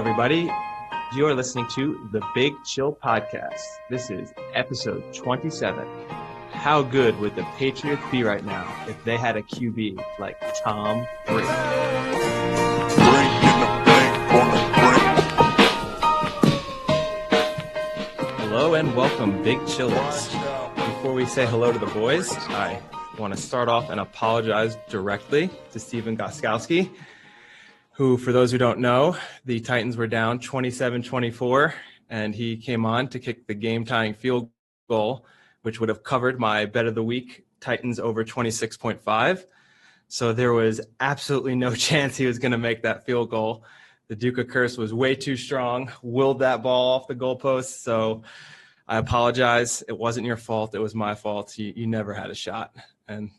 everybody. You are listening to the Big Chill Podcast. This is episode 27. How good would the Patriots be right now if they had a QB like Tom Brady? Hello and welcome, Big Chillers. Before we say hello to the boys, I want to start off and apologize directly to Steven Goskowski, who, for those who don't know, the Titans were down 27-24, and he came on to kick the game-tying field goal, which would have covered my bet of the week, Titans over 26.5. So there was absolutely no chance he was going to make that field goal. The Duca curse was way too strong, willed that ball off the goalpost. So I apologize. It wasn't your fault. It was my fault. You never had a shot. And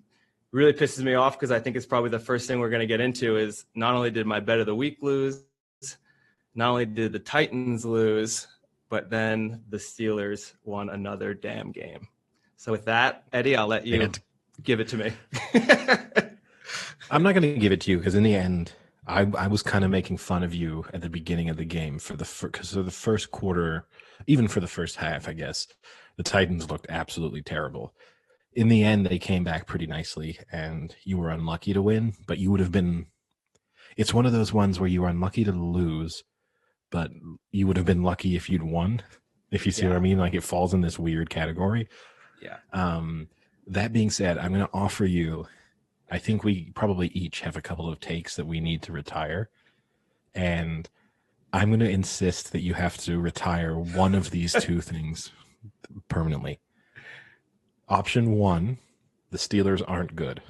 really pisses me off because I think it's probably the first thing we're going to get into is not only did my bet of the week lose, not only did the Titans lose, but then the Steelers won another damn game. So with that, Eddie, I'll let you give it to me. I'm not going to give it to you because in the end, I was kind of making fun of you at the beginning of the game because of the first quarter, even for the first half, I guess, the Titans looked absolutely terrible. In the end, they came back pretty nicely, and you were unlucky to win, but you would have been – it's one of those ones where you were unlucky to lose, but you would have been lucky if you'd won, if you see what I mean. Like, it falls in this weird category. Yeah. That being said, I'm going to offer you – I think we probably each have a couple of takes that we need to retire, and I'm going to insist that you have to retire one of these two things permanently. Option one, the Steelers aren't good.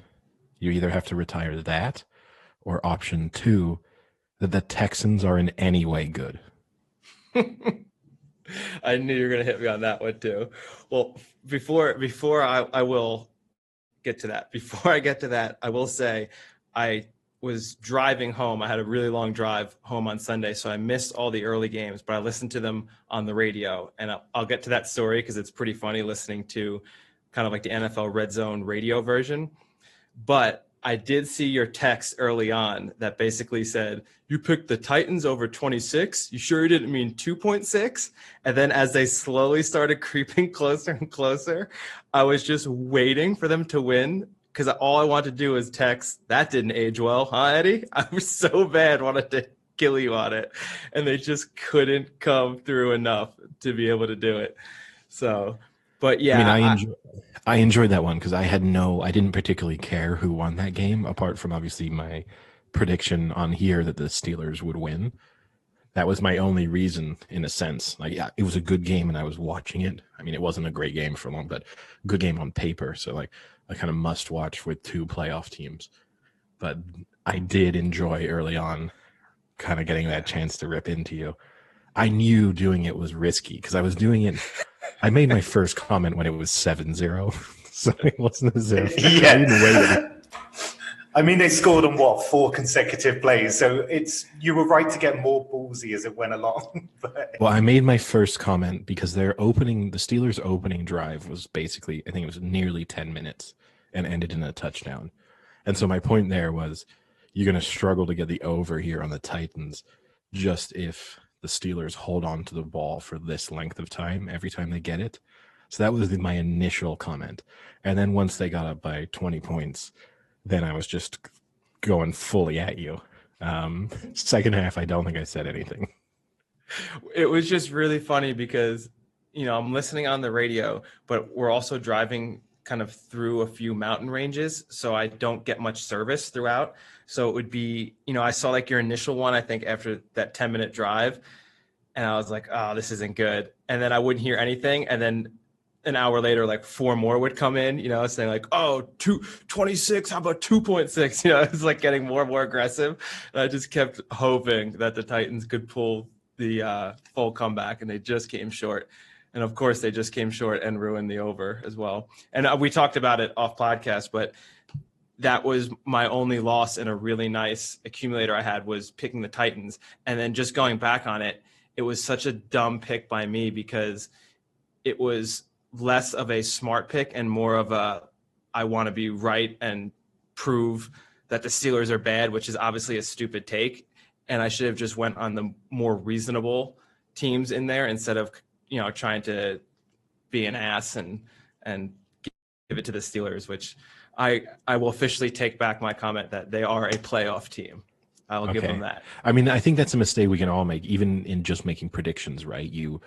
You either have to retire that, or option two, that the Texans are in any way good. I knew you were going to hit me on that one too. Well, before I will get to that, before I get to that, I will say I was driving home. I had a really long drive home on Sunday, so I missed all the early games, but I listened to them on the radio, and I'll get to that story because it's pretty funny listening to kind of like the NFL Red Zone radio version. But I did see your text early on that basically said, you picked the Titans over 26. You sure you didn't mean 2.6? And then as they slowly started creeping closer and closer, I was just waiting for them to win because all I wanted to do was text, that didn't age well, huh, Eddie? I was so bad, wanted to kill you on it. And they just couldn't come through enough to be able to do it. So, but yeah. I mean, I enjoyed that one because I didn't particularly care who won that game, apart from obviously my prediction on here that the Steelers would win. That was my only reason, in a sense. Like, yeah, it was a good game and I was watching it. I mean, it wasn't a great game for long, but good game on paper. So like a kind of must watch with two playoff teams. But I did enjoy early on kind of getting that chance to rip into you. I knew doing it was risky because I was doing it. I made my first comment when it was 7-0, so it wasn't a 0. Yeah. I mean, they scored on 4 consecutive plays, so you were right to get more ballsy as it went along. Well, I made my first comment because the Steelers' opening drive was basically, I think it was nearly 10 minutes and ended in a touchdown. And so my point there was, you're going to struggle to get the over here on the Titans just if the Steelers hold on to the ball for this length of time every time they get it. So that was my initial comment. And then once they got up by 20 points, then I was just going fully at you. Second half, I don't think I said anything. It was just really funny because, I'm listening on the radio, but we're also driving kind of through a few mountain ranges, so I don't get much service throughout. So it would be, I saw like your initial one, I think after that 10-minute drive, and I was like, oh, this isn't good. And then I wouldn't hear anything. And then an hour later, like 4 more would come in, saying like, oh, 26, how about 2.6? It was like getting more and more aggressive. And I just kept hoping that the Titans could pull the full comeback, and they just came short. And of course, they just came short and ruined the over as well. And we talked about it off podcast, but that was my only loss in a really nice accumulator I had, was picking the Titans. And then just going back on it, it was such a dumb pick by me because it was less of a smart pick and more of a, I want to be right and prove that the Steelers are bad, which is obviously a stupid take. and I should have just went on the more reasonable teams in there instead of, trying to be an ass and give it to the Steelers, which I will officially take back my comment that they are a playoff team. I will give them that. I mean, I think that's a mistake we can all make, even in just making predictions, right? You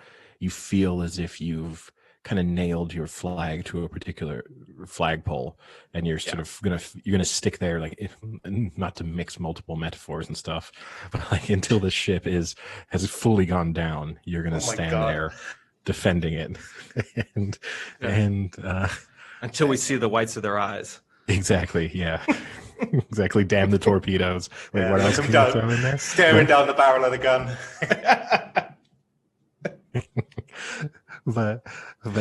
feel as if you've kind of nailed your flag to a particular flagpole, and you're sort of gonna stick there, like, not to mix multiple metaphors and stuff, but like until the ship has fully gone down, you're gonna stand there defending it, and until we see the whites of their eyes. Exactly. Yeah. Exactly. Damn the torpedoes. Wait, what else can you throw in there? Staring down the barrel of the gun. but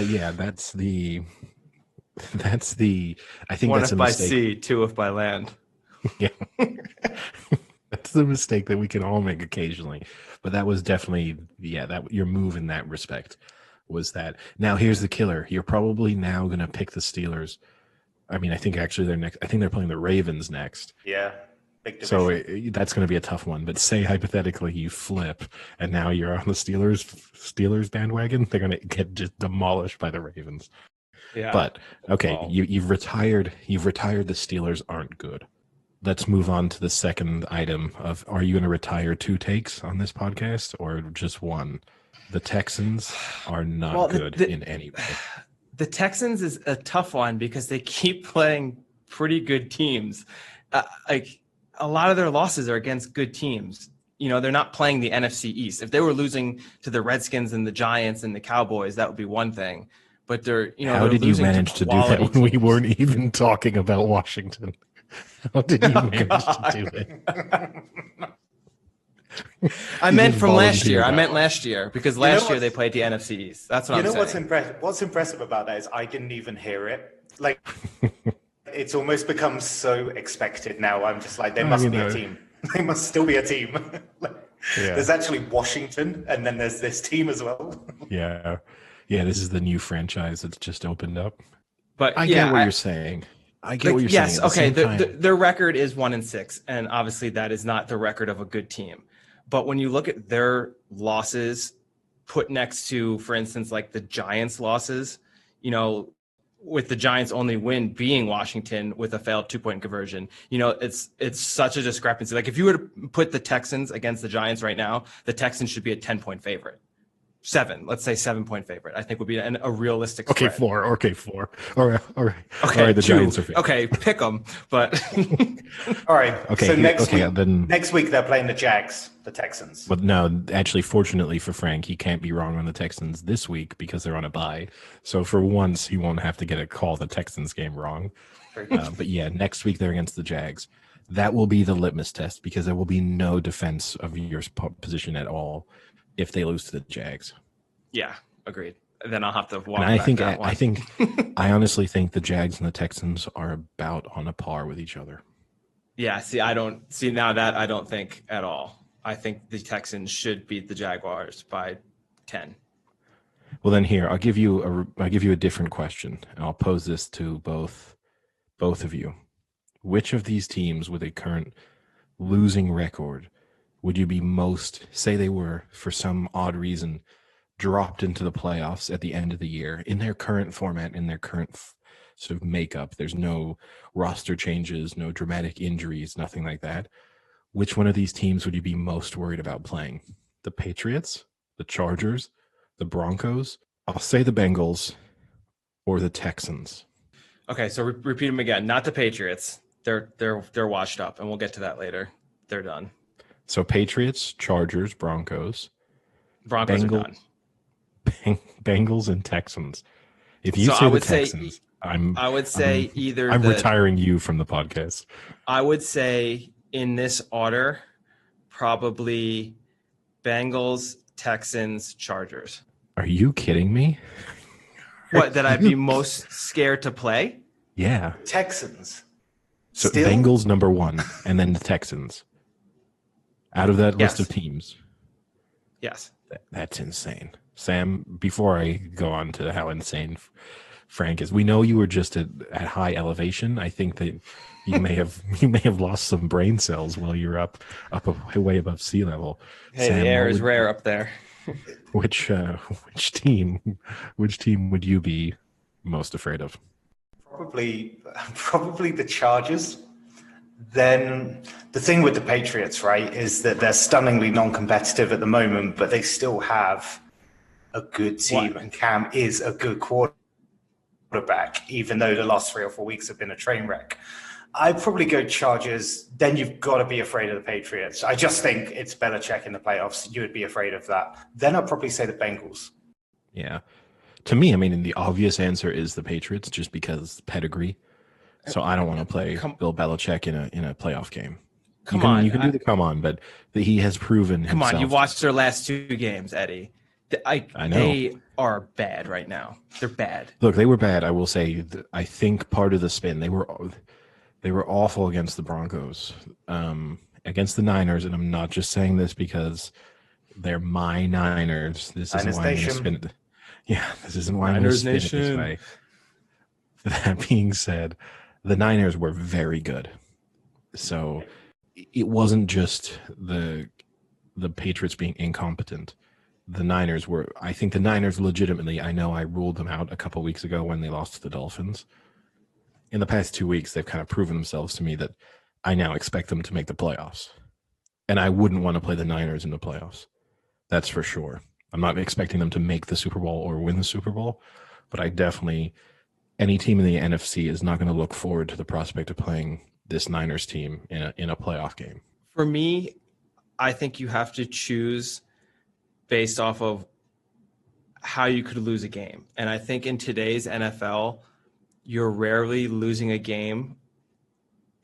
yeah, that's the I think one that's if a by mistake. sea, two if by land. Yeah. That's the mistake that we can all make occasionally. But that was definitely that your move in that respect was that. Now here's the killer. You're probably now gonna pick the Steelers. I mean, I think actually they're next. I think they're playing the Ravens next. Yeah. Big so that's going to be a tough one. But say hypothetically you flip, and now you're on the Steelers bandwagon. They're going to get just demolished by the Ravens. Yeah. But okay, you've retired. You've retired. The Steelers aren't good. Let's move on to the second item of: are you going to retire 2 takes on this podcast or just one? The Texans are not good in any way. The Texans is a tough one because they keep playing pretty good teams. Like a lot of their losses are against good teams. They're not playing the NFC East. If they were losing to the Redskins and the Giants and the Cowboys, that would be one thing. But they're, how did you manage to do that when we weren't even talking about Washington? How did you manage to do it? I meant from last year. I meant last year because last year they played the NFC East. That's what I'm saying. What's impressive about that is I didn't even hear it. Like, it's almost become so expected now. I'm just like, there must be a team. They must still be a team. There's actually Washington, and then there's this team as well. Yeah. This is the new franchise that's just opened up. But I get what you're saying. I get what you're saying. Yes, okay. Their record is 1-6, and obviously that is not the record of a good team. But when you look at their losses put next to, for instance, like the Giants' losses, with the Giants' only win being Washington with a failed 2-point conversion, it's such a discrepancy. Like if you were to put the Texans against the Giants right now, the Texans should be a 10-point favorite. 7, let's say 7-point favorite, I think would be a realistic spread. 4. Okay, 4. All right. Okay, all right, the 2. Giants are favorite. Okay, pick them. But all right. Okay. So next week they're playing the Jags, the Texans. But no, actually, fortunately for Frank, he can't be wrong on the Texans this week because they're on a bye. So for once, he won't have to get a call the Texans game wrong. But yeah, next week they're against the Jags. That will be the litmus test because there will be no defense of your position at all if they lose to the Jags. Yeah, agreed. Then I'll have to walk. And I honestly think the Jags and the Texans are about on a par with each other. Yeah, I don't think at all. I think the Texans should beat the Jaguars by 10. Well, then here I'll give you a different question, and I'll pose this to both of you. Which of these teams with a current losing record would you be most, say they were for some odd reason dropped into the playoffs at the end of the year in their current format, in their current sort of makeup? There's no roster changes, no dramatic injuries, nothing like that. Which one of these teams would you be most worried about playing? The Patriots, the Chargers, the Broncos? I'll say the Bengals or the Texans. Okay, so repeat them again. Not the Patriots. They're washed up, and we'll get to that later. They're done. So Patriots, Chargers, Broncos. Broncos are done. Bengals and Texans. If you say the Texans, I'm retiring you from the podcast. I would say in this order, probably Bengals, Texans, Chargers. Are you kidding me? What, that I'd be most scared to play? Yeah. Texans. So still? Bengals number 1, and then the Texans. Out of that list of teams. Yes. That's insane. Sam, before I go on to how insane frank is. We know you were just at high elevation. I think that you may have lost some brain cells while you're up way above sea level. Hey, Sam, the air is rare up there. Which team would you be most afraid of? Probably the Chargers. Then the thing with the Patriots, right, is that they're stunningly non-competitive at the moment, but they still have a good team, and Cam is a good quarterback, even though the last 3 or 4 weeks have been a train wreck. I'd probably go Chargers. Then you've got to be afraid of the Patriots. I just think it's Belichick in the playoffs. You would be afraid of that. Then I'd probably say the Bengals. Yeah. To me, I mean, the obvious answer is the Patriots, just because pedigree. So I don't want to play Bill Belichick in a playoff game. You can do the come on, but he has proven himself. Come on, you watched their last 2 games, Eddie. I know. They are bad right now. They're bad. Look, they were bad. I will say. I think part of the spin, they were awful against the Broncos, against the Niners, and I'm not just saying this because they're my Niners. This isn't why I'm going to spin it. Yeah, this isn't why I'm going to spin it this way. That being said, the Niners were very good. So it wasn't just the Patriots being incompetent. The Niners were, I think the Niners legitimately, I know I ruled them out a couple weeks ago when they lost to the Dolphins. In the past 2 weeks, they've kind of proven themselves to me that I now expect them to make the playoffs. And I wouldn't want to play the Niners in the playoffs. That's for sure. I'm not expecting them to make the Super Bowl or win the Super Bowl, but I definitely, any team in the NFC is not going to look forward to the prospect of playing this Niners team in a playoff game. For me, I think you have to choose based off of how you could lose a game. And I think in today's NFL, you're rarely losing a game.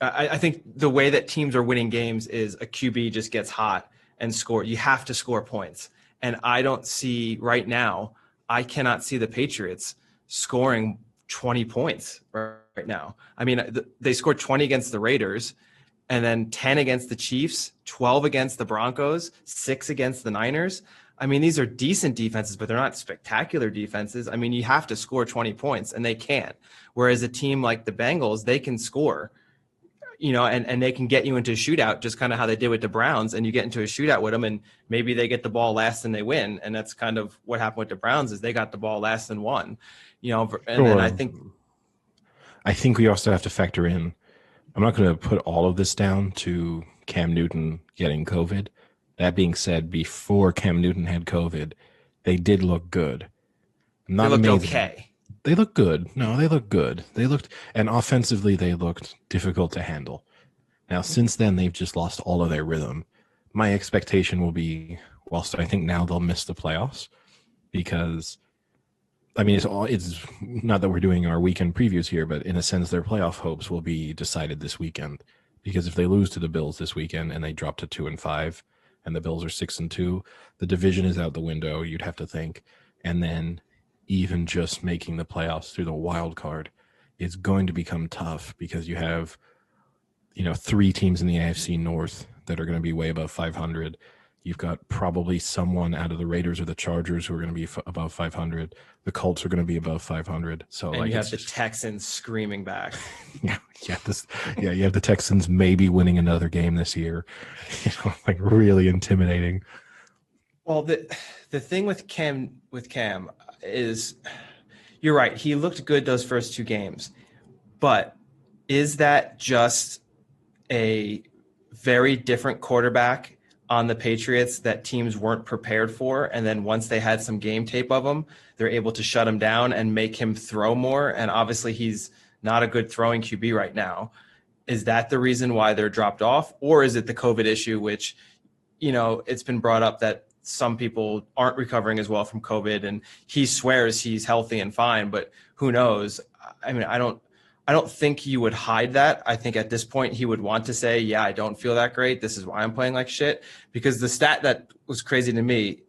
I think the way that teams are winning games is a QB just gets hot and score. You have to score points. And I don't see right now, I cannot see the Patriots scoring 20 points right now. I mean, they scored 20 against the Raiders, and then 10 against the Chiefs, 12 against the Broncos, 6 against the Niners. I mean, these are decent defenses, but they're not spectacular defenses. I mean, you have to score 20 points, and they can't. Whereas a team like the Bengals, they can score, and they can get you into a shootout, just kind of how they did with the Browns, and you get into a shootout with them, and maybe they get the ball last and they win. And that's kind of what happened with the Browns, is they got the ball last and won, and then I think we also have to factor in, I'm not going to put all of this down to Cam Newton getting COVID. That being said, before Cam Newton had COVID, they did look good. Not they looked amazing. Okay. They looked good. No, they looked good. And offensively, they looked difficult to handle. Now, since then, they've just lost all of their rhythm. My expectation will be, whilst I think now they'll miss the playoffs, because, I mean, it's not that we're doing our weekend previews here, but in a sense, their playoff hopes will be decided this weekend. Because if they lose to the Bills this weekend and they drop to 2-5, and the Bills are 6-2, the division is out the window, you'd have to think. And then even just making the playoffs through the wild card is going to become tough, because you have, 3 teams in the AFC North that are going to be way above 500. You've got probably someone out of the Raiders or the Chargers who are going to be above 500. The Colts are going to be above 500. So, and you have the Texans screaming back. You have the Texans maybe winning another game this year. Really intimidating. Well, the thing with Cam is, you're right. He looked good those first 2 games, but is that just a very different quarterback on the Patriots that teams weren't prepared for? And then once they had some game tape of him, they're able to shut him down and make him throw more. And obviously he's not a good throwing QB right now. Is that the reason why they're dropped off? Or is it the COVID issue, which, it's been brought up that some people aren't recovering as well from COVID, and he swears he's healthy and fine, but who knows? I mean, I don't think he would hide that. I think at this point he would want to say, yeah, I don't feel that great. This is why I'm playing like shit. Because the stat that was crazy to me,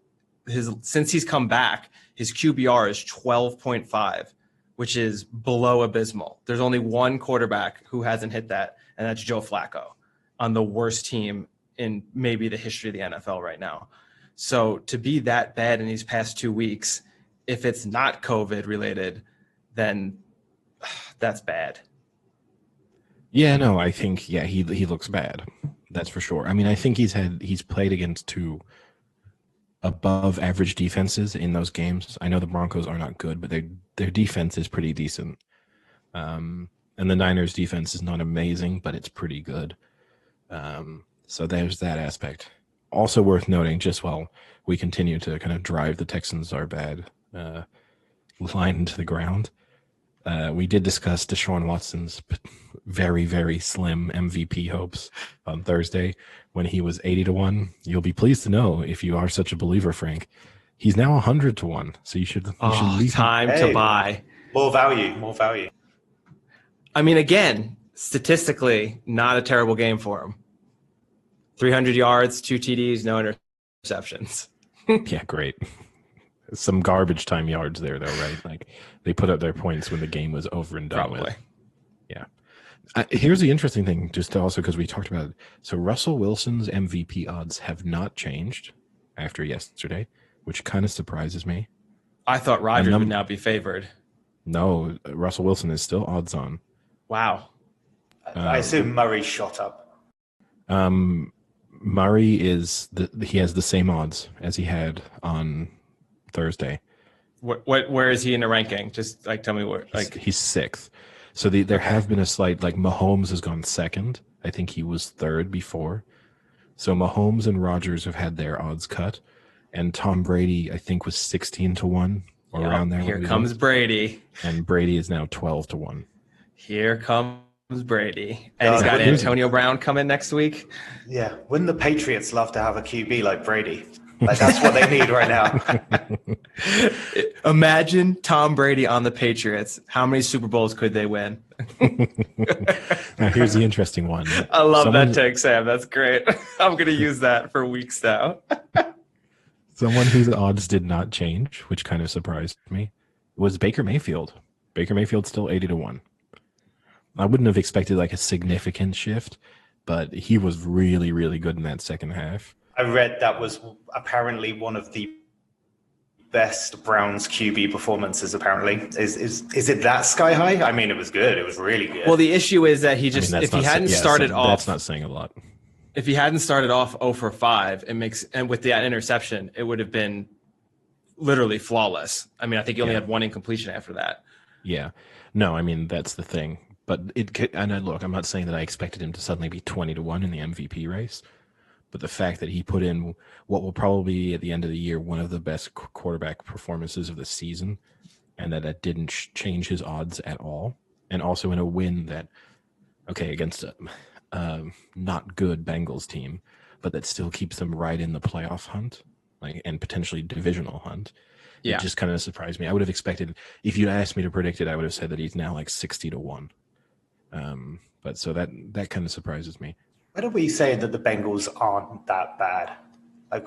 since he's come back, his QBR is 12.5, which is below abysmal. There's only one quarterback who hasn't hit that, and that's Joe Flacco on the worst team in maybe the history of the NFL right now. So to be that bad in these past 2 weeks, if it's not COVID related, then that's bad. Yeah, no, I think he looks bad. That's for sure. I mean, I think he's played against two above average defenses in those games. I know the Broncos are not good, but their defense is pretty decent. And the Niners defense is not amazing, but it's pretty good. So there's that aspect. Also worth noting, just while we continue to kind of drive the Texans are bad line into the ground, we did discuss Deshaun Watson's very, very slim MVP hopes on Thursday when he was 80-1. You'll be pleased to know, if you are such a believer, Frank, he's now 100-1. So you should leave time to buy. More value. I mean, again, statistically, not a terrible game for him. 300 yards, 2 TDs, no interceptions. Yeah, great. Some garbage time yards there, though, right? Like, they put up their points when the game was over and done with. Yeah. Here's the interesting thing, just also because we talked about it. So Russell Wilson's MVP odds have not changed after yesterday, which kind of surprises me. I thought Rodgers would now be favored. No, Russell Wilson is still odds on. Wow. I assume Murray shot up. Murray he has the same odds as he had on Thursday. Where is he in the ranking? Just like tell me where. Like he's 6th. So there have been a slight, like, Mahomes has gone 2nd. I think he was 3rd before. So Mahomes and Rodgers have had their odds cut, and Tom Brady I think was 16-1 or around there. Here comes Brady, and Brady is now 12-1. Here comes Brady, and he's got Antonio Brown coming next week. Yeah, wouldn't the Patriots love to have a QB like Brady? Like, that's what they need right now. Imagine Tom Brady on the Patriots. How many Super Bowls could they win? Now, here's the interesting one. I love that take, Sam. That's great. I'm going to use that for weeks now. Someone whose odds did not change, which kind of surprised me, was Baker Mayfield. Baker Mayfield's still 80-1. I wouldn't have expected like a significant shift, but he was really, really good in that second half. I read that was apparently one of the best Browns QB performances. Apparently, is it that sky high? I mean, it was good. It was really good. Well, the issue is that if he hadn't started off, that's not saying a lot. If he hadn't started off 0 for 5, and with that interception, it would have been literally flawless. I mean, I think he only had 1 incompletion after that. Yeah, no, I mean that's the thing. But look, I'm not saying that I expected him to suddenly be 20-1 in the MVP race. But the fact that he put in what will probably be at the end of the year one of the best quarterback performances of the season, and that didn't change his odds at all, and also in a win that, against a not good Bengals team, but that still keeps them right in the playoff hunt, and potentially divisional hunt. Yeah. It just kind of surprised me. I would have expected, if you'd asked me to predict it, I would have said that he's now like 60-1. But so that kind of surprises me. When are we saying that the Bengals aren't that bad? Like,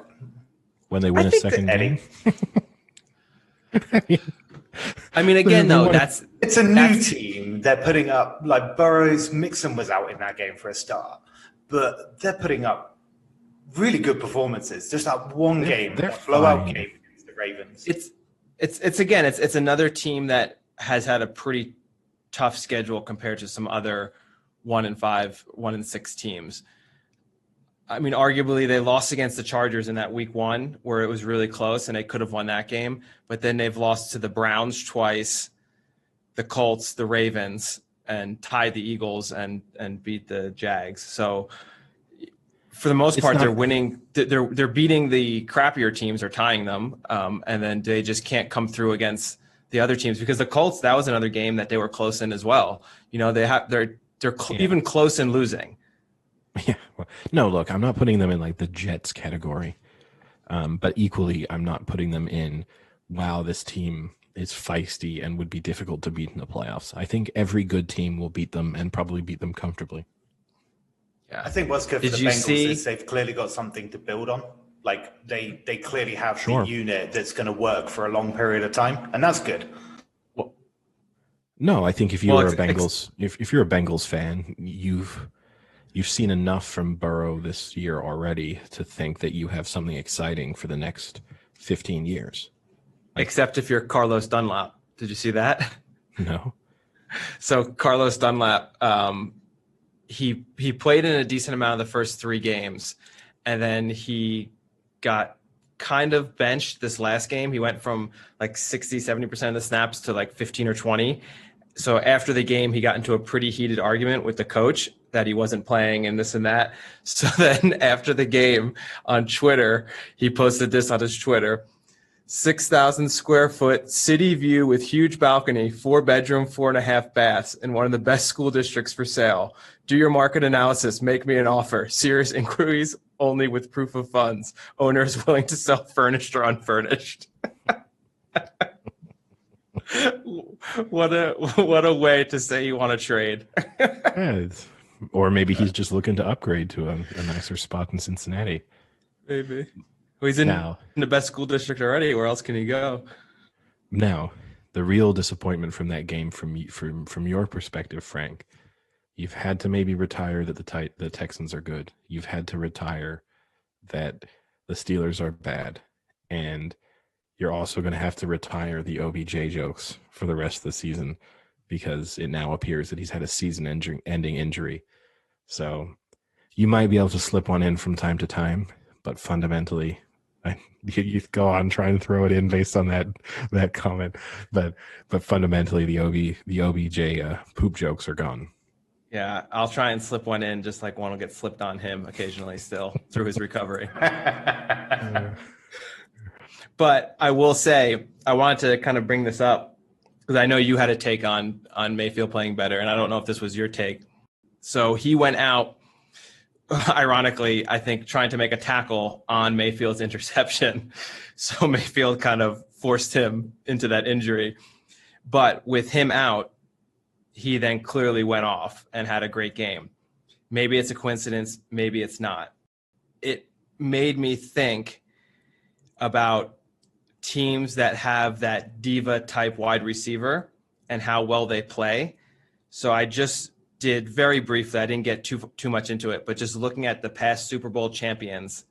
when they win a second game? I mean, again, though, it's a new team. They're putting up, like, Burrows, Mixon was out in that game for a start, but they're putting up really good performances. Just that one game, that blowout game against the Ravens. It's another team that has had a pretty tough schedule compared to some other 1-5, 1-6 teams. I mean, arguably they lost against the Chargers in that week 1 where it was really close and they could have won that game. But then they've lost to the Browns twice, the Colts, the Ravens, and tied the Eagles and beat the Jags. So for the most part, they're winning. They're beating the crappier teams or tying them. And then they just can't come through against the other teams, because the Colts, that was another game that they were close in as well. You know, they're even close in losing. Yeah. Well, no, look, I'm not putting them in like the Jets category. But equally, I'm not putting them in, wow, this team is feisty and would be difficult to beat in the playoffs. I think every good team will beat them and probably beat them comfortably. Yeah, I think what's good for the Bengals is they've clearly got something to build on. Like they clearly have the unit that's going to work for a long period of time, and that's good. Well, no, I think if you're a Bengals, if you're a Bengals fan, you've seen enough from Burrow this year already to think that you have something exciting for the next 15 years. Except if you're Carlos Dunlap. Did you see that? No. So Carlos Dunlap, he played in a decent amount of the first 3 games, and then he got kind of benched this last game. He went from like 60-70% of the snaps to like 15 or 20. So after the game, he got into a pretty heated argument with the coach that he wasn't playing and this and that. So then after the game on Twitter, he posted this on his Twitter: 6,000 square foot city view with huge balcony, 4-bedroom, 4.5 baths in one of the best school districts for sale. Do your market analysis. Make me an offer. Serious inquiries only with proof of funds. Owners willing to sell furnished or unfurnished. What a way to say you want to trade. Yeah, or maybe he's just looking to upgrade to a nicer spot in Cincinnati. Maybe. Well, he's in the best school district already. Where else can he go? Now, the real disappointment from that game, from your perspective, Frank, you've had to maybe retire that the Texans are good. You've had to retire that the Steelers are bad, and you're also going to have to retire the OBJ jokes for the rest of the season, because it now appears that he's had a season-ending injury. So you might be able to slip one in from time to time, but fundamentally, you go on trying to throw it in based on that comment, but fundamentally the OBJ poop jokes are gone. Yeah, I'll try and slip one in, just like one will get flipped on him occasionally still through his recovery. But I will say, I wanted to kind of bring this up because I know you had a take on Mayfield playing better, and I don't know if this was your take. So he went out, ironically, I think, trying to make a tackle on Mayfield's interception. So Mayfield kind of forced him into that injury. But with him out, he then clearly went off and had a great game. Maybe it's a coincidence, maybe it's not. It made me think about teams that have that diva type wide receiver and how well they play. So I just did very briefly, I didn't get too much into it, but just looking at the past Super Bowl champions,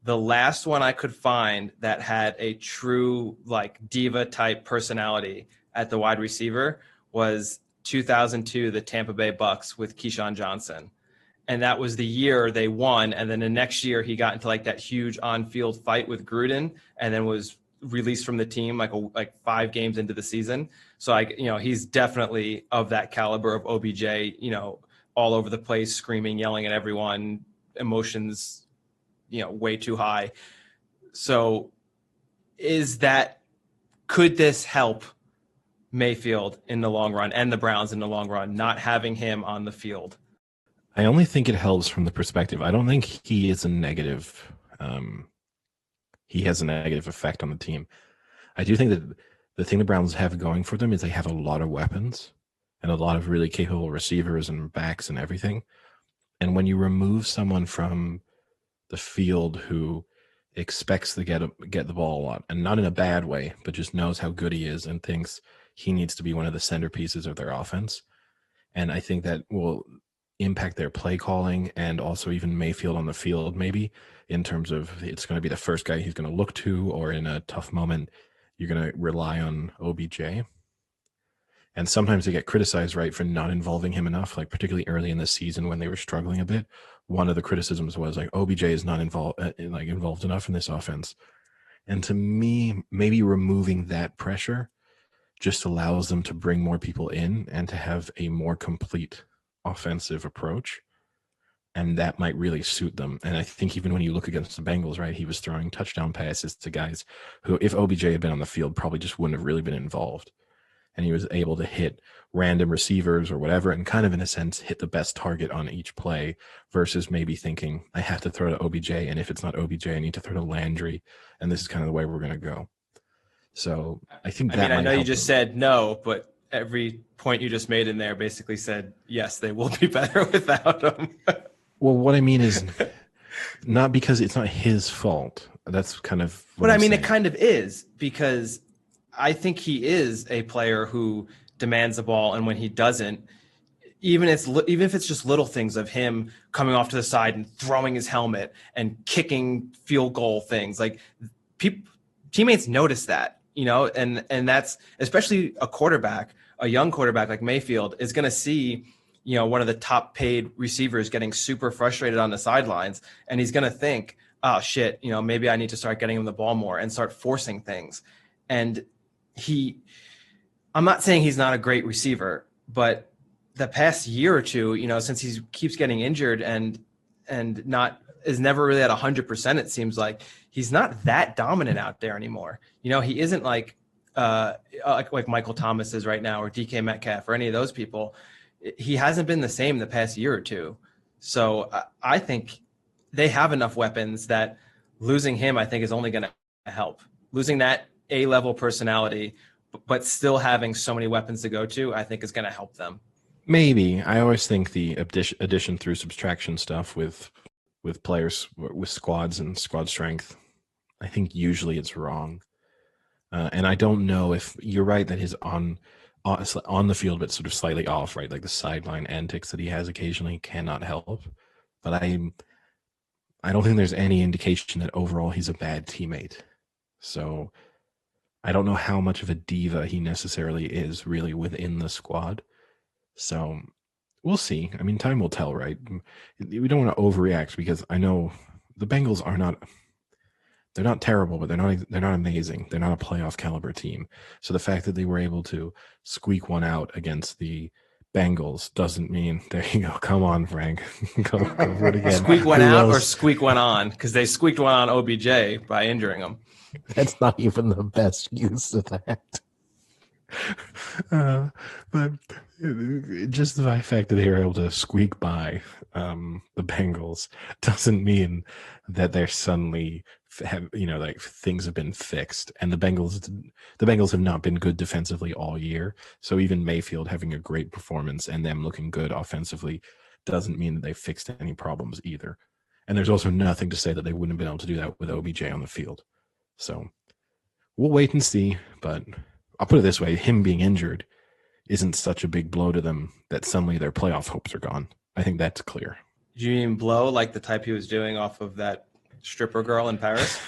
the last one I could find that had a true like diva type personality at the wide receiver was 2002, the Tampa Bay Bucks with Keyshawn Johnson. And that was the year they won. And then the next year he got into like that huge on-field fight with Gruden and then was released from the team like 5 games into the season. So he's definitely of that caliber of OBJ, all over the place, screaming, yelling at everyone, emotions, way too high. So could this help Mayfield in the long run and the Browns in the long run, not having him on the field? I only think it helps from the perspective. I don't think he is a negative. He has a negative effect on the team. I do think that the thing the Browns have going for them is they have a lot of weapons and a lot of really capable receivers and backs and everything. And when you remove someone from the field who expects to get the ball a lot, and not in a bad way, but just knows how good he is and thinks he needs to be one of the centerpieces of their offense, and I think that will impact their play calling and also even Mayfield on the field, maybe in terms of it's going to be the first guy he's going to look to, or in a tough moment, you're going to rely on OBJ. And sometimes they get criticized, right, for not involving him enough, like particularly early in the season when they were struggling a bit. One of the criticisms was like OBJ is not involved enough in this offense. And to me, maybe removing that pressure just allows them to bring more people in and to have a more complete offensive approach, and that might really suit them. And I think even when you look against the Bengals, right, he was throwing touchdown passes to guys who, if OBJ had been on the field, probably just wouldn't have really been involved. And he was able to hit random receivers or whatever and kind of, in a sense, hit the best target on each play versus maybe thinking, I have to throw to OBJ, and if it's not OBJ, I need to throw to Landry, and this is kind of the way we're going to go. So I think that I know you just said no, but every point you just made in there basically said, yes, they will be better without him. Well, what I mean is not because it's not his fault. That's kind of what I'm saying. It kind of is, because I think he is a player who demands the ball, and when he doesn't, even if it's just little things of him coming off to the side and throwing his helmet and kicking field goal things, like teammates notice that. and that's especially a young quarterback like Mayfield is going to see, one of the top paid receivers getting super frustrated on the sidelines. And he's going to think, oh shit, maybe I need to start getting him the ball more and start forcing things. And I'm not saying he's not a great receiver, but the past year or two, since he keeps getting injured and is never really at 100%, it seems like he's not that dominant out there anymore. He isn't like Michael Thomas is right now, or DK Metcalf, or any of those people. He hasn't been the same the past year or two. So I think they have enough weapons that losing him, I think, is only going to help. Losing that A-level personality, but still having so many weapons to go to, I think is going to help them. Maybe. I always think the addition through subtraction stuff with players, with squads and squad strength, I think usually it's wrong. And I don't know if you're right that his on the field, but sort of slightly off, right? Like the sideline antics that he has occasionally cannot help. But I don't think there's any indication that overall he's a bad teammate. So I don't know how much of a diva he necessarily is really within the squad. So we'll see. I mean, time will tell, right? We don't want to overreact because I know the Bengals they're not terrible, but they're not amazing. They're not a playoff caliber team. So the fact that they were able to squeak one out against the Bengals doesn't mean, there you go. Come on, Frank. go for it again. Squeak one out or squeak one on? Because they squeaked one on OBJ by injuring him. That's not even the best use of that. But just the fact that they were able to squeak by the Bengals doesn't mean that they're suddenly like things have been fixed. And the Bengals have not been good defensively all year. So even Mayfield having a great performance and them looking good offensively doesn't mean that they fixed any problems either. And there's also nothing to say that they wouldn't have been able to do that with OBJ on the field. So we'll wait and see. But I'll put it this way, him being injured isn't such a big blow to them that suddenly their playoff hopes are gone. I think that's clear. Do you mean blow like the type he was doing off of that stripper girl in Paris?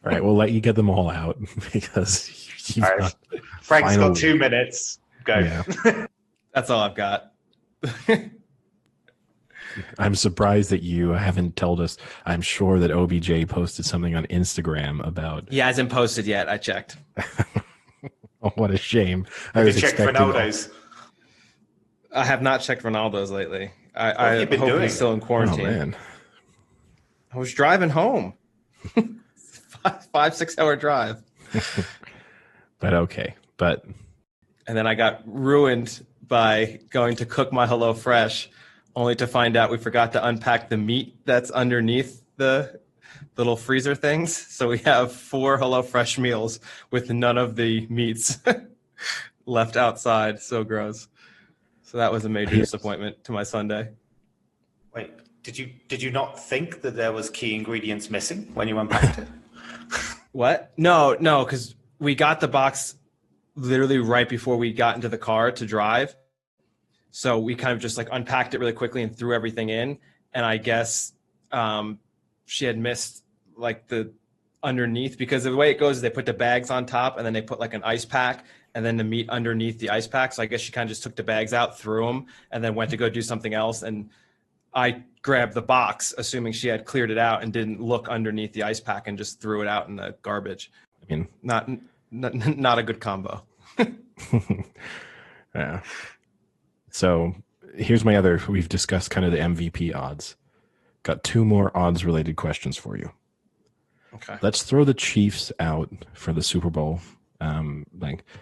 All right, we'll let you get them all out because you've all right. Frank's got 2 minutes. Go. Yeah. That's all I've got. I'm surprised that you haven't told us. I'm sure that OBJ posted something on Instagram about. He hasn't posted yet. I checked. Oh, what a shame. Have you checked Ronaldo's? I have not checked Ronaldo's lately. I hope he's still in quarantine. Oh, man. I was driving home. 5-6 hour drive. But okay. And then I got ruined by going to cook my HelloFresh, only to find out we forgot to unpack the meat that's underneath the little freezer things. So we have 4 HelloFresh meals with none of the meats left outside. So gross. So that was a major disappointment to my Sunday. Wait, did you not think that there was key ingredients missing when you unpacked it? What? No, because we got the box literally right before we got into the car to drive. So we kind of just like unpacked it really quickly and threw everything in. And I guess she had missed like the underneath, because the way it goes is they put the bags on top and then they put like an ice pack and then the meat underneath the ice pack. So I guess she kind of just took the bags out, threw them, and then went to go do something else. And I grabbed the box, assuming she had cleared it out, and didn't look underneath the ice pack and just threw it out in the garbage. I mean, not a good combo. Yeah. So here's my other, we've discussed kind of the MVP odds. Got 2 more odds related questions for you. Okay. Let's throw the Chiefs out for the Super Bowl. I'm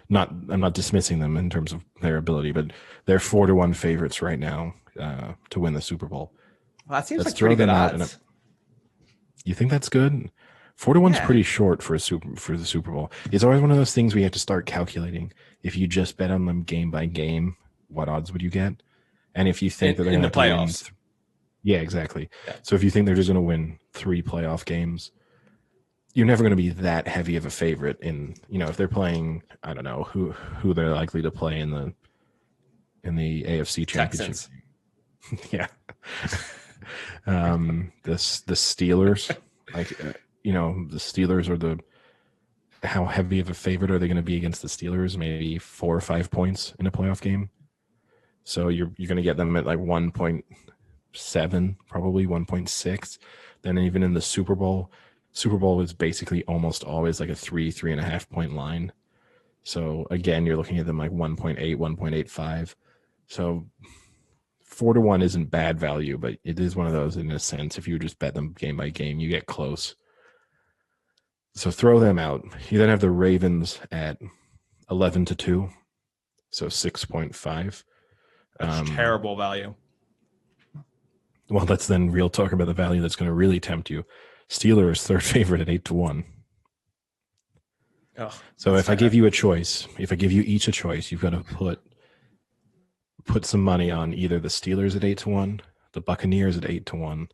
not dismissing them in terms of their ability, but they're 4-1 favorites right now to win the Super Bowl. Well, that seems like pretty good odds. You think that's good? 4-1's pretty short for the Super Bowl. It's always one of those things we have to start calculating. If you just bet on them game by game, what odds would you get? And if you think that they're in the playoffs, yeah, exactly. Yeah. So if you think they're just going to win 3 playoff games, you're never going to be that heavy of a favorite in, if they're playing, I don't know who they're likely to play in the AFC Championship. Yeah. The Steelers, the Steelers are how heavy of a favorite are they going to be against the Steelers? Maybe 4 or 5 points in a playoff game. So you're going to get them at like 1.7, probably 1.6. Then even in the Super Bowl is basically almost always like a 3.5 point line. So again, you're looking at them like 1.8, 1.85. So 4-1 isn't bad value, but it is one of those in a sense. If you just bet them game by game, you get close. So throw them out. You then have the Ravens at 11-2, so 6.5. That's terrible value. Well, let's then real talk about the value that's going to really tempt you. Steelers third favorite at 8-1. Oh, so if I give you a choice, if I give you each a choice, you've got to put some money on either the Steelers at 8-1, the Buccaneers at 8-1,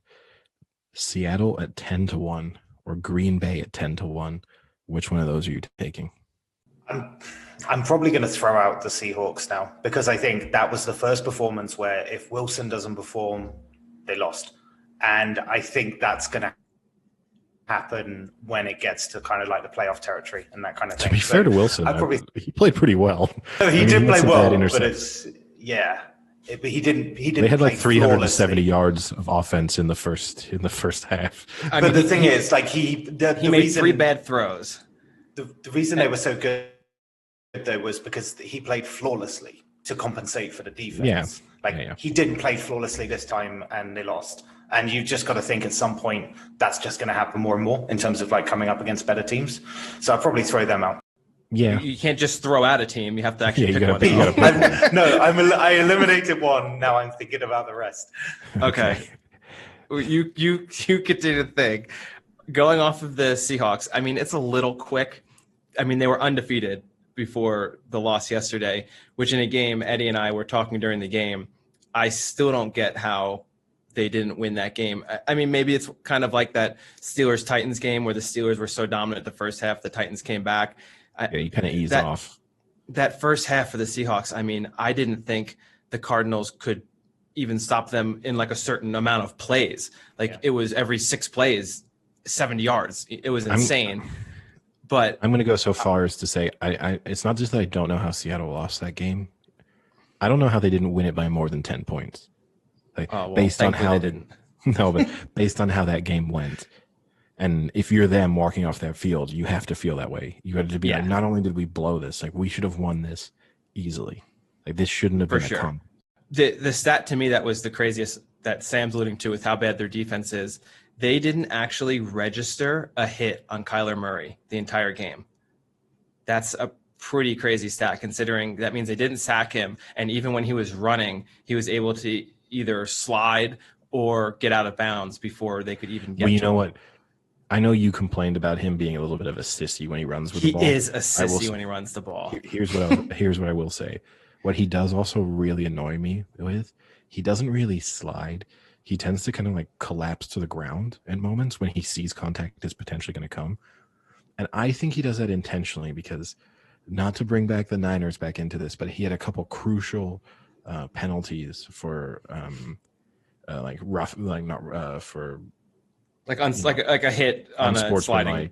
Seattle at 10-1, or Green Bay at 10-1. Which one of those are you taking? I'm probably going to throw out the Seahawks now, because I think that was the first performance where if Wilson doesn't perform, they lost. And I think that's going to happen when it gets to kind of like the playoff territory and that kind of thing. To be fair to Wilson, he played pretty well. He did play well, but it's but he didn't. They had like 370 yards of offense in the first half. But the thing is, like he made 3 bad throws. The reason they were so good though was because he played flawlessly to compensate for the defense. He didn't play flawlessly this time and they lost. And you've just got to think at some point that's just going to happen more and more in terms of like coming up against better teams. So I'll probably throw them out. Yeah, you can't just throw out a team. You have to actually pick one. I eliminated one. Now I'm thinking about the rest. Okay, you continue to think. Going off of the Seahawks, I mean, it's a little quick. I mean, they were undefeated before the loss yesterday, which in a game, Eddie and I were talking during the game. I still don't get how they didn't win that game. I mean, maybe it's kind of like that Steelers-Titans game where the Steelers were so dominant the first half, the Titans came back. You kind of ease off. That first half for the Seahawks, I mean, I didn't think the Cardinals could even stop them in like a certain amount of plays. It was every 6 plays, 70 yards. It was insane. But I'm going to go so far as to say it's not just that I don't know how Seattle lost that game. I don't know how they didn't win it by more than 10 points. Based on how they didn't. No, but based on how that game went. And if you're them walking off that field, you have to feel that way. You got to be like, not only did we blow this, like we should have won this easily. Like this shouldn't have been a comp. The stat to me that was the craziest that Sam's alluding to with how bad their defense is, they didn't actually register a hit on Kyler Murray the entire game. That's a pretty crazy stat considering that means they didn't sack him. And even when he was running, he was able to either slide or get out of bounds before they could even get to him. You know what? I know you complained about him being a little bit of a sissy when he runs with the ball. He is a sissy when he runs the ball. Here's what I will say. What he does also really annoy me with, he doesn't really slide. He tends to kind of like collapse to the ground at moments when he sees contact is potentially going to come. And I think he does that intentionally because, not to bring back the Niners back into this, but he had a couple crucial penalties for like rough, like not for like a hit on a sliding,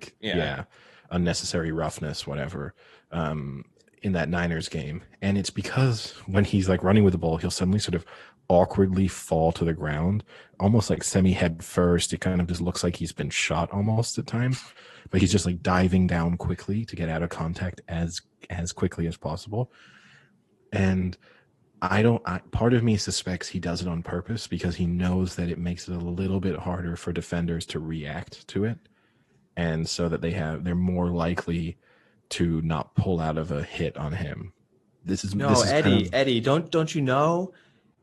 unnecessary roughness, whatever, in that Niners game. And it's because when he's like running with the ball, he'll suddenly sort of awkwardly fall to the ground, almost like semi-head first. It kind of just looks like he's been shot almost at times, but he's just like diving down quickly to get out of contact as quickly as possible. And part of me suspects he does it on purpose because he knows that it makes it a little bit harder for defenders to react to it. And so that they're more likely to not pull out of a hit on him. Eddie, don't you know?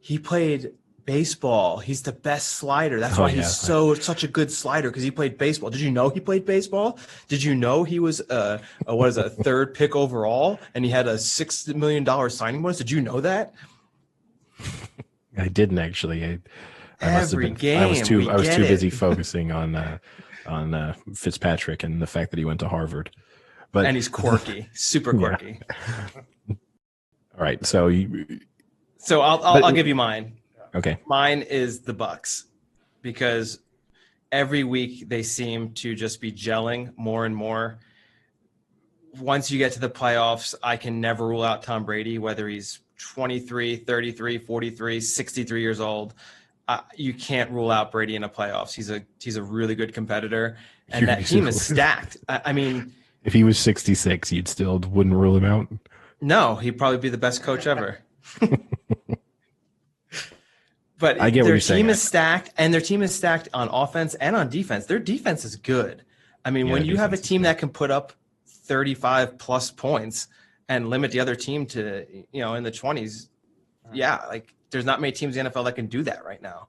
He played baseball. He's the best slider. That's why he's such a good slider, because he played baseball. Did you know he played baseball? Did you know he was a third pick overall and he had a $6 million signing bonus? Did you know that? I didn't actually. I was too busy focusing on Fitzpatrick and the fact that he went to Harvard. And he's quirky, super quirky. All right, so I'll give you mine. Okay. Mine is the Bucks, because every week they seem to just be gelling more and more. once you get to the playoffs, I can never rule out Tom Brady, whether he's 23, 33, 43, 63 years old. You can't rule out Brady in the playoffs. He's a really good competitor, and that team is stacked. I mean, if he was 66, you'd still wouldn't rule him out. No, he'd probably be the best coach ever. But I get their what team you're is stacked, and their team is stacked on offense and on defense. Their defense is good. I mean, when you have a team that can put up 35 plus points and limit the other team to, in the 20s, like there's not many teams in the NFL that can do that right now.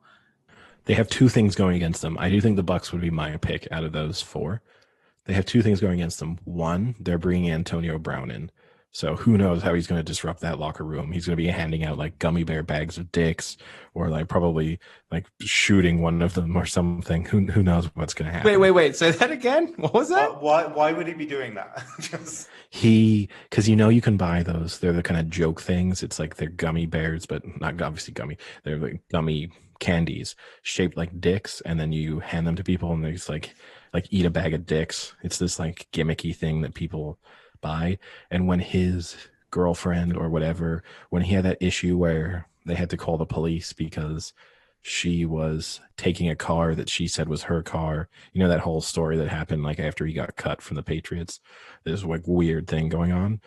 They have two things going against them. I do think the Bucs would be my pick out of those four. They have two things going against them. One, they're bringing Antonio Brown in. So who knows how he's going to disrupt that locker room. He's going to be handing out like gummy bear bags of dicks, or like probably like shooting one of them or something. Who knows what's going to happen. Wait. Say that again. What was that? Why would he be doing that? Because you can buy those. They're the kind of joke things. It's like they're gummy bears, but not obviously gummy. They're like gummy candies shaped like dicks, and then you hand them to people, and they just like eat a bag of dicks. It's this like gimmicky thing that people buy. And when his girlfriend or whatever, when he had that issue where they had to call the police because she was taking a car that she said was her car, that whole story that happened like after he got cut from the Patriots, this like weird thing going on.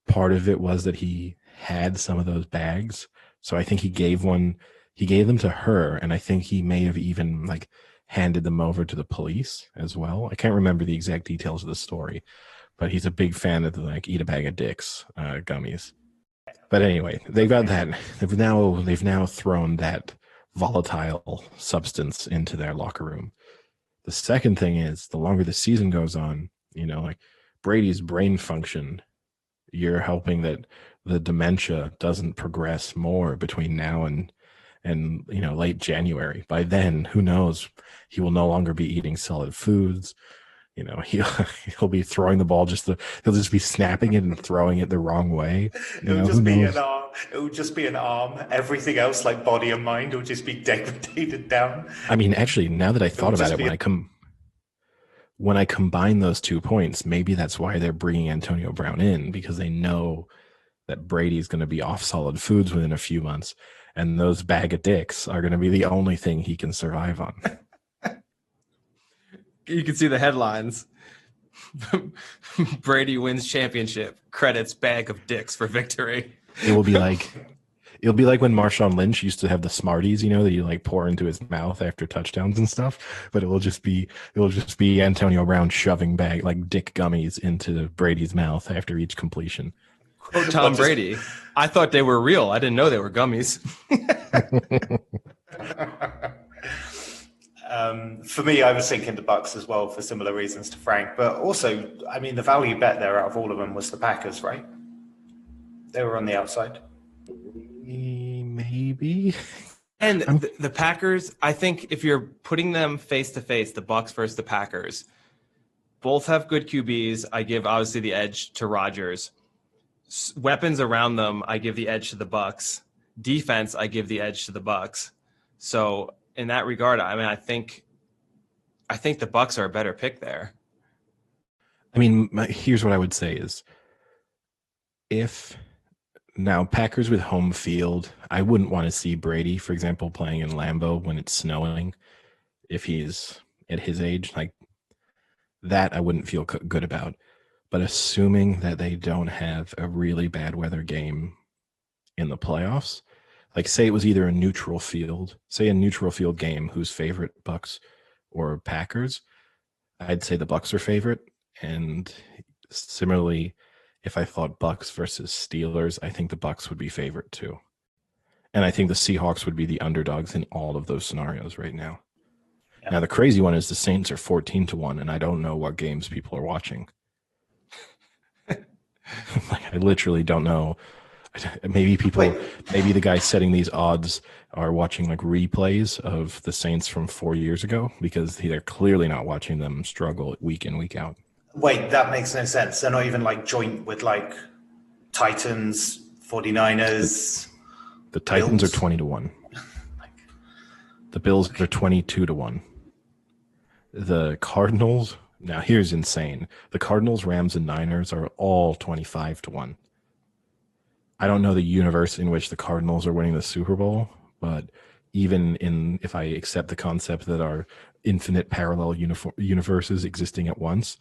Part of it was that he had some of those bags, so I think he gave them to her, and I think he may have even like handed them over to the police as well. I can't remember the exact details of the story, but he's a big fan of the like eat a bag of dicks gummies. But anyway, they've got that. They've now thrown that volatile substance into their locker room. The second thing is, the longer the season goes on, like Brady's brain function, you're hoping that the dementia doesn't progress more between now and late January. By then, who knows? He will no longer be eating solid foods. He'll be throwing the ball he'll just be snapping it and throwing it the wrong way. It'll just be an arm. It'll just be an arm. Everything else, like body and mind, will just be degraded down. I mean, actually, now that I thought about it, when I combine those 2 points, maybe that's why they're bringing Antonio Brown in, because they know that Brady's going to be off solid foods within a few months, and those bag of dicks are going to be the only thing he can survive on. You can see the headlines. Brady wins championship. Credits bag of dicks for victory. It'll be like when Marshawn Lynch used to have the Smarties, that you like pour into his mouth after touchdowns and stuff. But it will just be Antonio Brown shoving dick gummies into Brady's mouth after each completion. Quote Tom Brady. I thought they were real. I didn't know they were gummies. For me, I was thinking the Bucs as well for similar reasons to Frank, but also, I mean, the value bet there out of all of them was the Packers, right? They were on the outside. Maybe. And the Packers, I think if you're putting them face to face, the Bucs versus the Packers, both have good QBs. I give obviously the edge to Rodgers. Weapons around them, I give the edge to the Bucs. Defense, I give the edge to the Bucs. So in that regard, I mean, I think the Bucs are a better pick there. I mean, here's what I would say is, if now Packers with home field, I wouldn't want to see Brady, for example, playing in Lambeau when it's snowing. If he's at his age, like that, I wouldn't feel good about. But assuming that they don't have a really bad weather game in the playoffs, like say it was either a neutral field game, who's favorite, Bucs or Packers, I'd say the Bucs are favorite. And similarly, if I thought Bucs versus Steelers, I think the Bucs would be favorite too. And I think the Seahawks would be the underdogs in all of those scenarios right now. Yeah. Now, the crazy one is the Saints are 14-1, and I don't know what games people are watching. I literally don't know. Maybe the guys setting these odds are watching like replays of the Saints from 4 years ago, because they're clearly not watching them struggle week in, week out. Wait, that makes no sense. They're not even like joint with like Titans, 49ers. The Titans Bills are 20-1. The Bills are 22-1. The Cardinals Now here's insane. The Cardinals, Rams, and Niners are all 25-1. I don't know the universe in which the Cardinals are winning the Super Bowl, but even if I accept the concept that are infinite parallel universes existing at once,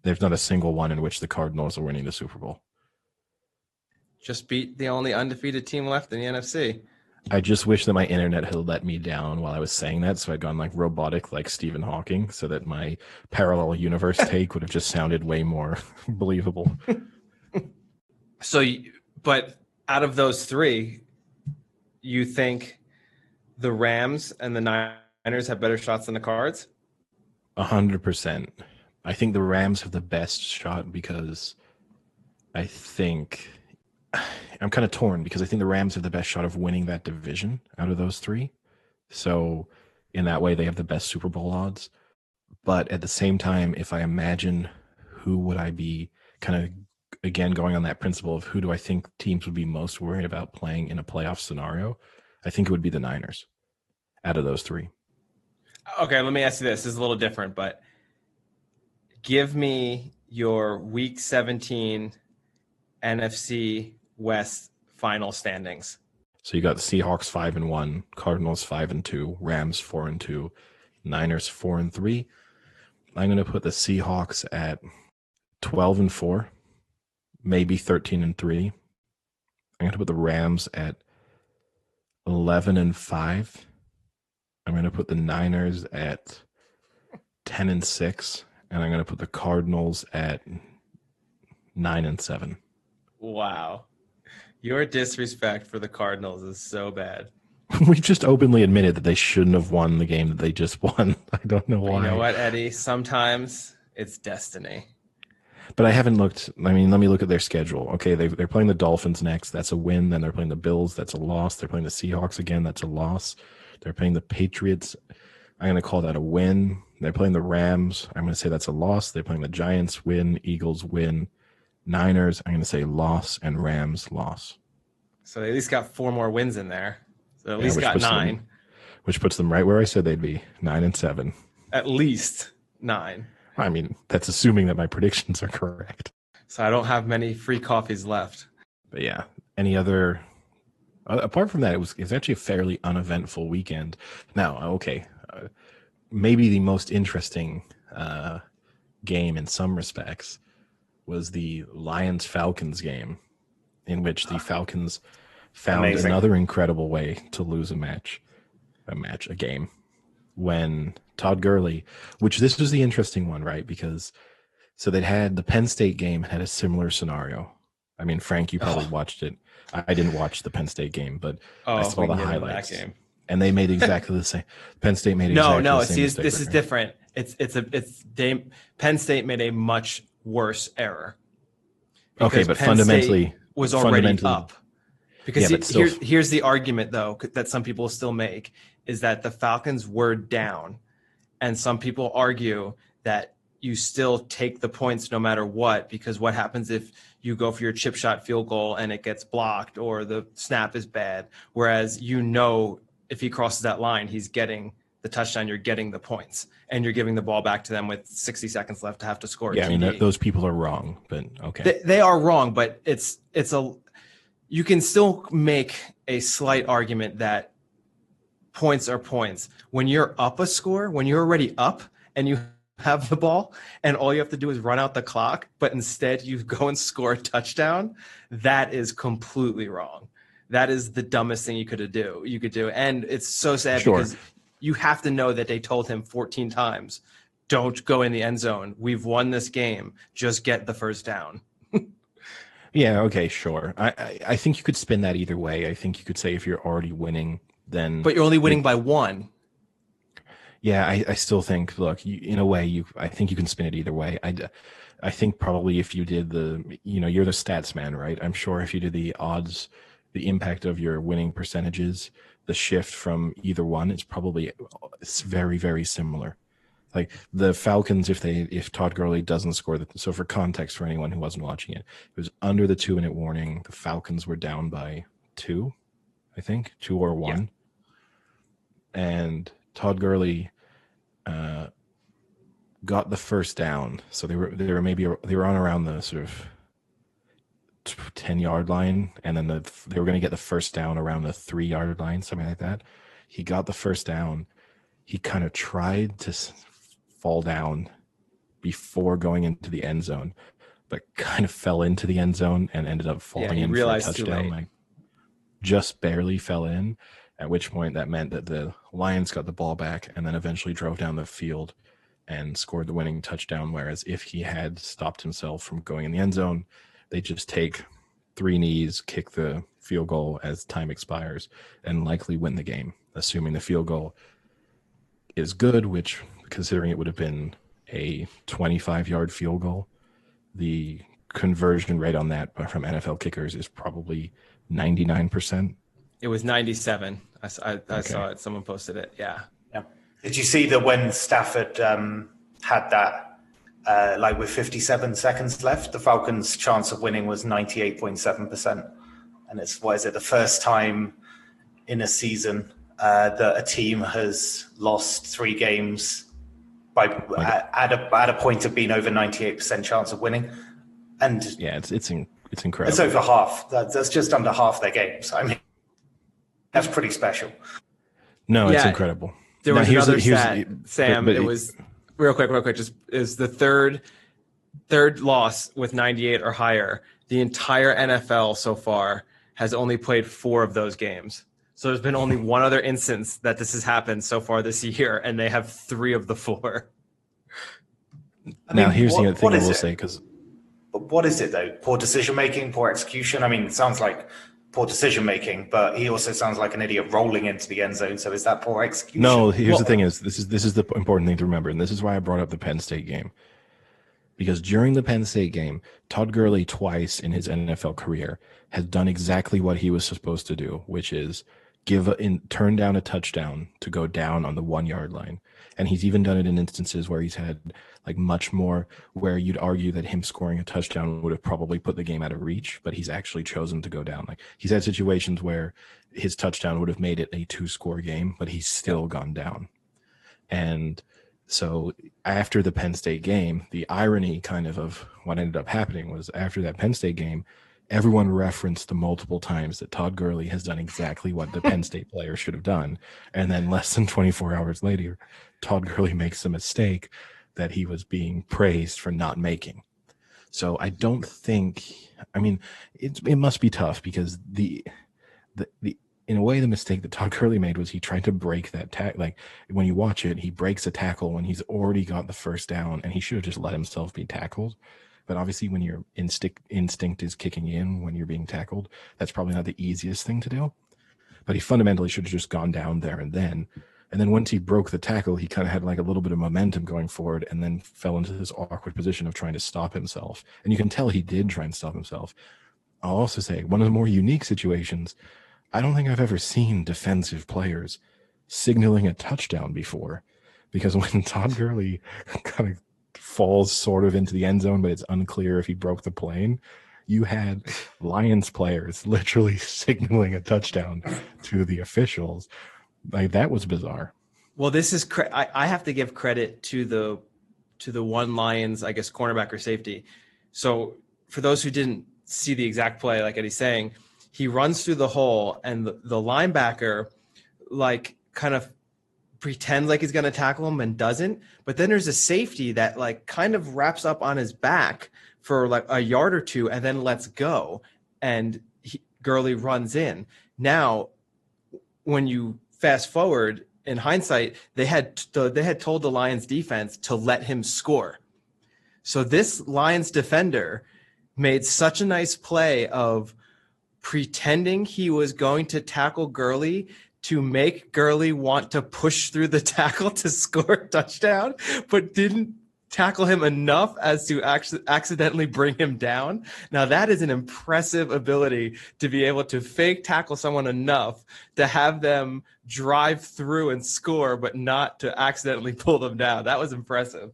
there's not a single one in which the Cardinals are winning the Super Bowl. Just beat the only undefeated team left in the NFC. I just wish that my internet had let me down while I was saying that, so I'd gone like robotic like Stephen Hawking, so that my parallel universe take would have just sounded way more believable. So, but out of those three, you think the Rams and the Niners have better shots than the Cards? 100%. I think the Rams have the best shot because I think I'm kind of torn because I think the Rams have the best shot of winning that division out of those three. So in that way, they have the best Super Bowl odds. But at the same time, if I imagine who would I be kind of, again, going on that principle of who do I think teams would be most worried about playing in a playoff scenario, I think it would be the Niners out of those three. Okay, let me ask you this. This is a little different, but give me your Week 17 NFC West final standings. So you got the Seahawks 5-1, Cardinals 5-2, Rams 4-2, Niners 4-3. I'm going to put the Seahawks at 12-4, maybe 13-3. I'm going to put the Rams at 11-5. I'm going to put the Niners at 10-6, and I'm going to put the Cardinals at 9-7. Wow. Your disrespect for the Cardinals is so bad. We've just openly admitted that they shouldn't have won the game that they just won. I don't know why. You know what, Eddie? Sometimes it's destiny. But I haven't looked. I mean, let me look at their schedule. Okay, they're playing the Dolphins next. That's a win. Then they're playing the Bills. That's a loss. They're playing the Seahawks again. That's a loss. They're playing the Patriots. I'm going to call that a win. They're playing the Rams. I'm going to say that's a loss. They're playing the Giants, win. Eagles, win. Niners, I'm going to say loss, and Rams, loss. So they at least got 4 more wins in there. So at least got 9. Which puts them right where I said they'd be, 9-7. At least 9. I mean, that's assuming that my predictions are correct. So I don't have many free coffees left. But yeah, any other... apart from that, it was actually a fairly uneventful weekend. Now, okay, maybe the most interesting game in some respects was the Lions-Falcons game, in which the Falcons found another incredible way to lose a game, when Todd Gurley, which this was the interesting one, right? Because so they had the Penn State game had a similar scenario. I mean, Frank, you probably watched it. I didn't watch the Penn State game, but I saw the highlights. And they made exactly the same. Penn State made exactly the same. No, this is different. Penn State made a much worse error. Okay, but Penn fundamentally State was already up. Because here's the argument, though, that some people still make, is that the Falcons were down, and some people argue that you still take the points no matter what, because what happens if you go for your chip shot field goal and it gets blocked or the snap is bad, whereas if he crosses that line, he's getting the touchdown, you're getting the points, and you're giving the ball back to them with 60 seconds left to have to score. Yeah, I mean, those people are wrong, but okay. They are wrong, but you can still make a slight argument that points are points. When you're up a score, when you're already up and you have the ball and all you have to do is run out the clock, but instead you go and score a touchdown, that is completely wrong. That is the dumbest thing you could do. And it's so sad because you have to know that they told him 14 times, don't go in the end zone. We've won this game. Just get the first down. Yeah, okay, sure. I think you could spin that either way. I think you could say if you're already winning, then... But you're only winning by 1. Yeah, I still think, look, in a way, I think you can spin it either way. I think probably if you did you're the stats man, right? I'm sure if you did the odds, the impact of your winning percentages, the shift from either one, it's very, very similar. Like the Falcons, if Todd Gurley doesn't score, so for context for anyone who wasn't watching it was under the 2-minute warning. The Falcons were down by 2, I think 2 or 1, and Todd Gurley got the first down. So they were on around the sort of 10-yard line, and then they were going to get the first down around the 3-yard line, something like that. He got the first down. He kind of tried to fall down before going into the end zone, but kind of fell into the end zone and ended up falling in for a touchdown. Like, just barely fell in, at which point that meant that the Lions got the ball back and then eventually drove down the field and scored the winning touchdown. Whereas if he had stopped himself from going in the end zone, they just take 3 knees, kick the field goal as time expires, and likely win the game, assuming the field goal is good, which, considering it would have been a 25-yard field goal, the conversion rate on that from NFL kickers is probably 99%. It was 97. I saw it. Someone posted it. Yeah. Did you see that when Stafford had that, like with 57 seconds left, the Falcons' chance of winning was 98.7%. And it's, the first time in a season that a team has lost 3 games at a point of being over 98% chance of winning. And yeah, it's incredible. It's over half. That's just under half their games. I mean, that's pretty special. No, it's incredible. There was another stat, Sam. It was real quick. Just is the third loss with 98 or higher. The entire NFL so far has only played 4 of those games. So there's been only one other instance that this has happened so far this year, and they have 3 of the 4. Now, here's the other thing I will say, because. But what is it, though? Poor decision-making, poor execution? I mean, it sounds like poor decision-making, but he also sounds like an idiot rolling into the end zone. So is that poor execution? No, here's the thing is, this is the important thing to remember, and this is why I brought up the Penn State game. Because during the Penn State game, Todd Gurley twice in his NFL career has done exactly what he was supposed to do, which is turn down a touchdown to go down on the 1-yard line. And he's even done it in instances where he's had like much more, where you'd argue that him scoring a touchdown would have probably put the game out of reach, but he's actually chosen to go down. Like, he's had situations where his touchdown would have made it a 2-score game, but he's still gone down. And so after the Penn State game, the irony kind of what ended up happening was, after that Penn State game, everyone referenced the multiple times that Todd Gurley has done exactly what the Penn State player should have done. And then less than 24 hours later, Todd Gurley makes a mistake that he was being praised for not making. So I don't think, I mean, it must be tough, because the in a way, the mistake that Todd Gurley made was he tried to break that tackle. Like, when you watch it, he breaks a tackle when he's already got the first down, and he should have just let himself be tackled. But obviously, when your instinct is kicking in when you're being tackled, that's probably not the easiest thing to do. But he fundamentally should have just gone down there and then. And then once he broke the tackle, he kind of had like a little bit of momentum going forward, and then fell into this awkward position of trying to stop himself. And you can tell he did try and stop himself. I'll also say, one of the more unique situations, I don't think I've ever seen defensive players signaling a touchdown before. Because when Todd Gurley kind of falls sort of into the end zone, but it's unclear if he broke the plane, you had Lions players literally signaling a touchdown to the officials. Like, that was bizarre. Well, this is I have to give credit to the one Lions, I guess, cornerback or safety. So for those who didn't see the exact play, like Eddie's saying, he runs through the hole, and the linebacker like kind of pretends like he's going to tackle him and doesn't. But then there's a safety that like kind of wraps up on his back for like a yard or two and then lets go, and Gurley runs in. Now, when you fast forward, in hindsight, they had told the Lions defense to let him score. So this Lions defender made such a nice play of pretending he was going to tackle Gurley to make Gurley want to push through the tackle to score a touchdown, but didn't tackle him enough as to accidentally bring him down. Now, that is an impressive ability, to be able to fake tackle someone enough to have them drive through and score, but not to accidentally pull them down. That was impressive.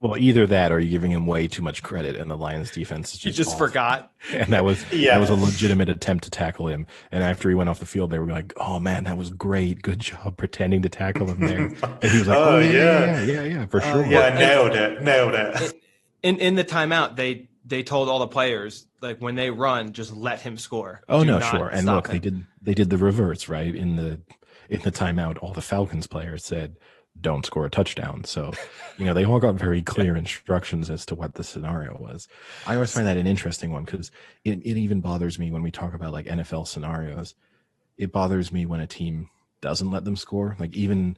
Well, either that or you're giving him way too much credit, and the Lions defense is You just just awful. forgot. And that was Yeah. a legitimate attempt to tackle him. And after he went off the field, they were like, "Oh man, that was great. Good job pretending to tackle him there." And he was like, Oh, "Oh yeah. yeah, for sure." Yeah, Well, nailed it. in the timeout, they told all the players, like, when they run, just let him score. Oh Do no, not sure. And stop look, him. they did the reverse, right? In the timeout, all the Falcons players said, "Don't score a touchdown." So, they all got very clear instructions as to what the scenario was. I always find that an interesting one because it even bothers me when we talk about like NFL scenarios. It bothers me when a team doesn't let them score. Like even,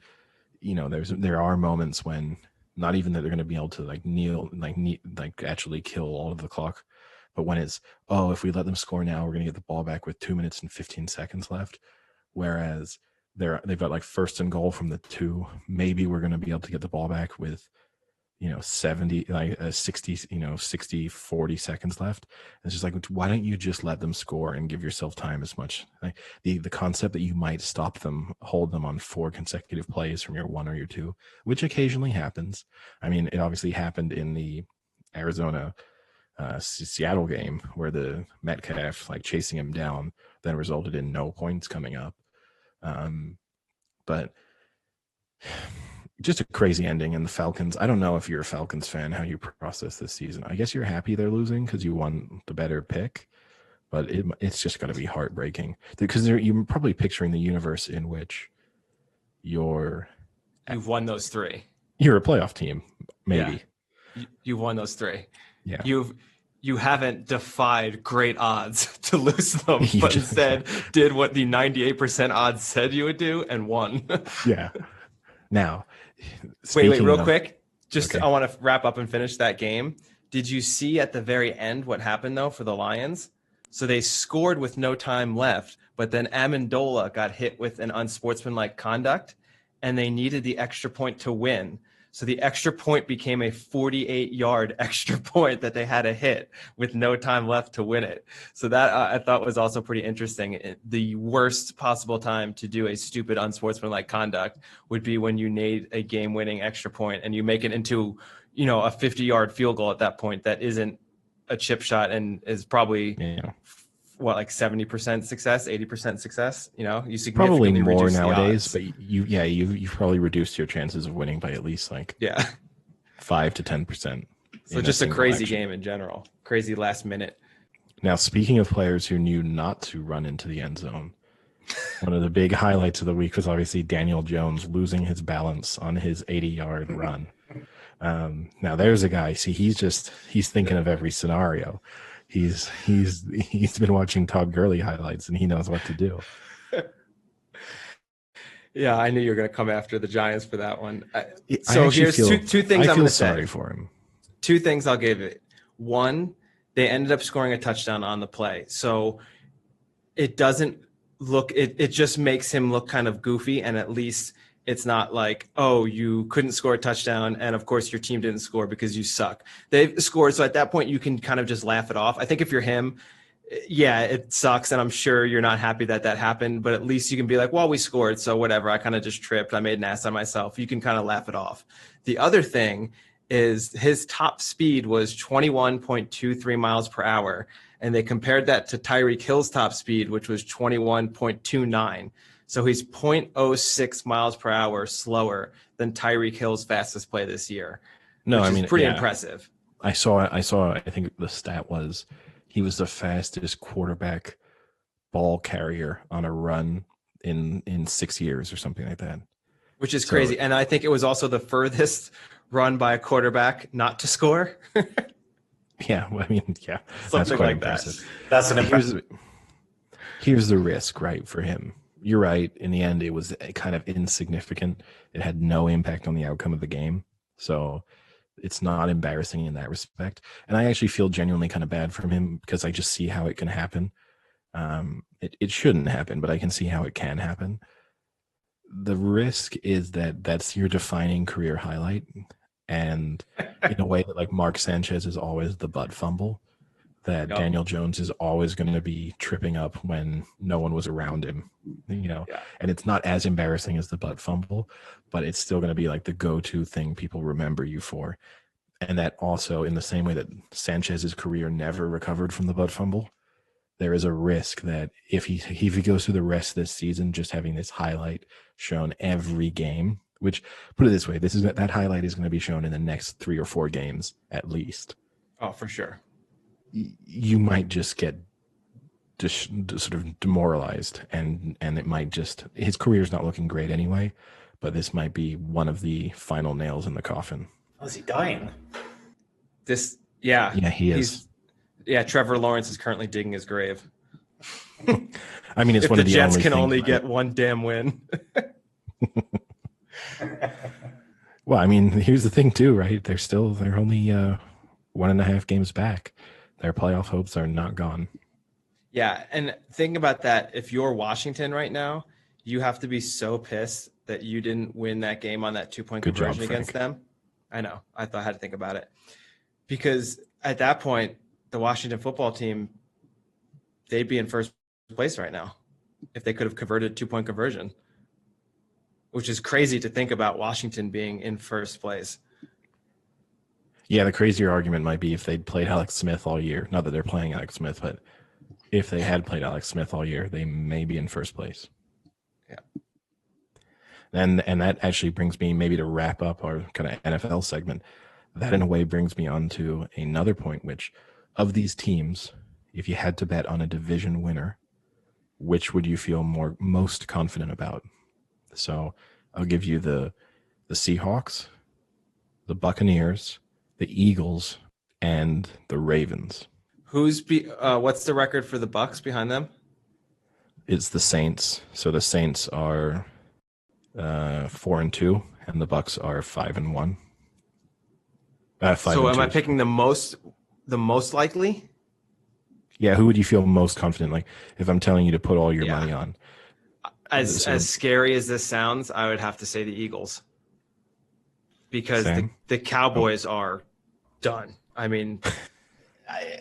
there are moments when not even that they're going to be able to like actually kill all of the clock. But when it's, oh, if we let them score now, we're going to get the ball back with 2 minutes and 15 seconds left. Whereas they've got like first and goal from the 2. Maybe we're going to be able to get the ball back with, 70, 60, 60, 40 seconds left. It's just like, why don't you just let them score and give yourself time as much? Like the concept that you might stop them, hold them on 4 consecutive plays from your 1 or your 2, which occasionally happens. I mean, it obviously happened in the Arizona Seattle game where the Metcalf like chasing him down then resulted in no points coming up. But just a crazy ending. And the Falcons, I don't know if you're a Falcons fan, how you process this season. I guess you're happy they're losing because you won the better pick, but it's just got to be heartbreaking because you're probably picturing the universe in which you've won those 3. You're a playoff team, maybe. Yeah. You've won those 3. Yeah. You haven't defied great odds to lose them, but instead did what the 98% odds said you would do and won. Yeah. Now, wait, real quick. Okay. I want to wrap up and finish that game. Did you see at the very end what happened, though, for the Lions? So they scored with no time left, but then Amendola got hit with an unsportsmanlike conduct, and they needed the extra point to win. So the extra point became a 48-yard extra point that they had to hit with no time left to win it. So that I thought was also pretty interesting. The worst possible time to do a stupid unsportsmanlike conduct would be when you need a game-winning extra point and you make it into, a 50-yard field goal at that point that isn't a chip shot and is probably like 70% success, 80% success. You significantly probably more nowadays, but you've probably reduced your chances of winning by at least 5 to 10%. So just a crazy game in general, crazy last minute. Now, speaking of players who knew not to run into the end zone, one of the big highlights of the week was obviously Daniel Jones losing his balance on his 80-yard run. Now there's a guy. See, he's thinking of every scenario. He's been watching Todd Gurley highlights and he knows what to do. Yeah, I knew you were going to come after the Giants for that one. So here's two things I'm going to say. Sorry for him. 2 things I'll give it. 1, they ended up scoring a touchdown on the play. So it doesn't look, it just makes him look kind of goofy. And at least it's not like, oh, you couldn't score a touchdown. And of course your team didn't score because you suck. They've scored. So at that point you can kind of just laugh it off. I think if you're him, yeah, it sucks. And I'm sure you're not happy that happened, but at least you can be like, well, we scored. So whatever. I kind of just tripped. I made an ass of myself. You can kind of laugh it off. The other thing is his top speed was 21.23 miles per hour. And they compared that to Tyreek Hill's top speed, which was 21.29. So he's 0.06 miles per hour slower than Tyreek Hill's fastest play this year. No, which I mean, is pretty impressive. I saw, I think the stat was he was the fastest quarterback ball carrier on a run in 6 years or something like that. Which is crazy. And I think it was also the furthest run by a quarterback not to score. Yeah, well, I mean, yeah, something that's quite like impressive. That's an impressive. Here's the risk, right, for him. You're right. In the end, it was kind of insignificant. It had no impact on the outcome of the game. So it's not embarrassing in that respect. And I actually feel genuinely kind of bad for him because I just see how it can happen. It shouldn't happen, but I can see how it can happen. The risk is that that's your defining career highlight. And in a way that like Mark Sanchez is always the butt fumble, that Daniel Jones is always going to be tripping up when no one was around him, and it's not as embarrassing as the butt fumble, but it's still going to be like the go-to thing people remember you for. And that also, in the same way that Sanchez's career never recovered from the butt fumble, there is a risk that if he goes through the rest of this season just having this highlight shown every game, which, put it this way, that highlight is going to be shown in the next 3 or 4 games at least. Oh, for sure. You might just get sort of demoralized, and it might just, his career's not looking great anyway, but this might be one of the final nails in the coffin. Oh, is he dying? Yeah, he is. Trevor Lawrence is currently digging his grave. I mean, it's if one the of the Jets only can things, only right? get one damn win. Well, I mean, here's the thing too, right? They're only 1.5 games back. Their playoff hopes are not gone. Yeah, and think about that. If you're Washington right now, you have to be so pissed that you didn't win that game on that 2-point conversion against them. I know. I had to think about it. Because at that point, the Washington football team, they'd be in first place right now if they could have converted 2-point conversion, which is crazy to think about Washington being in first place. Yeah, the crazier argument might be if they'd played Alex Smith all year. Not that they're playing Alex Smith, but if they had played Alex Smith all year, they may be in first place. Yeah. And that actually brings me maybe to wrap up our kind of NFL segment. That in a way brings me on to another point, which of these teams, if you had to bet on a division winner, which would you feel most confident about? So I'll give you the Seahawks, the Buccaneers, the Eagles, and the Ravens. What's the record for the Bucs behind them? It's the Saints. So the Saints are 4-2, and the Bucs are 5-1. So am I picking the most likely? Yeah, who would you feel most confident? Like if I'm telling you to put all your money on. As scary as this sounds, I would have to say the Eagles. Because the Cowboys are done. I mean,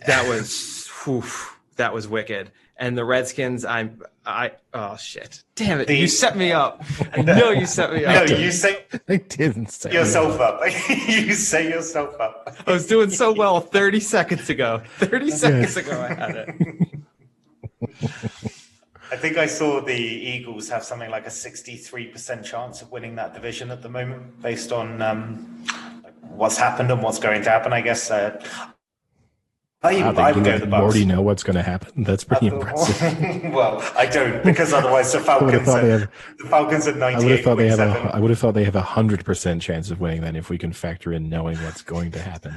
that was wicked. And the Redskins, oh shit. Damn it. You set me up. I know you set me up. No, you say I didn't set yourself up. You set yourself up. I was doing so well 30 seconds ago. 30 seconds ago I had it. I think I saw the Eagles have something like a 63% chance of winning that division at the moment, based on what's happened and what's going to happen. I guess I would go the Bucs. You already know what's going to happen. That's pretty impressive. Well, I don't, because otherwise the Falcons are 98.7. I would have thought they have 100% chance of winning then if we can factor in knowing what's going to happen.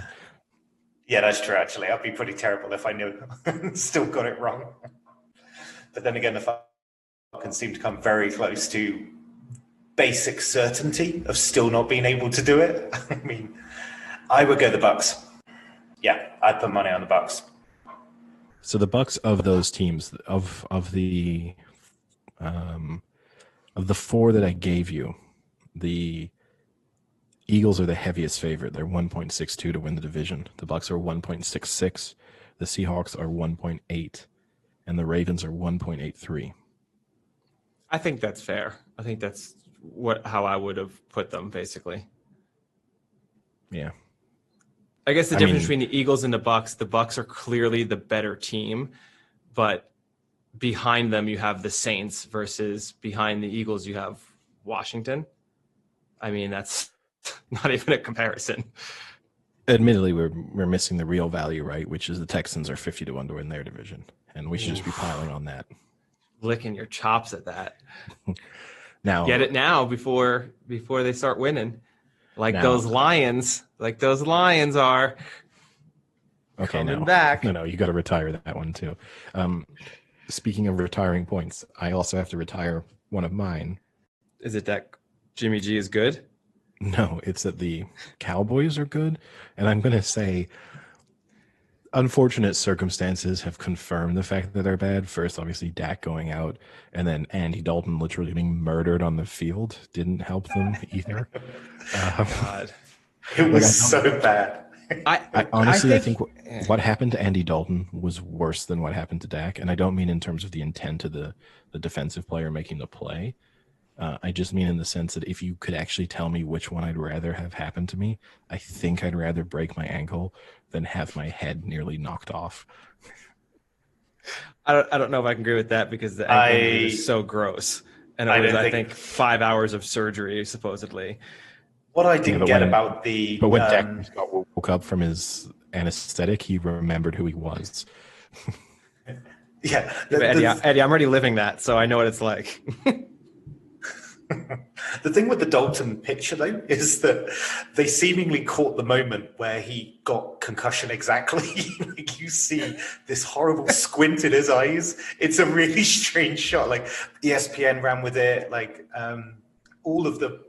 Yeah, that's true. Actually, I'd be pretty terrible if I knew still got it wrong. But then again, the Falcons seem to come very close to basic certainty of still not being able to do it. I mean, I would go the Bucs. Yeah, I'd put money on the Bucs. So the Bucs of those teams, of the 4 that I gave you, the Eagles are the heaviest favorite. They're 1.62 to win the division. The Bucs are 1.66. The Seahawks are 1.8. And the Ravens are 1.83. I think that's fair. I think that's how I would have put them, basically. Yeah. I guess the difference between the Eagles and the Bucs are clearly the better team, but behind them you have the Saints versus behind the Eagles you have Washington. I mean, that's not even a comparison. Admittedly, we're missing the real value, right? Which is the Texans are 50-1 to win their division, and we should just be piling on that. Licking your chops at that. Now, get it now before they start winning, those Lions are. Okay, coming back. No, you got to retire that one too. Speaking of retiring points, I also have to retire one of mine. Is it that Jimmy G is good? No, it's that the Cowboys are good. And I'm going to say unfortunate circumstances have confirmed the fact that they're bad. First, obviously, Dak going out, and then Andy Dalton literally being murdered on the field didn't help them either. God. It was so bad. I honestly, I think what happened to Andy Dalton was worse than what happened to Dak, and I don't mean in terms of the intent of the defensive player making the play. I just mean in the sense that if you could actually tell me which one I'd rather have happened to me, I think I'd rather break my ankle than have my head nearly knocked off. I don't know if I can agree with that because the ankle injury was so gross, and it was I think 5 hours of surgery supposedly. What I didn't get about the but when Dak woke up from his anesthetic, he remembered who he was. Yeah, Eddie, I'm already living that, so I know what it's like. The thing with the Dalton picture, though, is that they seemingly caught the moment where he got concussion exactly. Like you see this horrible squint in his eyes. It's a really strange shot. Like ESPN ran with it. Like all of the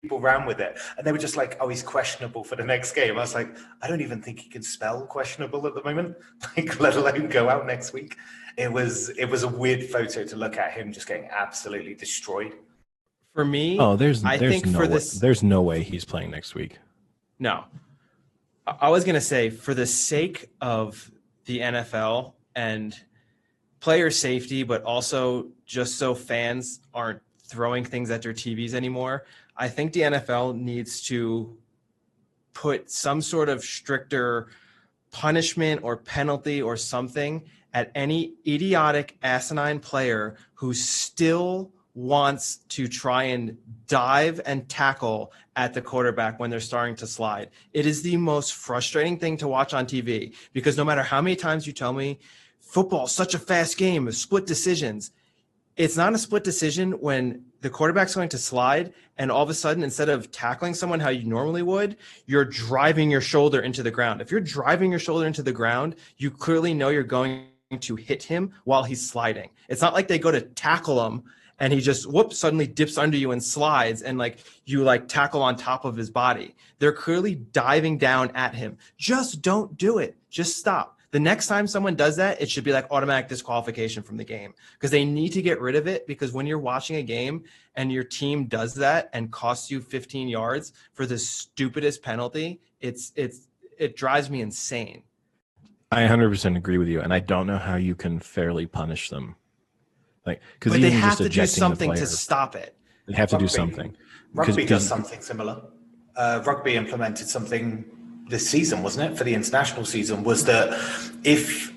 people ran with it, and they were just like, "Oh, he's questionable for the next game." I was like, "I don't even think he can spell questionable at the moment, like let alone go out next week." It was a weird photo to look at him just getting absolutely destroyed. For me, there's no way he's playing next week. No, I was gonna say for the sake of the NFL and player safety, but also just so fans aren't throwing things at their TVs anymore, I think the NFL needs to put some sort of stricter punishment or penalty or something at any idiotic, asinine player who still wants to try and dive and tackle at the quarterback when they're starting to slide. It is the most frustrating thing to watch on TV because no matter how many times you tell me football is such a fast game of split decisions, it's not a split decision when the quarterback's going to slide and all of a sudden, instead of tackling someone how you normally would, you're driving your shoulder into the ground. If you're driving your shoulder into the ground, you clearly know you're going to hit him while he's sliding. It's not like they go to tackle him and he just suddenly dips under you and slides and you tackle on top of his body. They're clearly diving down at him. Just don't do it. Just stop. The next time someone does that, it should be like automatic disqualification from the game because they need to get rid of it, because when you're watching a game and your team does that and costs you 15 yards for the stupidest penalty, it drives me insane. I 100% agree with you, and I don't know how you can fairly punish them. But they have to do something to stop it. They have to do something. Rugby does something similar. Rugby implemented something this season, wasn't it, for the international season, was that if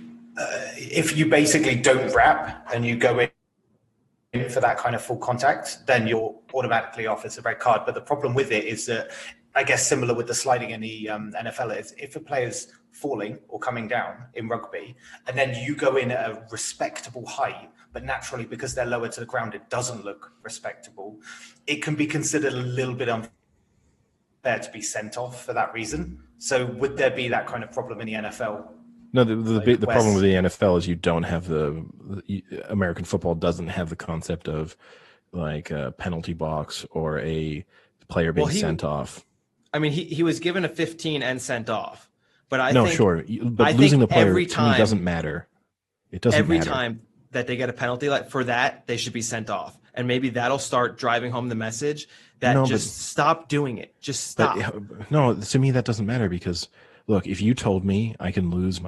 you basically don't wrap and you go in for that kind of full contact, then you're automatically off as a red card. But the problem with it is that, I guess similar with the sliding in the NFL, is if a player's falling or coming down in rugby and then you go in at a respectable height, but naturally because they're lower to the ground it doesn't look respectable, it can be considered a little bit unfair to be sent off for that reason. So would there be that kind of problem in the NFL? No, the problem with the NFL is you don't have American football doesn't have the concept of like a penalty box or a player being sent off. I mean, he was given a 15 and sent off, but but losing the player to me doesn't matter. It doesn't matter. Every time that they get a penalty for that, they should be sent off, and maybe that'll start driving home the message that stop doing it. Just stop. No, to me that doesn't matter because look, if you told me I can lose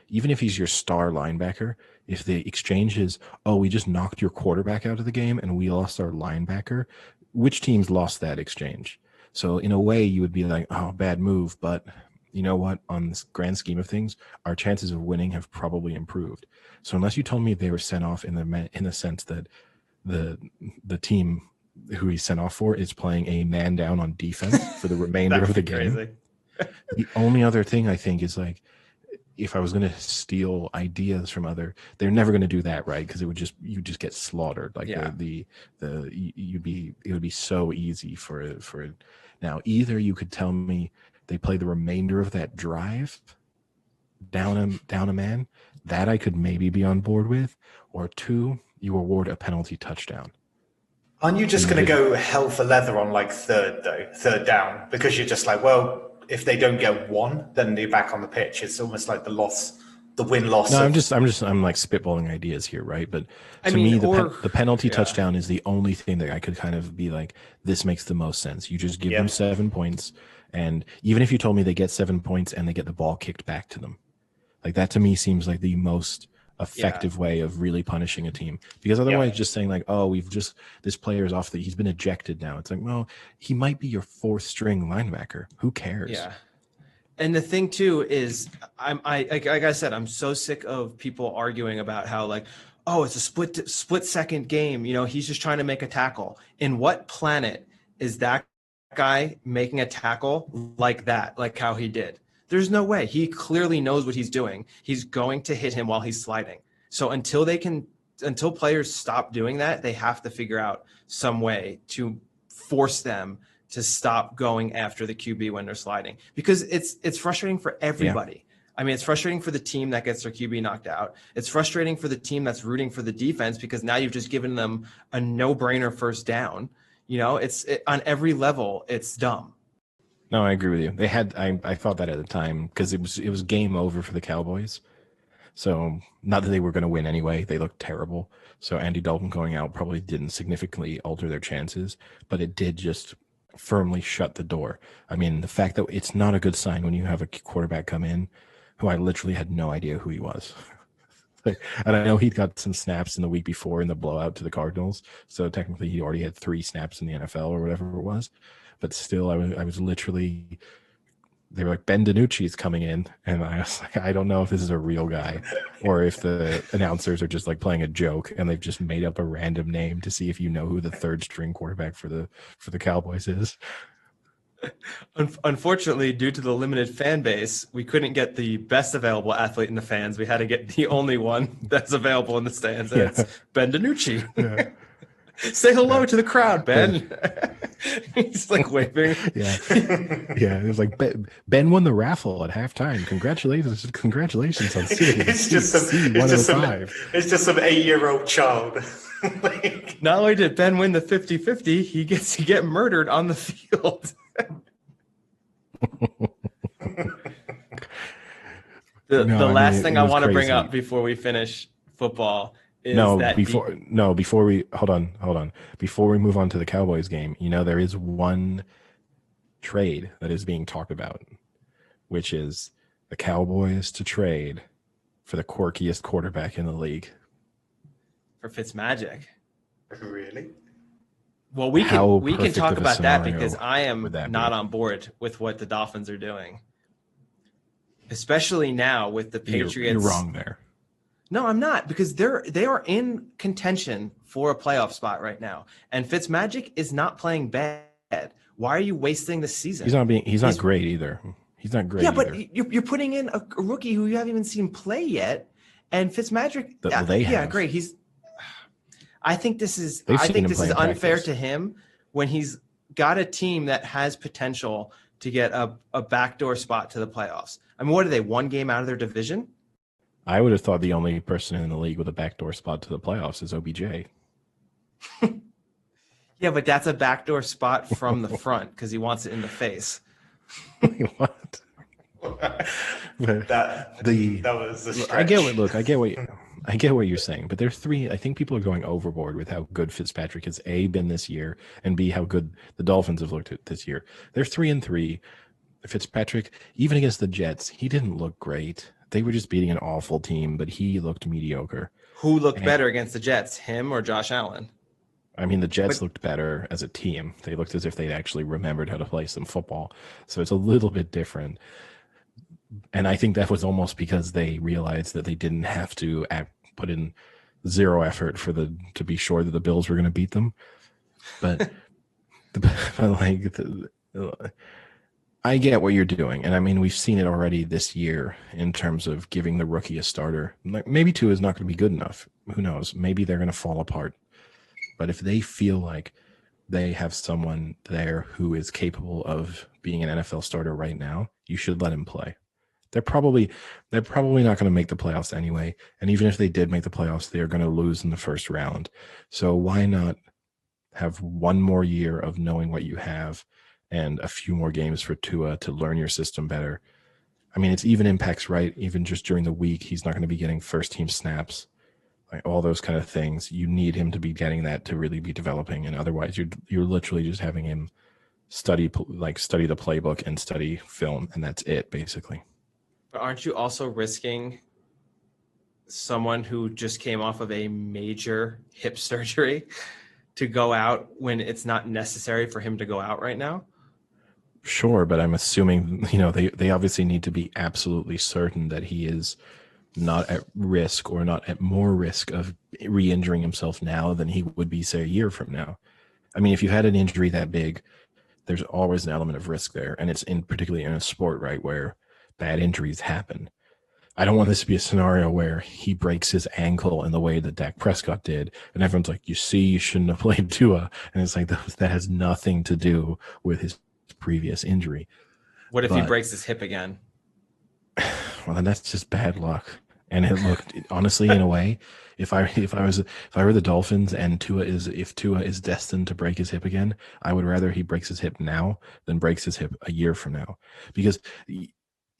even if he's your star linebacker, if the exchange is, oh, we just knocked your quarterback out of the game and we lost our linebacker, which teams lost that exchange? So in a way you would be like, oh, bad move, but you know what? On this grand scheme of things, our chances of winning have probably improved. So unless you told me they were sent off in the sense that the team who he's sent off for is playing a man down on defense for the remainder of the game. Crazy. The only other thing I think is like, if I was going to steal ideas from they're never going to do that, right? Because you just get slaughtered. Like it would be so easy for now. Either you could tell me they play the remainder of that drive down a man, that I could maybe be on board with, or two, you award a penalty touchdown. Aren't you just going to go hell for leather on third down? Because you're just like, well, if they don't get one, then they're back on the pitch. It's almost like the win-loss. No, I'm like spitballing ideas here, right? But to me, the penalty touchdown is the only thing that I could kind of be like, this makes the most sense. You just give them 7 points, And even if you told me they get 7 points and they get the ball kicked back to them, like that to me seems like the most effective way of really punishing a team. Because otherwise just saying like, oh, this player is off, he's been ejected now. It's like, well, he might be your 4th string linebacker. Who cares? Yeah. And the thing too is, like I said, I'm so sick of people arguing about how like, oh, it's a split second game. You know, he's just trying to make a tackle. In what planet is that guy making a tackle like that, like how he did? There's no way. He clearly knows what he's doing. He's going to hit him while he's sliding. So until players stop doing that, they have to figure out some way to force them to stop going after the QB when they're sliding, because it's frustrating for everybody. Yeah. I mean, it's frustrating for the team that gets their QB knocked out. It's frustrating for the team that's rooting for the defense, because now you've just given them a no-brainer first down. You know, on every level, it's dumb. No, I agree with you. I thought that at the time, because it was game over for the Cowboys. So not that they were going to win anyway. They looked terrible. So Andy Dalton going out probably didn't significantly alter their chances, but it did just firmly shut the door. I mean, the fact that it's not a good sign when you have a quarterback come in who I literally had no idea who he was. And I know he got some snaps in the week before in the blowout to the Cardinals. So technically he already had 3 snaps in the NFL or whatever it was. But still, I was literally, they were like, Ben DiNucci is coming in. And I was like, I don't know if this is a real guy or if the announcers are just like playing a joke and they've just made up a random name to see if you know who the 3rd string quarterback for the Cowboys is. Unfortunately, due to the limited fan base, we couldn't get the best available athlete in the fans. We had to get the only one that's available in the stands. And it's Ben DiNucci. Yeah. Say hello to the crowd, Ben. He's like waving. Yeah. It was like Ben won the raffle at halftime. Congratulations on seeing it's just some 8-year-old child. Not only did Ben win the 50-50, he gets to get murdered on the field. The last thing I want to bring up before we finish football is before we hold on. Before we move on to the Cowboys game, there is one trade that is being talked about, which is the Cowboys to trade for the quirkiest quarterback in the league. For Fitzmagic. Really? Well, we can talk about that, because I am not on board with what the Dolphins are doing, especially now with the Patriots. You're wrong there. No, I'm not, because they are in contention for a playoff spot right now, and Fitzmagic is not playing bad. Why are you wasting the season? He's not great either. He's not great. Yeah, but you're putting in a rookie who you haven't even seen play yet, and Fitzmagic. Great. I think this is unfair to him when he's got a team that has potential to get a backdoor spot to the playoffs. I mean, what are they, 1 game out of their division? I would have thought the only person in the league with a backdoor spot to the playoffs is OBJ. Yeah, but that's a backdoor spot from the front because he wants it in the face. What? that was a stretch. I get what you're saying, but there's 3. I think people are going overboard with how good Fitzpatrick has been this year, and B, how good the Dolphins have looked at this year. They're 3-3. Fitzpatrick, even against the Jets, he didn't look great. They were just beating an awful team, but he looked mediocre. Who looked better against the Jets, him or Josh Allen? I mean, the Jets looked better as a team. They looked as if they'd actually remembered how to play some football. So it's a little bit different. And I think that was almost because they realized that they didn't have to put in 0 effort to be sure that the Bills were going to beat them. But I get what you're doing. And I mean, we've seen it already this year in terms of giving the rookie a starter. Maybe 2 is not going to be good enough. Who knows? Maybe they're going to fall apart. But if they feel like they have someone there who is capable of being an NFL starter right now, you should let him play. They're probably not going to make the playoffs anyway. And even if they did make the playoffs, they're going to lose in the first round. So why not have 1 more year of knowing what you have and a few more games for Tua to learn your system better? I mean, it's even impacts, right? Even just during the week, he's not going to be getting first team snaps, like all those kind of things. You need him to be getting that to really be developing. And otherwise you're literally just having him study the playbook and study film, and that's it basically. But aren't you also risking someone who just came off of a major hip surgery to go out when it's not necessary for him to go out right now? Sure, but I'm assuming, they obviously need to be absolutely certain that he is not at risk or not at more risk of re-injuring himself now than he would be, say, a year from now. I mean, if you had an injury that big, there's always an element of risk there. And it's particularly in a sport, right, where bad injuries happen. I don't want this to be a scenario where he breaks his ankle in the way that Dak Prescott did. And everyone's like, you see, you shouldn't have played Tua. And it's like, that has nothing to do with his previous injury. What if he breaks his hip again? Well, then that's just bad luck. And it looked, honestly, in a way, if I were the Dolphins and if Tua is destined to break his hip again, I would rather he breaks his hip now than breaks his hip a year from now. Because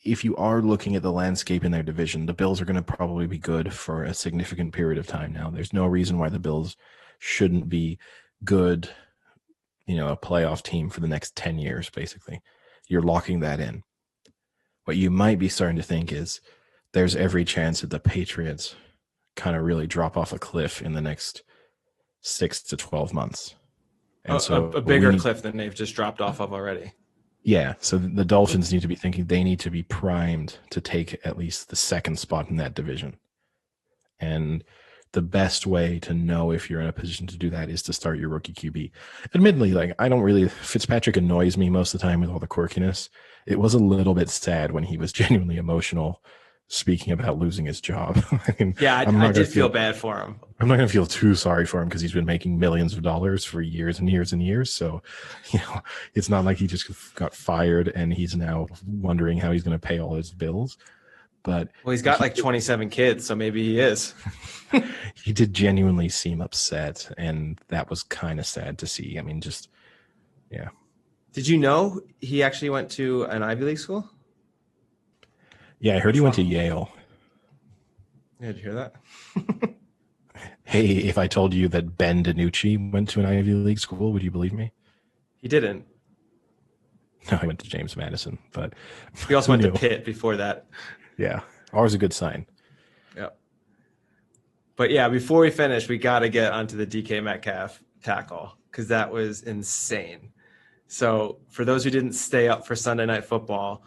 if you are looking at the landscape in their division, the Bills are going to probably be good for a significant period of time now. There's no reason why the Bills shouldn't be good, a playoff team for the next 10 years, basically. You're locking that in. What you might be starting to think is there's every chance that the Patriots kind of really drop off a cliff in the next 6 to 12 months. And so a bigger cliff than they've just dropped off of already. Yeah, so the Dolphins need to be thinking they need to be primed to take at least the second spot in that division. And the best way to know if you're in a position to do that is to start your rookie QB. Admittedly, Fitzpatrick annoys me most of the time with all the quirkiness. It was a little bit sad when he was genuinely emotional speaking about losing his job. I did feel bad for him. I'm not going to feel too sorry for him because he's been making millions of dollars for years and years and years. So, it's not like he just got fired and he's now wondering how he's going to pay all his bills. But he's got 27 kids, so maybe he is. He did genuinely seem upset, and that was kind of sad to see. I mean, yeah. Did you know he actually went to an Ivy League school? Yeah, I heard he went to Yale. Yeah, did you hear that? Hey, if I told you that Ben DiNucci went to an Ivy League school, would you believe me? He didn't. No, he went to James Madison, but he also went to Pitt before that. Yeah, always a good sign. Yeah. But yeah, before we finish, we got to get onto the DK Metcalf tackle because that was insane. So for those who didn't stay up for Sunday Night Football,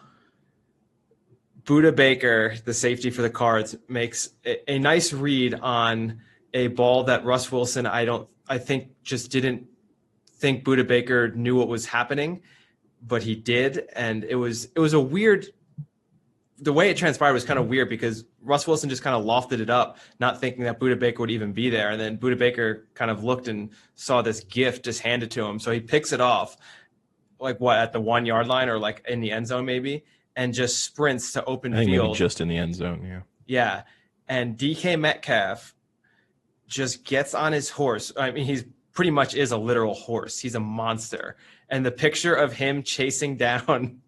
Budda Baker, the safety for the Cards, makes a nice read on a ball that Russ Wilson, I think just didn't think Budda Baker knew what was happening, but he did. And it was a weird, the way it transpired was kind of weird because Russ Wilson just kind of lofted it up, not thinking that Budda Baker would even be there. And then Budda Baker kind of looked and saw this gift just handed to him. So he picks it off at the 1 yard line or in the end zone maybe, and just sprints to open field. Maybe just in the end zone, yeah. Yeah. And DK Metcalf just gets on his horse. I mean, he's pretty much is a literal horse. He's a monster. And the picture of him chasing down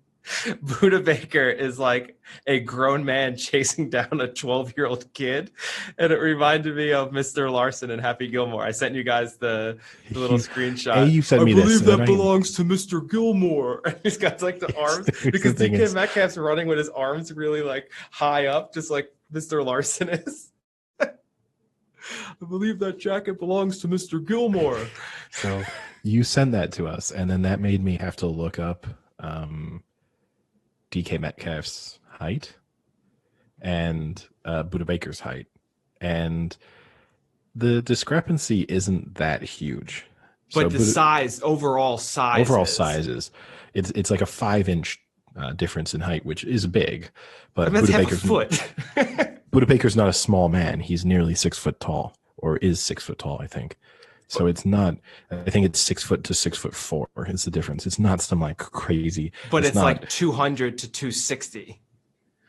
Budda Baker is like a grown man chasing down a 12-year-old kid. And it reminded me of Mr. Larson and Happy Gilmore. I sent you guys the little screenshot. Hey, you sent me I this. believe that belongs to Mr. Gilmore. And he's got the arms because DK Metcalf's running with his arms really high up, just like Mr. Larson is. I believe that jacket belongs to Mr. Gilmore. So you sent that to us, and then that made me have to look up DK Metcalf's height and Budda Baker's height. And the discrepancy isn't that huge. But the overall size it's like a 5-inch difference in height, which is big. But that's half a foot. Budda Baker's not a small man. He's nearly 6 foot tall, or is 6 foot tall, I think. So it's not, I think it's 6 foot to 6'4" is the difference. It's not some crazy. But it's not 200 to 260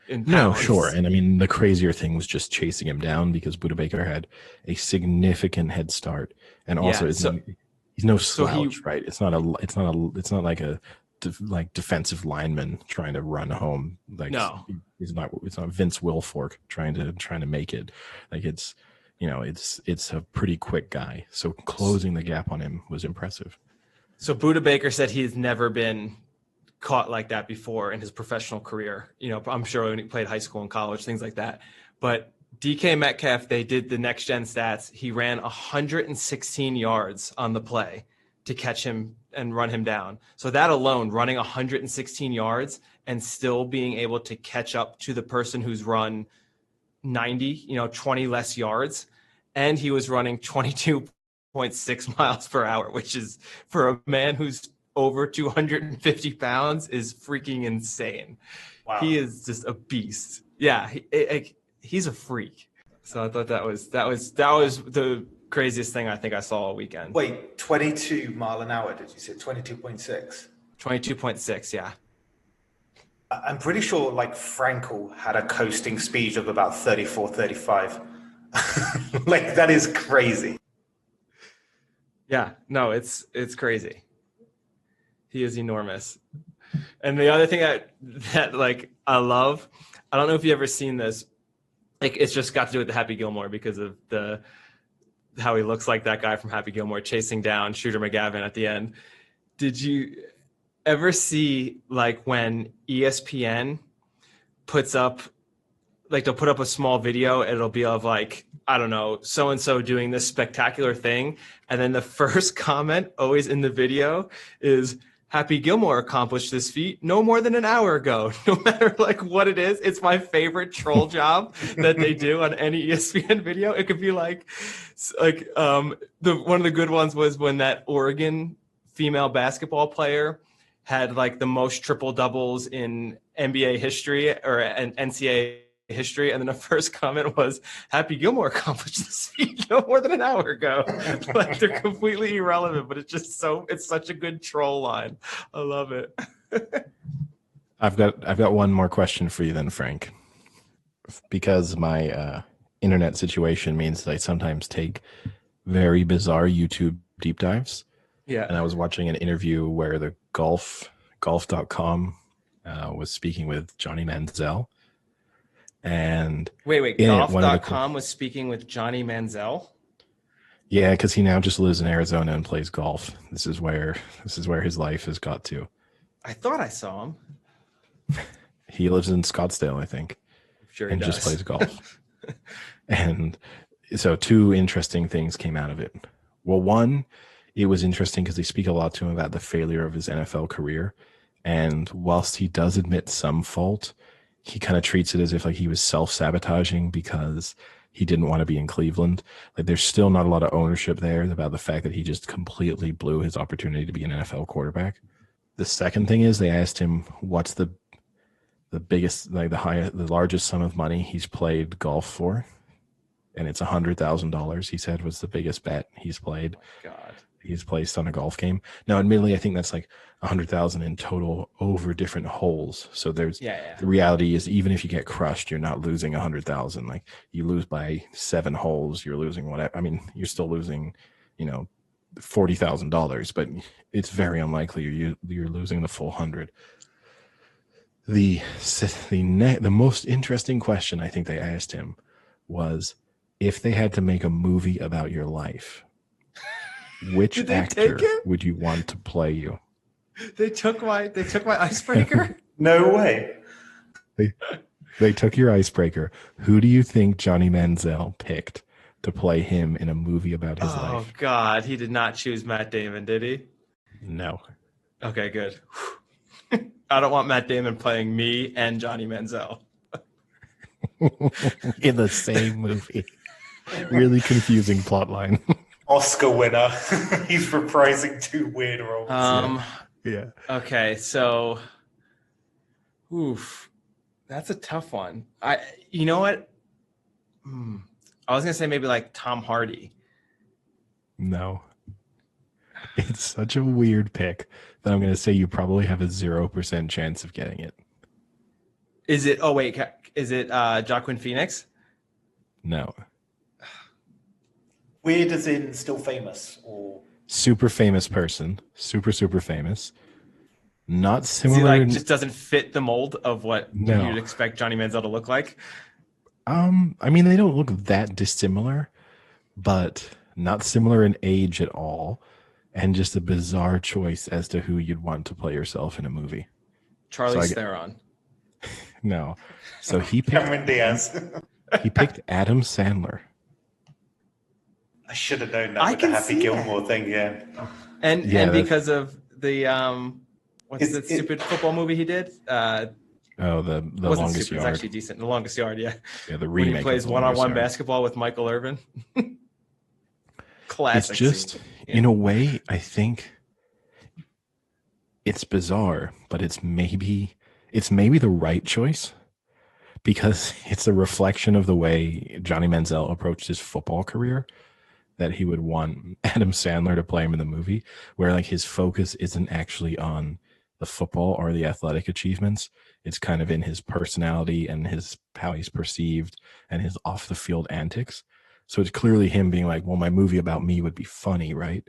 in pounds. No, sure. And I mean, the crazier thing was just chasing him down because Budda Baker had a significant head start. And also he's no slouch, right? It's not like a defensive lineman trying to run home. No. It's not Vince Wilfork trying to make it. It's a pretty quick guy. So closing the gap on him was impressive. So Buda Baker said he's never been caught like that before in his professional career. I'm sure when he played high school and college, things like that. But DK Metcalf, they did the next gen stats. He ran 116 yards on the play to catch him and run him down. So that alone, running 116 yards and still being able to catch up to the person who's run 90, 20 less yards. And he was running 22.6 miles per hour, which is, for a man who's over 250 pounds, is freaking insane. Wow. He is just a beast. Yeah, he's a freak. So I thought that was the craziest thing I think I saw all weekend. Wait, 22 mile an hour, did you say? 22.6? 22.6, yeah. I'm pretty sure like Frankel had a coasting speed of about 34, 35. Like, that is crazy. Yeah, no, it's crazy. He is enormous. And the other thing that like I love, I don't know if you've ever seen this. Like, it's just got to do with the Happy Gilmore because of how he looks like that guy from Happy Gilmore chasing down Shooter McGavin at the end. Did you ever see like when ESPN puts up, like, they'll put up a small video, it'll be of like, I don't know, so-and-so doing this spectacular thing. And then the first comment always in the video is, Happy Gilmore accomplished this feat no more than an hour ago. No matter like what it is, it's my favorite troll job that they do on any ESPN video. It could be like one of the good ones was when that Oregon female basketball player had like the most triple doubles in NBA history or NCAA history, and then the first comment was, Happy Gilmore accomplished this feat no more than an hour ago. Like, they're completely irrelevant, but it's such a good troll line. I love it. I've got one more question for you then, Frank, because my internet situation means that I sometimes take very bizarre YouTube deep dives. Yeah. And I was watching an interview where the golf.com was speaking with Johnny Manziel. And wait, golf.com was speaking with Johnny Manziel? Yeah, because he now just lives in Arizona and plays golf. This is where his life has got to. I thought I saw him. He lives in Scottsdale, I think. Sure, and just plays golf. And so two interesting things came out of it. Well, one, it was interesting because they speak a lot to him about the failure of his NFL career. And whilst he does admit some fault, he kind of treats it as if like he was self-sabotaging because he didn't want to be in Cleveland. Like, there's still not a lot of ownership there about the fact that he just completely blew his opportunity to be an NFL quarterback. The second thing is they asked him what's the biggest, like the largest sum of money he's played golf for. And it's $100,000, he said, was the biggest bet he's played. Oh, God. He's placed on a golf game. Now, admittedly, I think that's like 100,000 in total over different holes. So there's the reality is, even if you get crushed, you're not losing 100,000. Like, you lose by 7 holes, you're losing whatever. I mean, you're still losing, $40,000, but it's very unlikely you're losing the full 100. The most interesting question I think they asked him was, if they had to make a movie about your life, which actor would you want to play you? They took my icebreaker? No way. They took your icebreaker. Who do you think Johnny Manziel picked to play him in a movie about his life? Oh, God. He did not choose Matt Damon, did he? No. Okay, good. I don't want Matt Damon playing me and Johnny Manziel. In the same movie. Really confusing plot line. Oscar winner. He's reprising 2 weird roles. Yeah. Okay, so that's a tough one. You know what? I was gonna say maybe like Tom Hardy. No. It's such a weird pick that I'm gonna say you probably have a 0% chance of getting it. Is it Joaquin Phoenix? No. Weird as in still famous, or super famous person, super famous. Not similar. Is he like just doesn't fit the mold of what you'd expect Johnny Manziel to look like? I mean, they don't look that dissimilar, but not similar in age at all. and just a bizarre choice as to who you'd want to play yourself in a movie. Charlize Theron. No. So he picked Cameron Diaz. He picked Adam Sandler. I should have known that with the Happy Gilmore thing, yeah. And because of the what's the stupid football movie he did? The Longest Yard. It's actually decent. The Longest Yard, yeah. Yeah, the remake. When he plays one-on-one basketball with Michael Irvin. Classic. It's just, in a way, I think it's bizarre, but it's maybe the right choice because it's a reflection of the way Johnny Manziel approached his football career, that he would want Adam Sandler to play him in the movie, where like his focus isn't actually on the football or the athletic achievements. It's kind of in his personality and how he's perceived and his off the field antics. So it's clearly him being like, well, my movie about me would be funny, right?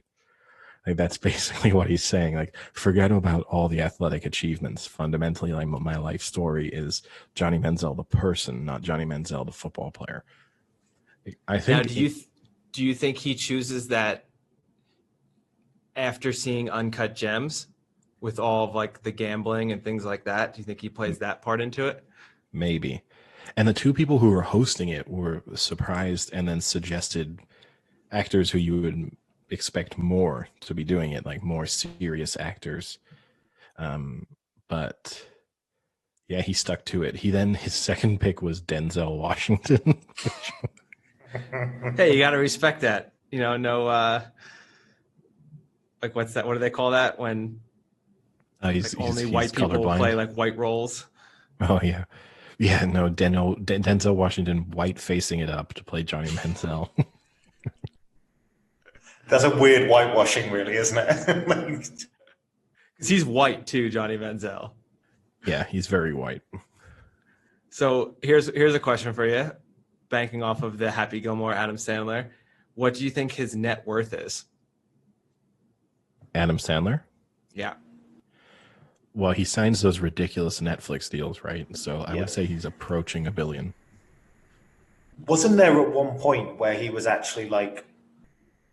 Like that's basically what he's saying. Like, forget about all the athletic achievements. Fundamentally, like my life story is Johnny Manziel the person, not Johnny Manziel the football player. I think. Now, do you think he chooses that after seeing Uncut Gems with all of like the gambling and things like that? Do you think he plays that part into it? Maybe. And the two people who were hosting it were surprised and then suggested actors who you would expect more to be doing it, like more serious actors. But yeah, he stuck to it. His second pick was Denzel Washington. Hey, you got to respect that. You know, no, like what's that? What do they call that when he's only white people colorblind. play like white roles? Oh yeah. Yeah, no, Denzel Washington white facing it up to play Johnny Manziel. That's a weird whitewashing, really, isn't it? Because he's white too, Johnny Manziel. Yeah, he's very white. So here's a question for you, banking off of the Happy Gilmore Adam Sandler. What do you think his net worth is? Adam Sandler? Yeah. Well, he signs those ridiculous Netflix deals, right? So I would say he's approaching $1 billion. Wasn't there at one point where he was actually like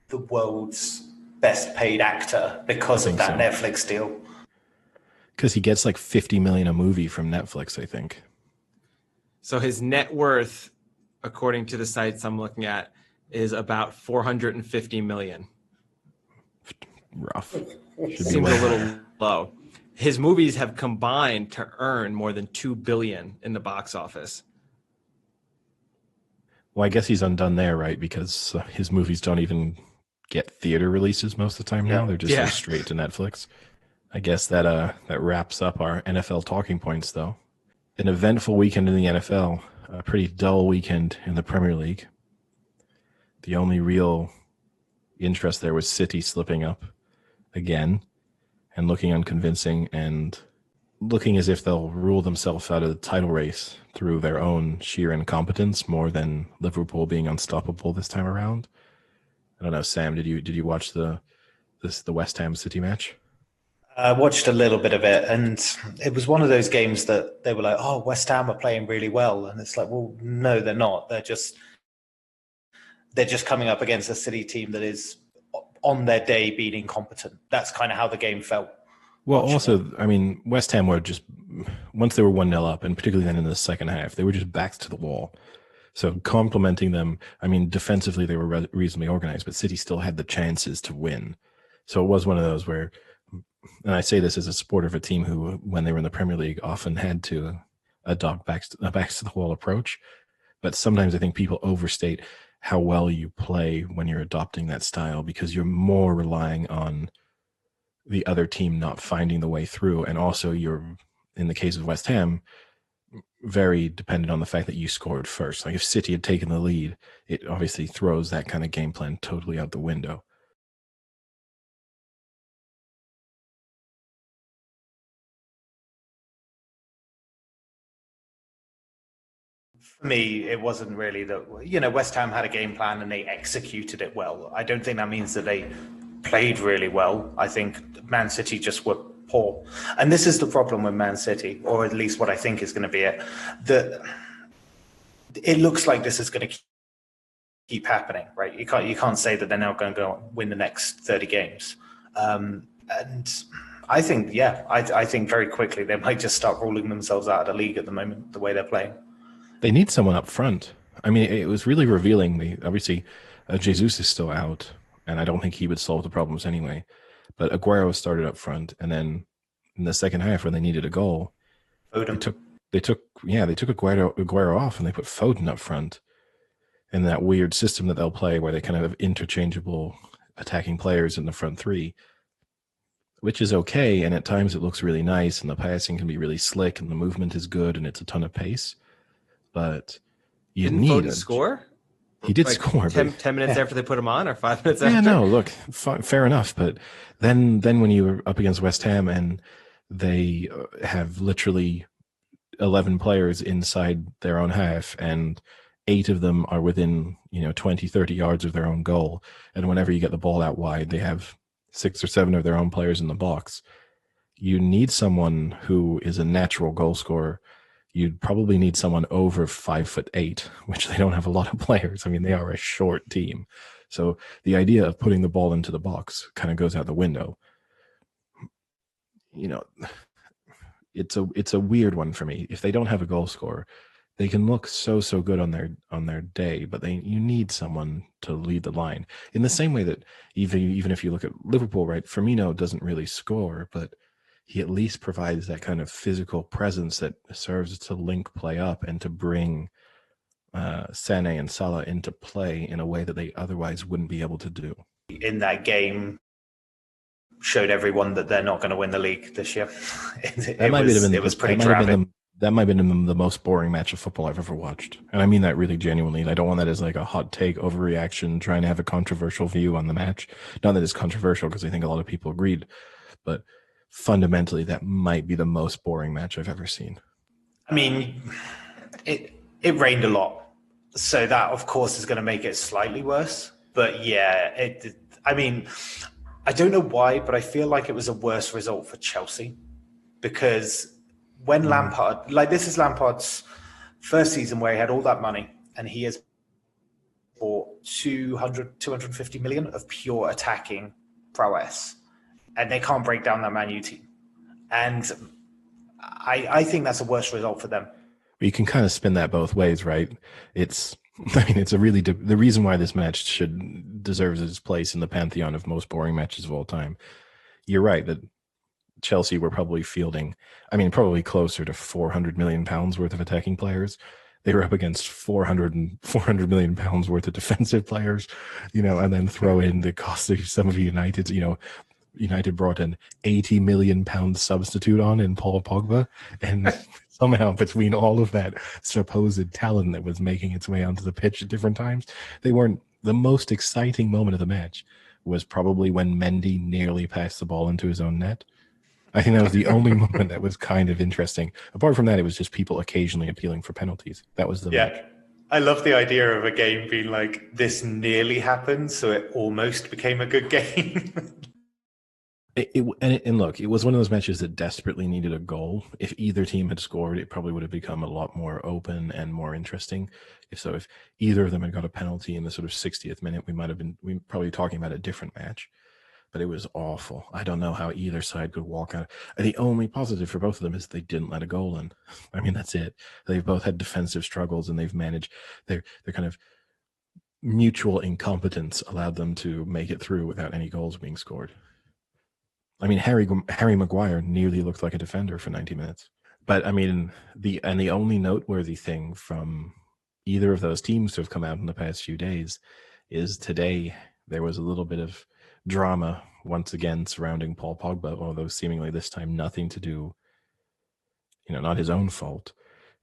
the world's best paid actor because of that Netflix deal? Because he gets like $50 million a movie from Netflix, I think. So his net worth, according to the sites I'm looking at, is about $450 million. Rough. Seems a little low. His movies have combined to earn more than $2 billion in the box office. Well, I guess he's undone there, right? Because his movies don't even get theater releases most of the time now. They're just like straight to Netflix. I guess that wraps up our NFL talking points, though. An eventful weekend in the NFL, a pretty dull weekend in the Premier League. The only real interest there was City slipping up again and looking unconvincing and looking as if they'll rule themselves out of the title race through their own sheer incompetence more than Liverpool being unstoppable this time around. I don't know, Sam, did you watch the West Ham City match? I watched a little bit of it, and it was one of those games that they were like, oh, West Ham are playing really well. And it's like, well, no, they're not. They're just coming up against a City team that is on their day being incompetent. That's kind of how the game felt. Well, also, I mean, West Ham were just, once they were 1-0 up, and particularly then in the second half, they were just backs to the wall. So complimenting them, I mean, defensively they were reasonably organized, but City still had the chances to win. So it was one of those where, and I say this as a supporter of a team who, when they were in the Premier League, often had to adopt backs to the wall approach. But sometimes I think people overstate how well you play when you're adopting that style because you're more relying on the other team not finding the way through. And also you're, in the case of West Ham, very dependent on the fact that you scored first. Like if City had taken the lead, it obviously throws that kind of game plan totally out the window. For me, it wasn't really that, West Ham had a game plan and they executed it well. I don't think that means that they played really well. I think Man City just were poor. And this is the problem with Man City, or at least what I think is going to be it. That it looks like this is going to keep happening, right? You can't say that they're now going to go win the next 30 games. And I think, I think very quickly they might just start ruling themselves out of the league at the moment, the way they're playing. They need someone up front. I mean, it was really revealing. Obviously, Jesus is still out, and I don't think he would solve the problems anyway. But Aguero started up front, and then in the second half, when they needed a goal, they took Aguero off, and they put Foden up front in that weird system that they'll play, where they kind of have interchangeable attacking players in the front three, which is okay. And at times it looks really nice, and the passing can be really slick, and the movement is good, and it's a ton of pace. But you Didn't need Foden score? He did score. 10 minutes after they put him on, or 5 minutes after? Yeah, no, look, fair enough. But then when you were up against West Ham and they have literally 11 players inside their own half, and 8 of them are within 20, 30 yards of their own goal, and whenever you get the ball out wide, they have 6 or 7 of their own players in the box. You need someone who is a natural goal scorer. You'd probably need someone over 5'8", which they don't have a lot of players. I mean, they are a short team. So the idea of putting the ball into the box kind of goes out the window. It's a weird one for me. If they don't have a goal scorer, they can look so good on their day, but you need someone to lead the line. In the same way that even if you look at Liverpool, right? Firmino doesn't really score, but he at least provides that kind of physical presence that serves to link play up and to bring Sané and Salah into play in a way that they otherwise wouldn't be able to do. In that game, showed everyone that they're not going to win the league this year. It was pretty dramatic. That might have been the most boring match of football I've ever watched. And I mean that really genuinely. And I don't want that as like a hot take, overreaction, trying to have a controversial view on the match. Not that it's controversial, because I think a lot of people agreed. But fundamentally, that might be the most boring match I've ever seen. I mean, it rained a lot. So that, of course, is going to make it slightly worse. But yeah, I mean, I don't know why, but I feel like it was a worse result for Chelsea. Because when Lampard, this is Lampard's first season where he had all that money, and he has bought 250 million of pure attacking prowess, and they can't break down that Man U team. And I think that's a worse result for them. You can kind of spin that both ways, right? It's a really the reason why this match deserves its place in the pantheon of most boring matches of all time. You're right that Chelsea were probably fielding, probably closer to 400 million pounds worth of attacking players. They were up against 400 million pounds worth of defensive players, and then throw in the cost of some of United's, United brought an 80 million pound substitute on in Paul Pogba, and somehow between all of that supposed talent that was making its way onto the pitch at different times, they weren't. The most exciting moment of the match was probably when Mendy nearly passed the ball into his own net. I think that was the only moment that was kind of interesting. Apart from that, it was just people occasionally appealing for penalties. That was the match. I love the idea of a game being like, this nearly happened, so it almost became a good game. And look, it was one of those matches that desperately needed a goal. If either team had scored, it probably would have become a lot more open and more interesting. If either of them had got a penalty in the sort of 60th minute, we probably talking about a different match. But it was awful. I don't know how either side could walk out. The only positive for both of them is they didn't let a goal in. That's it. They've both had defensive struggles, and they've managed their kind of mutual incompetence allowed them to make it through without any goals being scored. Harry Maguire nearly looked like a defender for 90 minutes. But the only noteworthy thing from either of those teams to have come out in the past few days is today there was a little bit of drama once again surrounding Paul Pogba, although seemingly this time nothing to do, not his own fault,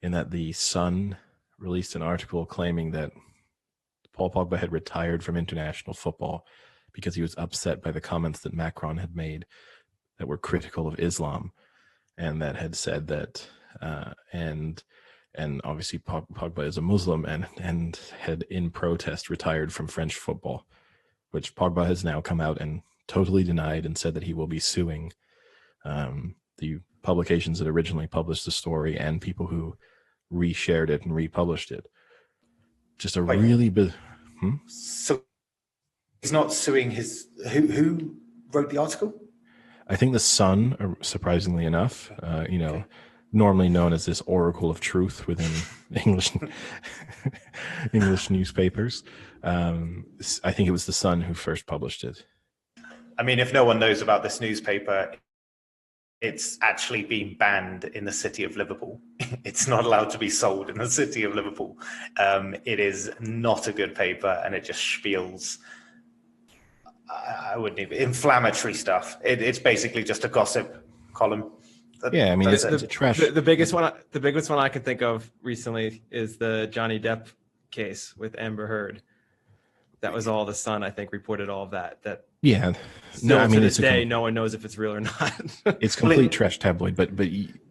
in that the Sun released an article claiming that Paul Pogba had retired from international football because he was upset by the comments that Macron had made that were critical of Islam, and that had said that and obviously Pogba is a Muslim and had in protest retired from French football, which Pogba has now come out and totally denied and said that he will be suing the publications that originally published the story and people who reshared it and republished it. Just really big. So he's not suing his who wrote the article? I think the Sun, surprisingly enough, normally known as this oracle of truth within English English newspapers. I think it was the Sun who first published it. I mean, if no one knows about this newspaper, it's actually been banned in the city of Liverpool. It's not allowed to be sold in the city of Liverpool. It is not a good paper, and it just spiels. I wouldn't even inflammatory stuff. It's basically just a gossip column. Yeah, I mean, it's trash. The biggest one I can think of recently is the Johnny Depp case with Amber Heard. That was all the Sun, I think, reported all of that. Yeah, to this day, no one knows if it's real or not. It's complete trash tabloid. But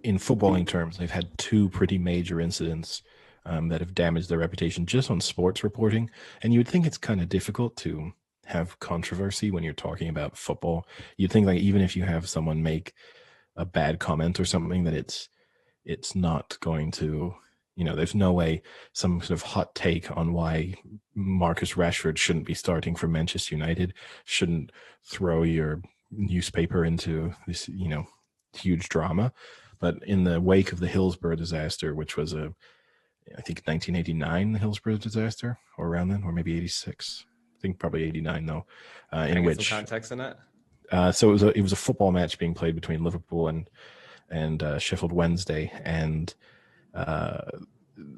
in footballing terms, they've had two pretty major incidents that have damaged their reputation just on sports reporting. And you would think it's kind of difficult to have controversy when you're talking about football. You'd think like even if you have someone make a bad comment or something, that it's not going to, there's no way some sort of hot take on why Marcus Rashford shouldn't be starting for Manchester United shouldn't throw your newspaper into this, huge drama. But in the wake of the Hillsborough disaster, which was I think 1989, the Hillsborough disaster, or around then, or maybe 86. I think probably 89 though. In which some context in that. So it was a football match being played between Liverpool and Sheffield Wednesday, and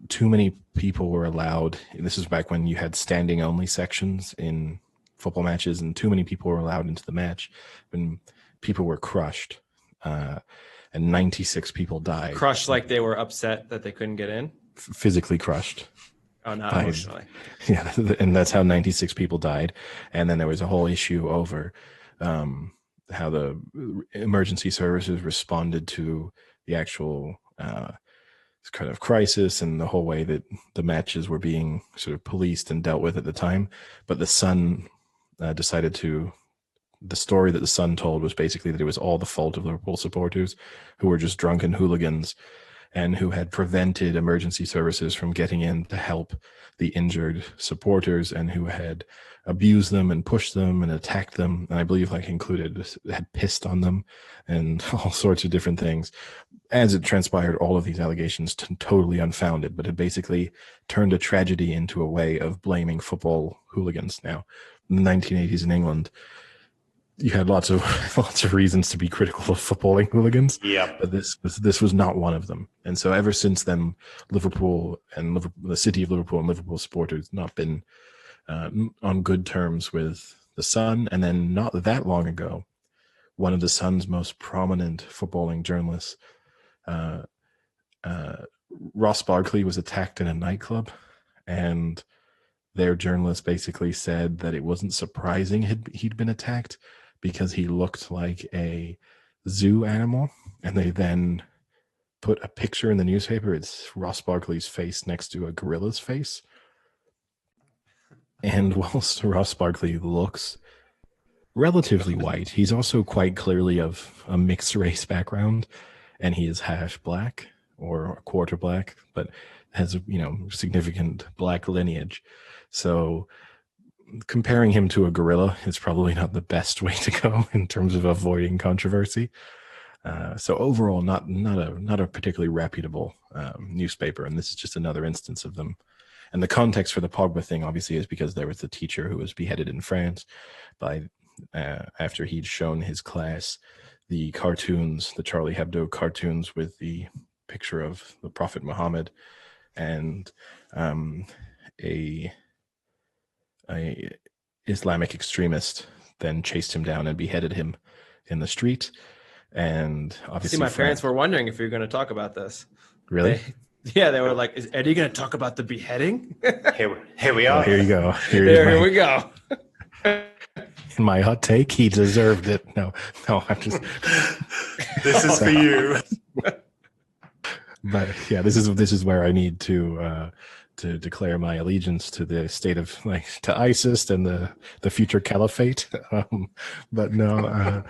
too many people were allowed. This is back when you had standing only sections in football matches, and too many people were allowed into the match, and people were crushed, and 96 people died. Crushed like they were upset that they couldn't get in? Physically crushed. Oh, not emotionally. Yeah, and that's how 96 people died. And then there was a whole issue over how the emergency services responded to the actual kind of crisis and the whole way that the matches were being sort of policed and dealt with at the time. But the Sun decided the story that the Sun told was basically that it was all the fault of Liverpool supporters who were just drunken hooligans and who had prevented emergency services from getting in to help the injured supporters, and who had abused them and pushed them and attacked them. And I believe had pissed on them and all sorts of different things. As it transpired, all of these allegations totally unfounded, but it basically turned a tragedy into a way of blaming football hooligans. Now, in the 1980s in England, you had lots of reasons to be critical of footballing hooligans. Yeah, but this was not one of them. And so ever since then, the city of Liverpool and Liverpool supporters not been on good terms with the Sun. And then not that long ago, one of the Sun's most prominent footballing journalists, Ross Barkley, was attacked in a nightclub, and their journalist basically said that it wasn't surprising he'd been attacked because he looked like a zoo animal. And they then put a picture in the newspaper. It's Ross Barkley's face next to a gorilla's face. And whilst Ross Barkley looks relatively white, he's also quite clearly of a mixed race background, and he is half black or a quarter black, but has significant black lineage. So comparing him to a gorilla is probably not the best way to go in terms of avoiding controversy. So overall, not a particularly reputable newspaper, and this is just another instance of them. And the context for the Pogba thing, obviously, is because there was the teacher who was beheaded in France after he'd shown his class the cartoons, the Charlie Hebdo cartoons with the picture of the Prophet Muhammad, and a Islamic extremist then chased him down and beheaded him in the street. And obviously, my parents were wondering if you were going to talk about this. Really? They were like, "Is Eddie going to talk about the beheading?" Here we are. Here you go. Here we go. In my hot take, he deserved it. No, I'm just. This is for you. But yeah, this is where I need to declare my allegiance to the state of to ISIS and the future caliphate. But no.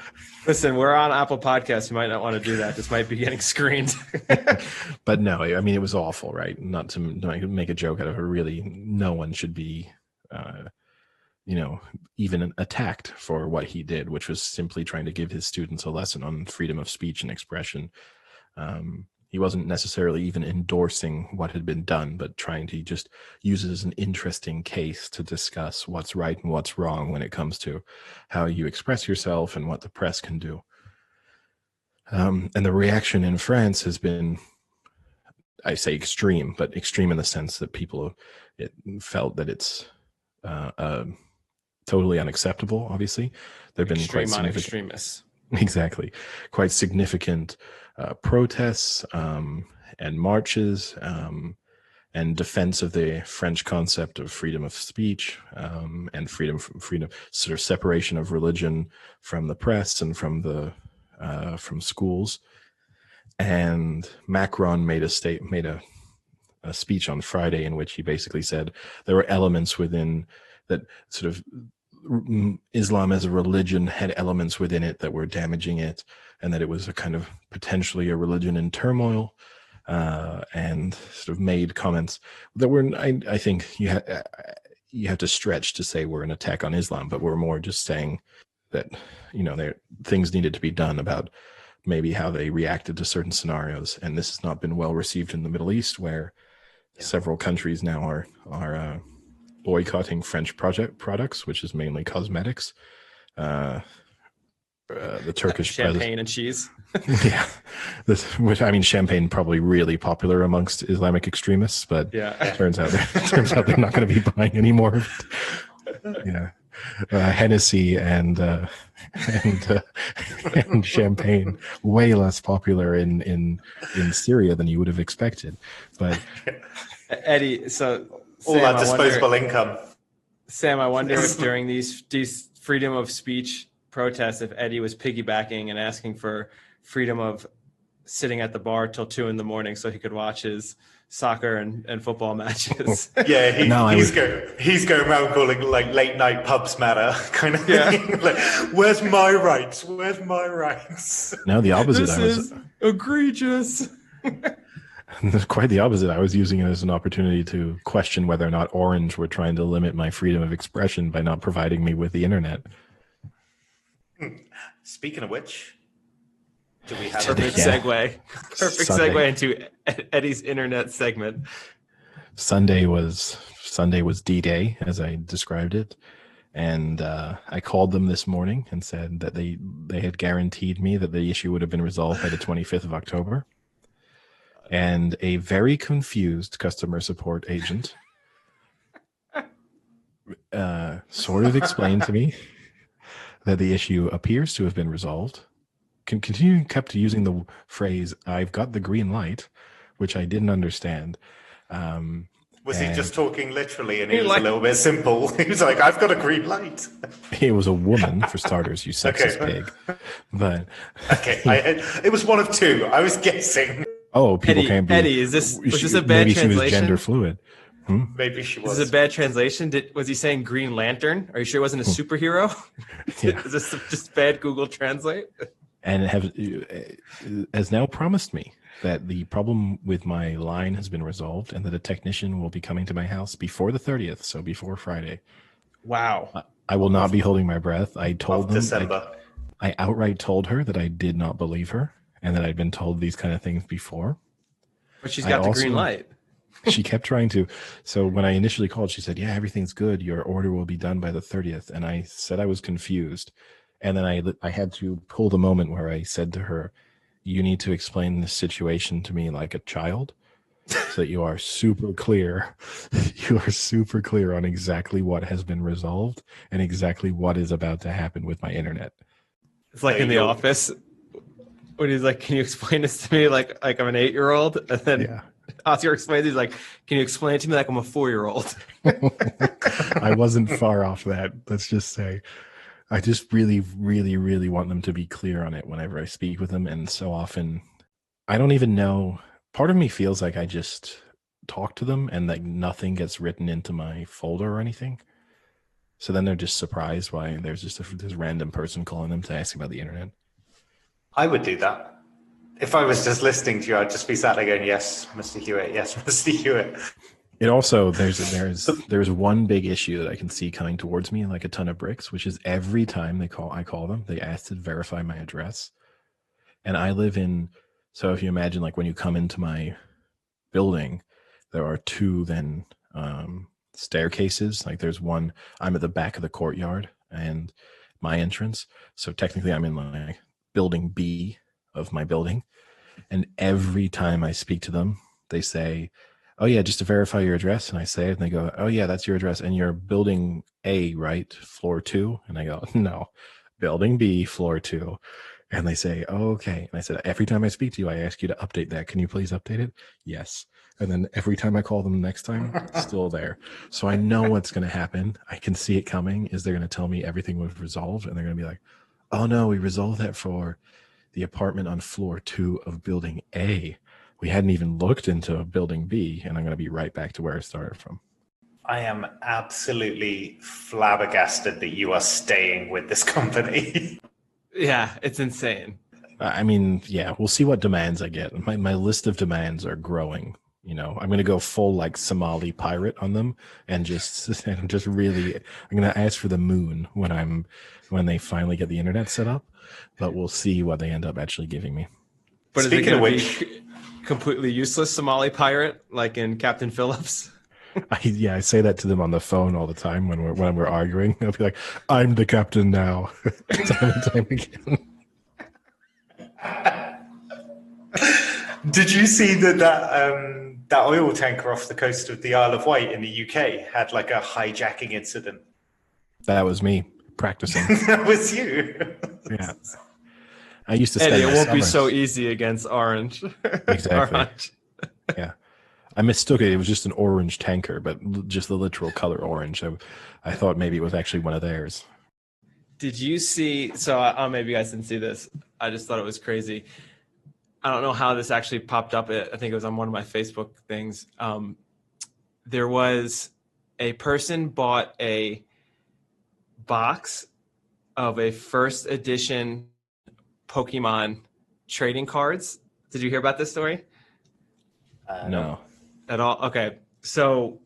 Listen, we're on Apple Podcasts. You might not want to do that. This might be getting screened. But no, I mean, it was awful, right? Not to make a joke out of it. Really, no one should be even attacked for what he did, which was simply trying to give his students a lesson on freedom of speech and expression. He wasn't necessarily even endorsing what had been done, but trying to just use it as an interesting case to discuss what's right and what's wrong when it comes to how you express yourself and what the press can do. And the reaction in France has been, I say extreme, but extreme in the sense that people felt that it's totally unacceptable. Obviously, there've been quite significant extremists. Exactly, quite significant protests and marches and defense of the French concept of freedom of speech and freedom, sort of separation of religion from the press and from schools. And Macron made a speech on Friday in which he basically said there were elements within that sort of Islam as a religion had elements within it that were damaging it, and that it was a kind of potentially a religion in turmoil, and sort of made comments that were, I think you have to stretch to say were an attack on Islam, but we're more just saying that, things needed to be done about maybe how they reacted to certain scenarios. And this has not been well received in the Middle East, where several countries now are boycotting French products, which is mainly cosmetics. The Turkish champagne and cheese. Yeah, which, I mean, champagne probably really popular amongst Islamic extremists, but it turns out they're not going to be buying any more of it. Yeah, Hennessy and champagne way less popular in Syria than you would have expected. But Eddie, so all Sam, that disposable income. Sam, I wonder if during these freedom of speech protests, if Eddie was piggybacking and asking for freedom of sitting at the bar till 2 a.m. so he could watch his soccer and football matches. Yeah, he's going around calling like late night pubs matter kind of thing. Like, where's my rights? Where's my rights? No, the opposite. This is egregious. Quite the opposite. I was using it as an opportunity to question whether or not Orange were trying to limit my freedom of expression by not providing me with the internet. Speaking of which, do we have perfect segue? Perfect segue into Eddie's internet segment. Sunday was D-Day, as I described it, and I called them this morning and said that they had guaranteed me that the issue would have been resolved by the 25th of October. And a very confused customer support agent sort of explained to me that the issue appears to have been resolved. Kept using the phrase, "I've got the green light," which I didn't understand. Was he just talking literally, and he was a little bit simple? He was like, "I've got a green light." It was a woman, for starters, you sexist pig. But it was one of two. I was guessing. Oh, people can't be. Eddie, was this a bad translation? Maybe she was gender fluid. Maybe she was. This is a bad translation. Was he saying Green Lantern? Are you sure it wasn't a superhero? Yeah. Is this just bad Google Translate? And has now promised me that the problem with my line has been resolved and that a technician will be coming to my house before the 30th, so before Friday. Wow. I will not be holding my breath. I told them. December. I outright told her that I did not believe her and that I'd been told these kind of things before. But she's got the green light. She kept trying to. So when I initially called, she said, "Yeah, everything's good. Your order will be done by the 30th." And I said I was confused. And then I had to pull the moment where I said to her, "You need to explain this situation to me like a child so that you are super clear. You are super clear on exactly what has been resolved and exactly what is about to happen with my internet." It's like in The Office when he's like, "Can you explain this to me like I'm an 8-year-old?" And then Oscar explains, he's like, "Can you explain it to me like I'm a 4-year-old?" I wasn't far off that. Let's just say. I just really, really, really want them to be clear on it whenever I speak with them. And so often, I don't even know. Part of me feels like I just talk to them and like nothing gets written into my folder or anything. So then they're just surprised why there's just this random person calling them to ask about the internet. I would do that. If I was just listening to you, I'd just be sat there going, "Yes, Mr. Hewitt. Yes, Mr. Hewitt." It also there's one big issue that I can see coming towards me like a ton of bricks, which is every time I call them, they ask to verify my address. And I live in, so if you imagine like when you come into my building, there are two then staircases. Like there's one, I'm at the back of the courtyard and my entrance. So technically I'm in like building B of my building. And every time I speak to them, they say, oh yeah, just to verify your address. And I say it and they go, oh yeah, that's your address. And you're building A, right? Floor 2. And I go, no, building B, floor 2. And they say, oh, okay. And I said, every time I speak to you, I ask you to update that. Can you please update it? Yes. And then every time I call them next time, it's still there. So I know what's going to happen. I can see it coming. Is they're going to tell me everything was resolved? And they're going to be like, oh no, we resolved that for the apartment on floor 2 of building A. We hadn't even looked into building B. And I'm going to be right back to where I started from. I am absolutely flabbergasted that you are staying with this company. Yeah, it's insane. I mean, yeah, we'll see what demands I get. My list of demands are growing. You know, I'm going to go full like Somali pirate on them and just really, I'm going to ask for the moon when they finally get the internet set up, but we'll see what they end up actually giving me. But speaking of which, completely useless Somali pirate like in Captain Phillips. I say that to them on the phone all the time when we're arguing. I'll be like, I'm the captain now. Time and time again. Did you see that oil tanker off the coast of the Isle of Wight in the UK had like a hijacking incident? That was me practicing. That was you. Yeah. I used to spend Eddie, it won't be so easy against Orange. Exactly. Orange. Yeah. I mistook it. It was just an orange tanker, but just the literal color orange. I thought maybe it was actually one of theirs. Did you see? So maybe you guys didn't see this. I just thought it was crazy. I don't know how this actually popped up. I think it was on one of my Facebook things. There was a person bought a box of a first edition Pokemon trading cards. Did you hear about this story? No. At all? Okay. So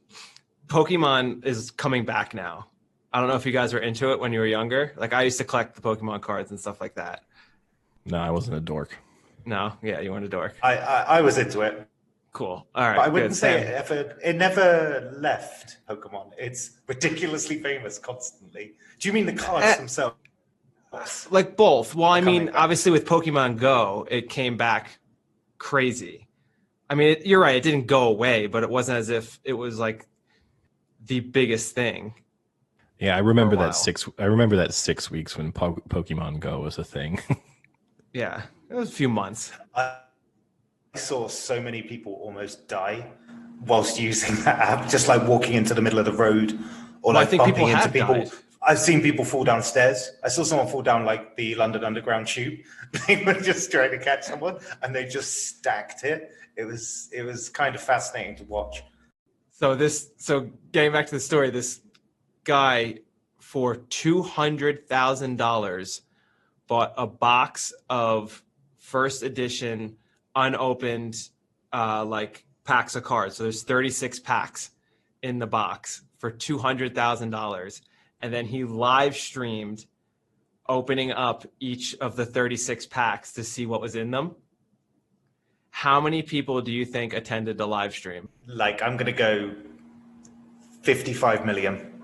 Pokemon is coming back now. I don't know if you guys were into it when you were younger. Like I used to collect the Pokemon cards and stuff like that. No, I wasn't a dork. No, yeah, you weren't a dork. I was into it. Cool. All right. But I wouldn't say it never left Pokemon. It's ridiculously famous constantly. Do you mean the cards themselves? Like both. Well, I mean, obviously with Pokemon Go, it came back crazy. I mean, you're right. It didn't go away, but it wasn't as if it was like the biggest thing. Yeah, I remember that 6 weeks when Pokemon Go was a thing. Yeah, it was a few months. I saw so many people almost die whilst using that app, just like walking into the middle of the road or like bumping into people. Died. I've seen people fall down stairs. I saw someone fall down like the London Underground tube. They were just trying to catch someone and they just stacked it. It was kind of fascinating to watch. So getting back to the story, this guy for $200,000 bought a box of first edition unopened like packs of cards. So there's 36 packs in the box for $200,000. And then he live streamed opening up each of the 36 packs to see what was in them. How many people do you think attended the live stream? Like, I'm going to go 55 million.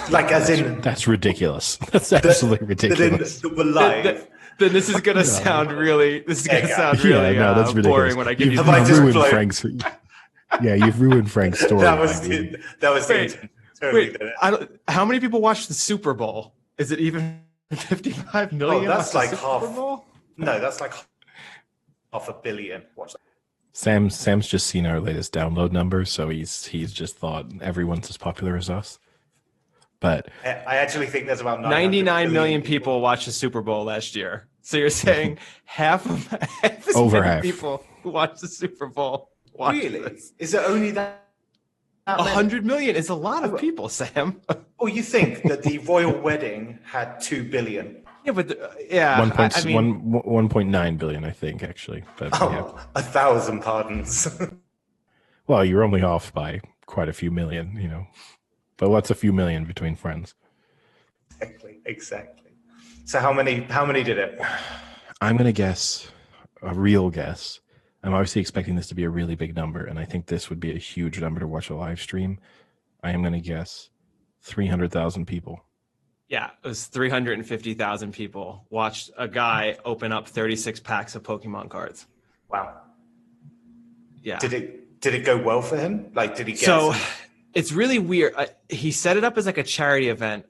Like, as in... That's ridiculous. That's absolutely ridiculous. That were live. Then this is going to sound really... This is going to sound really that's boring when I give you... You've ruined Frank's... Yeah, you've ruined Frank's story. That was the Wait, how many people watched the Super Bowl? Is it even 55 million? Oh, that's like half. No, that's like $500 million. Watch that. Sam's just seen our latest download numbers, so he's just thought everyone's as popular as us. But I actually think there's about 99 million people watched the Super Bowl last year. So you're saying half people who watched the Super Bowl watched this. Is it only that? 100 million is a lot of people, Sam. Oh, you think that the royal wedding had 2 billion? Yeah, but 1.9 billion, I think, actually. But, 1,000 pardons. Well, you're only off by quite a few million, you know. But what's a few million between friends? Exactly. So how many did it? I'm going to guess, a real guess. I'm obviously expecting this to be a really big number, and I think this would be a huge number to watch a live stream. I am going to guess 300,000 people. Yeah, it was 350,000 people watched a guy open up 36 packs of Pokemon cards. Wow. Yeah. Did it go well for him? Like, did he get So it's really weird. He set it up as like a charity event,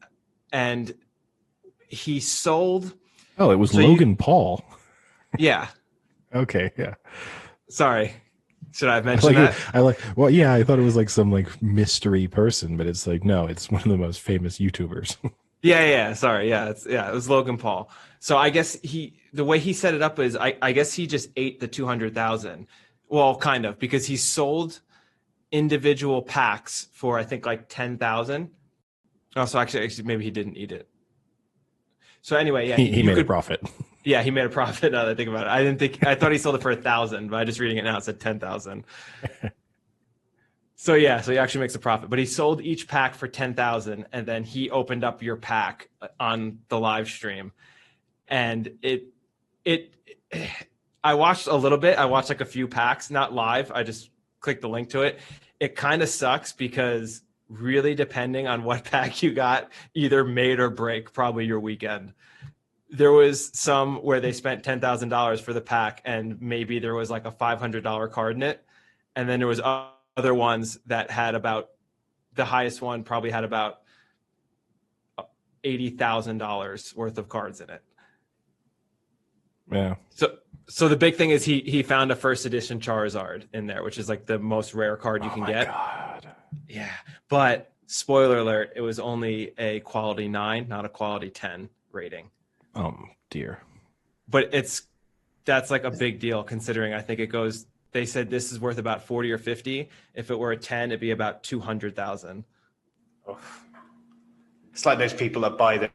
and he sold. Oh, it was Logan Paul. Yeah. Okay. Yeah. Sorry. Should I have mentioned that? Well, yeah, I thought it was like some like mystery person, but it's like, no, it's one of the most famous YouTubers. Yeah. Sorry. Yeah. It was Logan Paul. So I guess the way he set it up is I guess he just ate the 200,000. Well, kind of, because he sold individual packs for, I think, like 10,000. Oh, so actually maybe he didn't eat it. So anyway, yeah, he made a profit. Yeah, he made a profit. Now that I think about it, I thought he sold it for 1,000, but I just reading it now, it said 10,000. So he actually makes a profit. But he sold each pack for 10,000, and then he opened up your pack on the live stream, and I watched a little bit. I watched like a few packs, not live. I just clicked the link to it. It kind of sucks because really depending on what pack you got, either made or break probably your weekend. There was some where they spent $10,000 for the pack, and maybe there was like a $500 card in it. And then there was other ones that had about, the highest one probably had about $80,000 worth of cards in it. Yeah. So the big thing is he found a first edition Charizard in there, which is like the most rare card you can get. God. Yeah. But spoiler alert, it was only a quality 9, not a quality 10 rating. Oh dear. But that's like a big deal considering I think they said this is worth about 40 or 50. If it were a 10, it'd be about 200,000. Oh. It's like those people that buy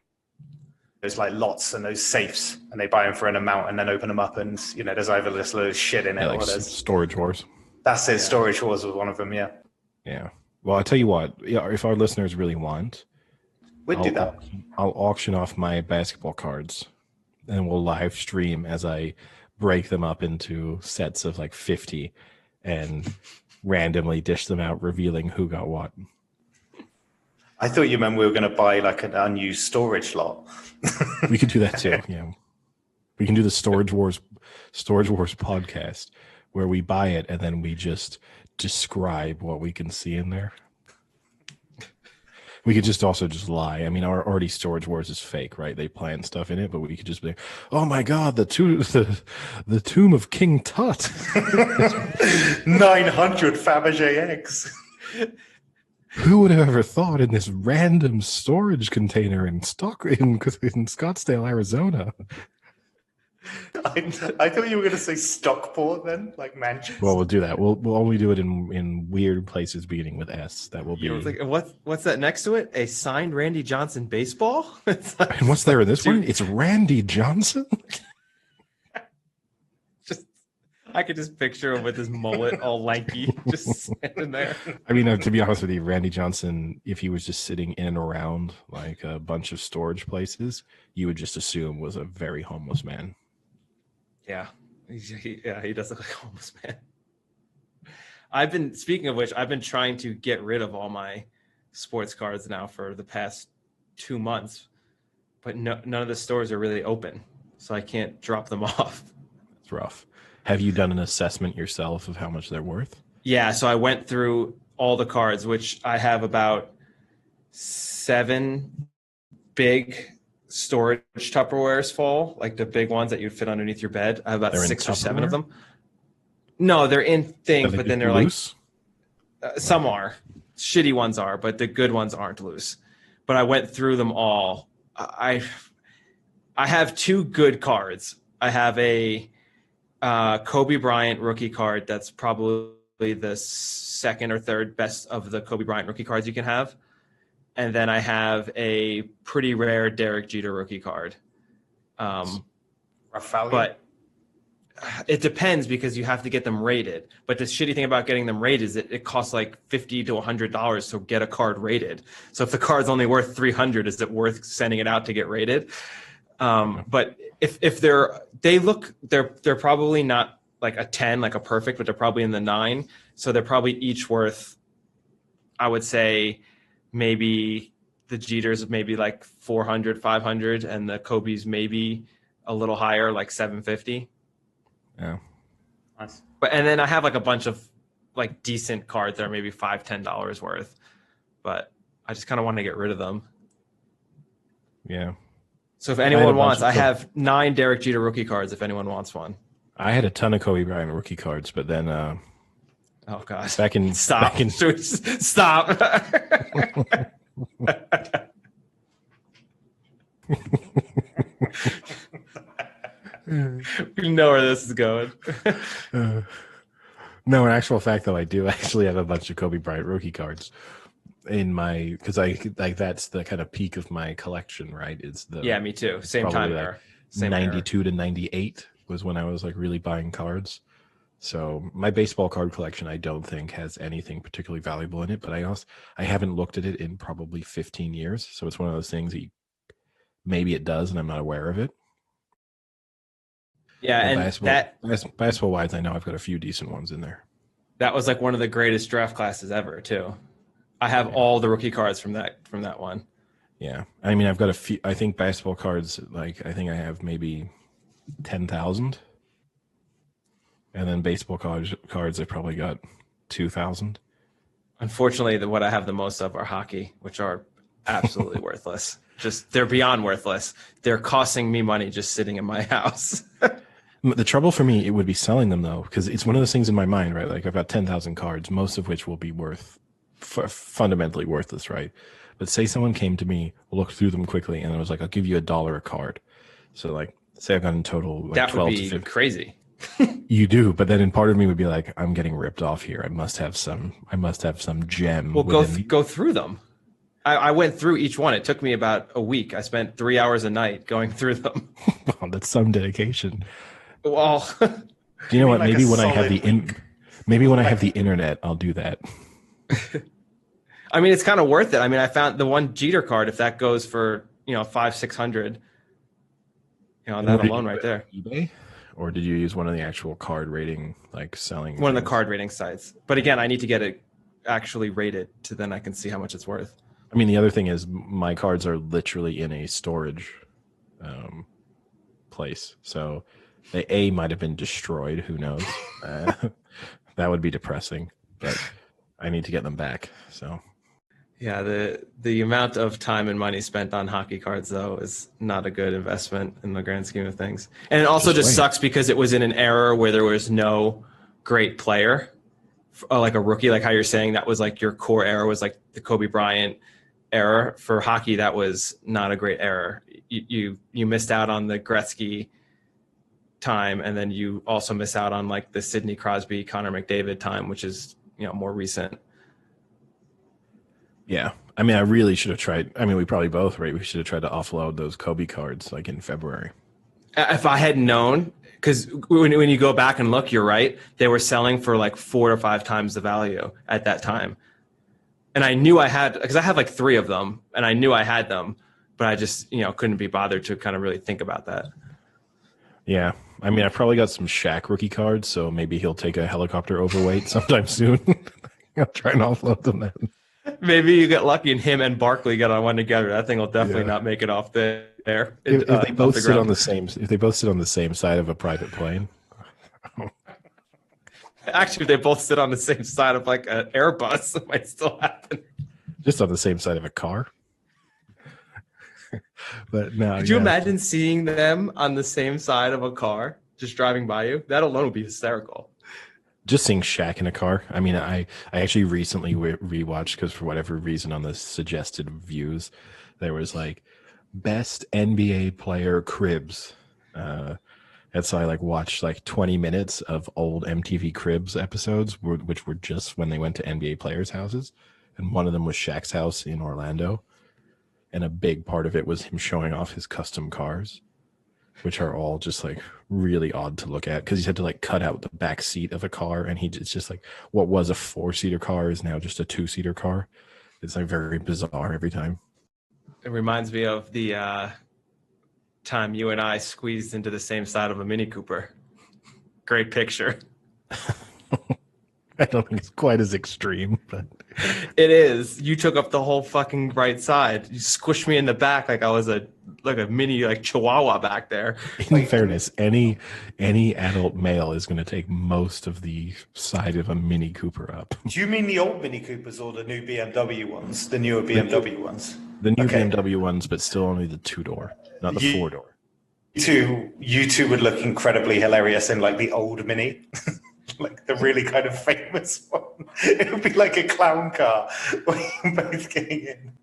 those like lots and those safes, and they buy them for an amount and then open them up, and you know there's either this little shit in it like or there's Storage Wars. That's it. Yeah. Storage Wars was one of them. Yeah. Yeah. Well, I'll tell you what. Yeah, if our listeners really want, we'd do that. I'll auction off my basketball cards, and we'll live stream as I break them up into sets of like 50, and randomly dish them out, revealing who got what. I thought you meant we were going to buy like an unused storage lot. We could do that too. Yeah, we can do the Storage Wars podcast where we buy it and then we just describe what we can see in there. We could just also just lie. I mean, already Storage Wars is fake, right? They plan stuff in it, but we could just be like, oh my God, the tomb of King Tut. 900 Fabergé eggs. Who would have ever thought in this random storage container in Scottsdale, Arizona? I thought you were going to say Stockport then, like Manchester. Well, we'll do that. We'll only do it in weird places beginning with S. That will be. Like, what's that next to it? A signed Randy Johnson baseball? And what's there in this one? It's Randy Johnson. I could just picture him with his mullet all lanky, just standing there. I mean, to be honest with you, Randy Johnson, if he was just sitting in and around like a bunch of storage places, you would just assume was a very homeless man. Yeah. He does look like a homeless man. Speaking of which, I've been trying to get rid of all my sports cards now for the past 2 months, but none of the stores are really open, so I can't drop them off. It's rough. Have you done an assessment yourself of how much they're worth? Yeah, so I went through all the cards, which I have about 7 big storage Tupperwares full, like the big ones that you'd fit underneath your bed. I have about 6 or 7 of them. No, they're in things, but then they're loose? Like some are. Shitty ones are, but the good ones aren't loose. But I went through them all. I have 2 good cards. I have a Kobe Bryant rookie card that's probably the second or third best of the Kobe Bryant rookie cards you can have. And then I have a pretty rare Derek Jeter rookie card. Rough value. But it depends because you have to get them rated. But the shitty thing about getting them rated is it costs like $50 to $100 to get a card rated. So if the card's only worth $300, is it worth sending it out to get rated? But if they're probably not like a 10, like a perfect, but they're probably in the 9. So they're probably each worth, I would say, maybe the Jeters maybe like 400, 500, and the Kobe's maybe a little higher, like 750. Yeah. Nice. And then I have like a bunch of like decent cards that are maybe $5, $10 worth, but I just kind of want to get rid of them. Yeah. So if anyone wants, I have 9 Derek Jeter rookie cards. If anyone wants one, I had a ton of Kobe Bryant rookie cards, but then oh gosh, stop. Stop. We know where this is going. No, in actual fact, though, I do actually have a bunch of Kobe Bryant rookie cards in my, because I like that's the kind of peak of my collection, right? It's the me too. Same time there. Same 92 to 98 was when I was like really buying cards. So my baseball card collection, I don't think has anything particularly valuable in it, but I haven't looked at it in probably 15 years. So it's one of those things that maybe it does, and I'm not aware of it. Yeah, well, and basketball wise, I know I've got a few decent ones in there. That was like one of the greatest draft classes ever, too. I have all the rookie cards from that one. Yeah, I mean, I've got a few. I think basketball cards, like I think I have maybe 10,000, and then baseball cards, I probably got 2,000. Unfortunately, what I have the most of are hockey, which are absolutely worthless. They're beyond worthless. They're costing me money just sitting in my house. The trouble for me, it would be selling them though, because it's one of those things in my mind, right? Like I've got 10,000 cards, most of which will be fundamentally worthless, right? But say someone came to me, looked through them quickly, and it was like, I'll give you $1 a card. So like, say I've got in total like that 12 would be to 15. Crazy. You do, but then in part of me would be like, I'm getting ripped off here. I must have some gem. Well, go through them. I went through each one. It took me about a week. I spent 3 hours a night going through them. Wow, that's some dedication. Well, do you know what? Like maybe when I have the week. internet, I'll do that. I mean, it's kind of worth it. I mean, I found the one Jeter card. If that goes for $500-$600, that alone right there. eBay, or did you use one of the actual card rating like selling? One of the card rating sites. But again, I need to get it actually rated to then I can see how much it's worth. I mean, the other thing is my cards are literally in a storage place, so they might have been destroyed. Who knows? That would be depressing, but I need to get them back. So, yeah, the amount of time and money spent on hockey cards though is not a good investment in the grand scheme of things. And it also just sucks because it was in an era where there was no great player, like a rookie, like how you're saying that was like your core era was like the Kobe Bryant era. For hockey, that was not a great era. You missed out on the Gretzky time, and then you also miss out on like the Sidney Crosby, Connor McDavid time, which is more recent. Yeah, I mean, I really should have tried. I mean, we probably both, right? We should have tried to offload those Kobe cards like in February. If I had known, because when you go back and look, you're right. They were selling for like 4 or 5 times the value at that time. And I knew I had, because I have like 3 of them, and I knew I had them, but I just, couldn't be bothered to kind of really think about that. Yeah. I mean, I've probably got some Shaq rookie cards, so maybe he'll take a helicopter overweight sometime soon. I'll try and offload them then. Maybe you get lucky and him and Barkley get on one together. That thing will definitely not make it off there. If they both sit on the same side of a private plane. Actually, if they both sit on the same side of like an Airbus, it might still happen. Just on the same side of a car. But no. Could you imagine seeing them on the same side of a car just driving by you? That alone would be hysterical. Just seeing Shaq in a car. I mean, I actually recently rewatched, because for whatever reason on the suggested views, there was like best NBA player cribs. And so I like watched like 20 minutes of old MTV Cribs episodes, which were just when they went to NBA players' houses. And one of them was Shaq's house in Orlando. And a big part of it was him showing off his custom cars. which are all just like really odd to look at because he's had to like cut out the back seat of a car, and it's just like what was a 4-seater car is now just a 2-seater car. It's like very bizarre every time. It reminds me of the time you and I squeezed into the same side of a Mini Cooper. Great picture. I don't think it's quite as extreme, but it is. You took up the whole fucking right side. You squished me in the back like I was a mini like chihuahua back there. In fairness, any adult male is going to take most of the side of a Mini Cooper up. Do you mean the old Mini Coopers or the new BMW ones? The newer BMW ones? The new BMW ones, but still only the 2-door, not the 4-door. You two would look incredibly hilarious in like the old Mini. Like the really kind of famous one. It would be like a clown car where you're both getting in.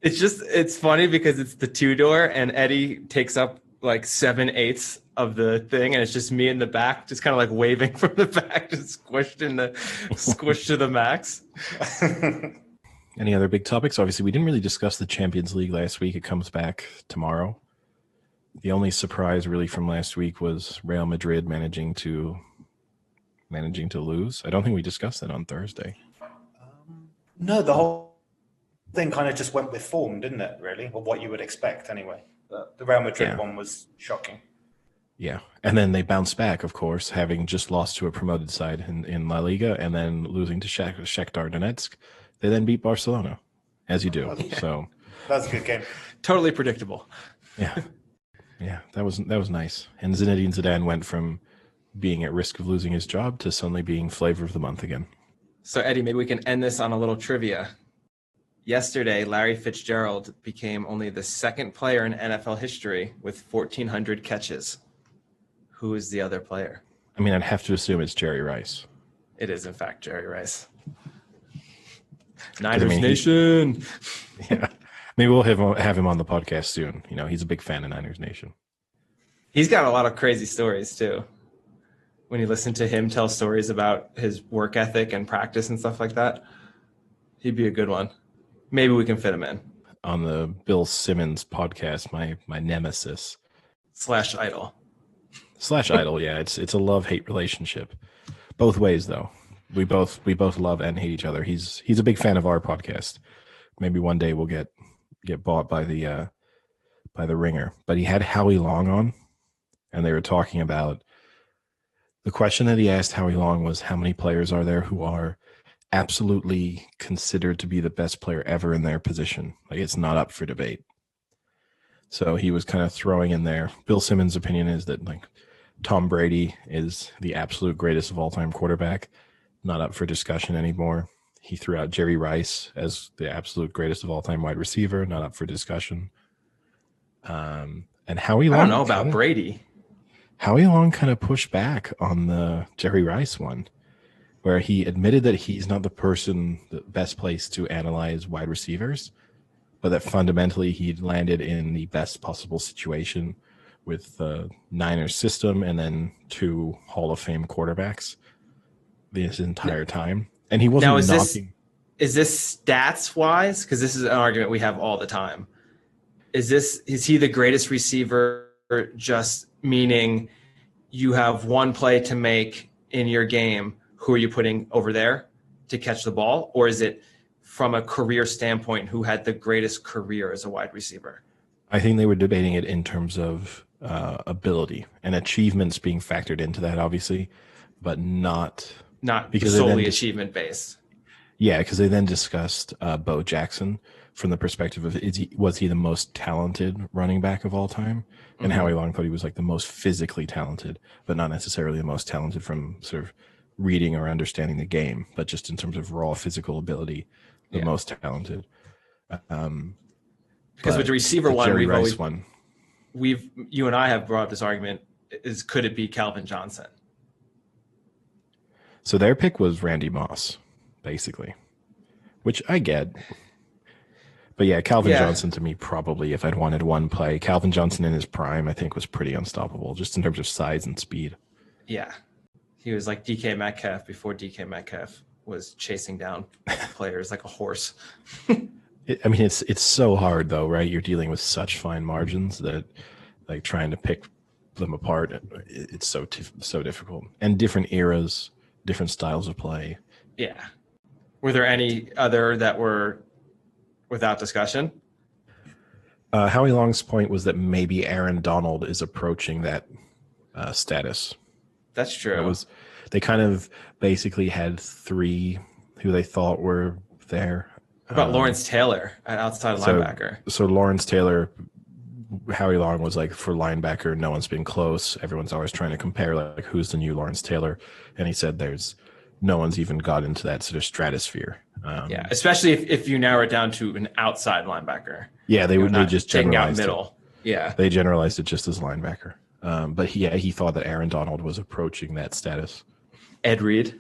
It's funny because it's the 2-door and Eddie takes up like 7/8 of the thing, and it's just me in the back, just kind of like waving from the back, just squished to the max. Any other big topics? Obviously, we didn't really discuss the Champions League last week. It comes back tomorrow. The only surprise really from last week was Real Madrid managing to lose. I don't think we discussed that on Thursday. No, the whole thing kind of just went with form, didn't it, really? Or what you would expect anyway. The Real Madrid one was shocking. Yeah. And then they bounced back, of course, having just lost to a promoted side in La Liga and then losing to Shakhtar Donetsk. They then beat Barcelona, as you do. So that's a good game. Totally predictable. Yeah. Yeah, that was nice. And Zinedine Zidane went from being at risk of losing his job to suddenly being flavor of the month again. So, Eddie, maybe we can end this on a little trivia. Yesterday, Larry Fitzgerald became only the second player in NFL history with 1,400 catches. Who is the other player? I mean, I'd have to assume it's Jerry Rice. It is, in fact, Jerry Rice. Niners Nation. Yeah. Maybe we'll have him on the podcast soon. You know, he's a big fan of Niners Nation. He's got a lot of crazy stories, too. When you listen to him tell stories about his work ethic and practice and stuff like that, he'd be a good one. Maybe we can fit him in. On the Bill Simmons podcast, my nemesis. /idol. /idol, yeah. It's a love-hate relationship. Both ways, though. We both love and hate each other. He's a big fan of our podcast. Maybe one day we'll get bought by the Ringer. But he had Howie Long on, and they were talking about the question that he asked Howie Long was, how many players are there who are absolutely considered to be the best player ever in their position? Like, it's not up for debate. So he was kind of throwing in there. Bill Simmons' opinion is that like Tom Brady is the absolute greatest of all time quarterback, not up for discussion anymore. He threw out Jerry Rice as the absolute greatest of all time wide receiver, not up for discussion. And Howie Long, I don't know about Brady. Howie Long kind of pushed back on the Jerry Rice one, where he admitted that he's not the best place to analyze wide receivers, but that fundamentally he'd landed in the best possible situation with the Niners system and then 2 Hall of Fame quarterbacks this entire time. And he wasn't knocking. Is this stats wise? Because this is an argument we have all the time. Is he the greatest receiver, just meaning you have one play to make in your game? Who are you putting over there to catch the ball? Or is it from a career standpoint, who had the greatest career as a wide receiver? I think they were debating it in terms of ability and achievements being factored into that, obviously, but not because solely achievement based. Yeah, because they then discussed Bo Jackson from the perspective of was he the most talented running back of all time? And Howie Long thought he was like the most physically talented, but not necessarily the most talented from sort of reading or understanding the game, but just in terms of raw physical ability, the most talented. Because with the receiver one, you and I have brought up this argument: could it be Calvin Johnson? So their pick was Randy Moss, basically, which I get. But yeah, Calvin Johnson to me, probably if I'd wanted one play, Calvin Johnson in his prime, I think was pretty unstoppable just in terms of size and speed. Yeah. He was like DK Metcalf before DK Metcalf was chasing down players like a horse. It's so hard though, right? You're dealing with such fine margins that like trying to pick them apart. It's so difficult, and different eras, different styles of play. Yeah. Were there any other that were without discussion? Howie Long's point was that maybe Aaron Donald is approaching that status. That's true. They kind of basically had 3 who they thought were there. What about Lawrence Taylor, an outside linebacker? So Lawrence Taylor, Howie Long was like, for linebacker, no one's been close. Everyone's always trying to compare, like, who's the new Lawrence Taylor? And he said no one's even got into that sort of stratosphere. Yeah, especially if you narrow it down to an outside linebacker. Yeah, they just generalized out middle. Yeah, they generalized it just as linebacker. But he thought that Aaron Donald was approaching that status. Ed Reed,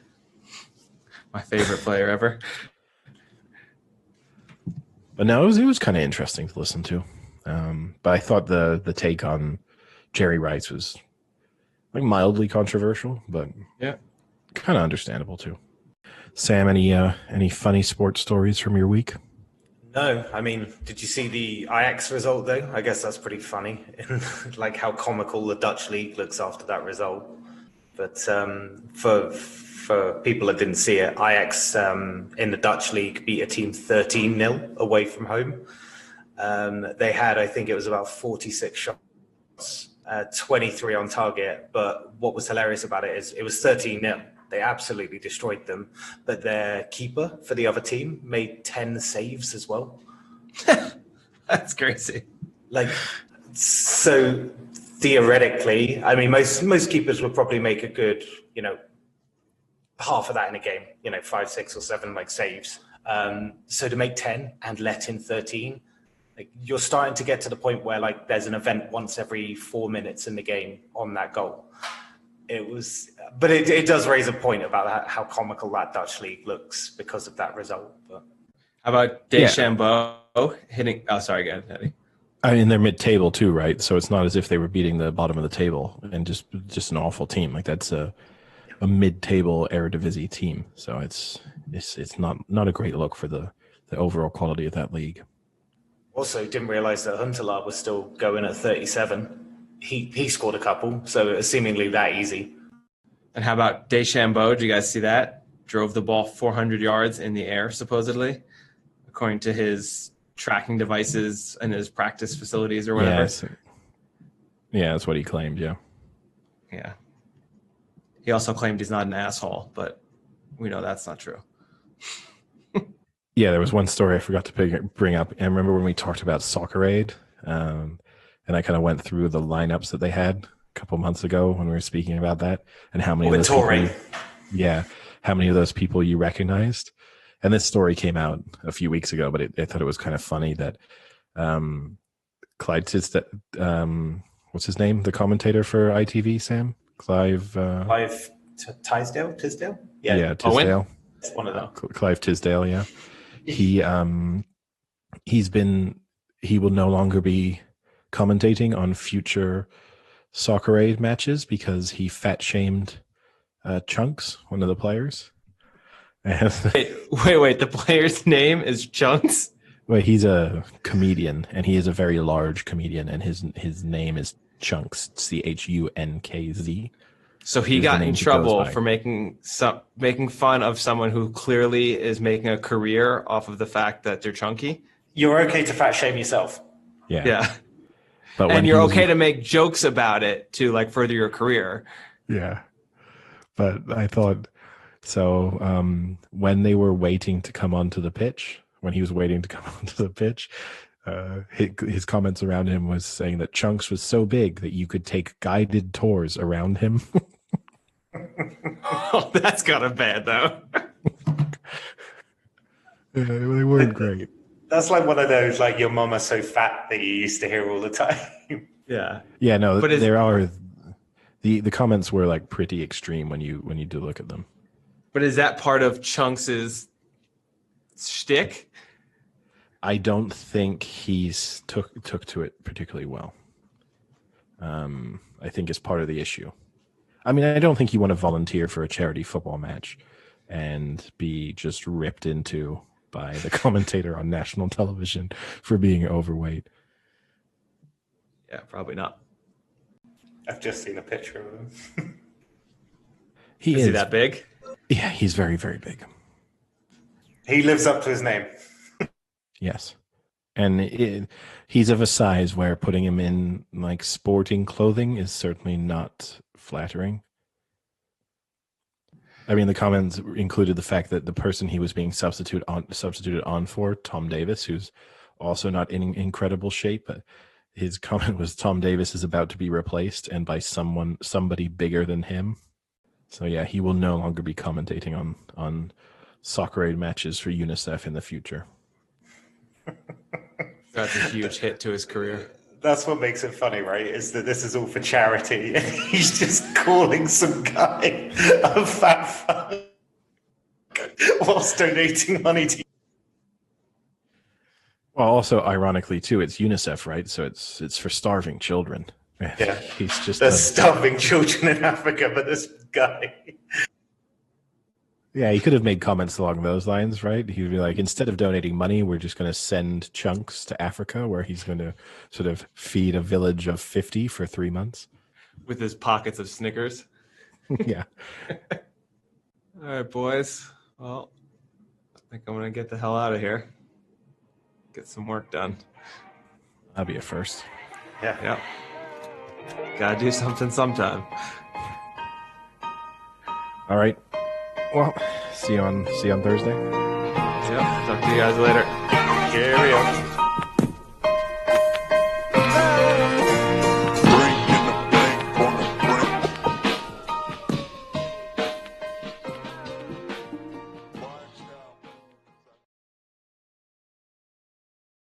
my favorite player ever. But no, it was kind of interesting to listen to. But I thought the take on Jerry Rice was like mildly controversial, but yeah, kind of understandable too. Sam, any funny sports stories from your week? No, I mean, did you see the Ajax result though? I guess that's pretty funny, like how comical the Dutch league looks after that result. But for people that didn't see it, Ajax in the Dutch league beat a team 13-0 away from home. They had, I think it was about 46 shots, 23 on target. But what was hilarious about it is it was 13-0. They absolutely destroyed them. But their keeper for the other team made 10 saves as well. That's crazy. Like, so theoretically, I mean, most keepers would probably make a good, half of that in a game, 5, 6 or 7 like saves. So to make 10 and let in 13, like, you're starting to get to the point where like there's an event once every 4 minutes in the game on that goal. But it does raise a point about how comical that Dutch league looks because of that result. But how about Deschambault hitting? Oh, sorry, go ahead, Eddie. I mean, they're mid-table too, right? So it's not as if they were beating the bottom of the table and just an awful team. Like, that's a mid-table Eredivisie team. So it's not a great look for the overall quality of that league. Also, didn't realize that Huntelaar was still going at 37. He scored a couple, so it was seemingly that easy. And how about Deschambault? Did you guys see that? Drove the ball 400 yards in the air, supposedly, according to his tracking devices and his practice facilities or whatever. Yeah, that's what he claimed, yeah. Yeah. He also claimed he's not an asshole, but we know that's not true. Yeah, there was one story I forgot to bring up. I remember when we talked about Soccer Aid, and I kind of went through the lineups that they had a couple months ago when we were speaking about that, and how many how many of those people you recognized. And this story came out a few weeks ago, but I thought it was kind of funny that Clyde what's his name? The commentator for ITV, Sam? Clive Tisdale? Yeah, Tisdale. It's one of them. Clive Tisdale, yeah. He will no longer be commentating on future Soccer Aid matches because he fat shamed Chunks, one of the players. Wait, the player's name is Chunks? Well, he's a comedian, and he is a very large comedian, and his name is Chunks, Chunkz. So he got in trouble for making fun of someone who clearly is making a career off of the fact that they're chunky. You're okay to fat shame yourself. Yeah. And you're okay to make jokes about it to like further your career. Yeah. But I thought, so when they were waiting to come onto the pitch, his comments around him was saying that Chunks was so big that you could take guided tours around him. Oh, that's kind of bad, though. Yeah, they weren't great. That's like one of those, like, your mama's so fat that you used to hear all the time. Yeah. Yeah, no, but there are the comments were like pretty extreme when you do look at them. But is that part of Chunks's shtick? I don't think he's took to it particularly well. I think it's part of the issue. I mean, I don't think you want to volunteer for a charity football match and be just ripped into by the commentator on national television for being overweight. Yeah, probably not. I've just seen a picture of him. Is he that big? Yeah, he's very, very big. He lives up to his name. Yes. And he's of a size where putting him in like sporting clothing is certainly not flattering. I mean, the comments included the fact that the person he was being substituted on for, Tom Davis, who's also not in incredible shape, but his comment was Tom Davis is about to be replaced and by somebody bigger than him. So yeah, he will no longer be commentating on soccer aid matches for UNICEF in the future. That's a huge hit to his career. That's what makes it funny, right? Is that this is all for charity, and he's just calling some guy a fat fuck whilst donating money to. Well, also ironically too, it's UNICEF, right? So it's for starving children. Yeah, he's just there's starving children in Africa, but this guy. Yeah, he could have made comments along those lines, right? He'd be like, instead of donating money, we're just going to send chunks to Africa where he's going to sort of feed a village of 50 for 3 months. With his pockets of Snickers. Yeah. All right, boys. Well, I think I'm going to get the hell out of here. Get some work done. That'll be a first. Yeah. Gotta do something sometime. All right. Well, see you on Thursday. Yep. Talk to you guys later. Cheerio.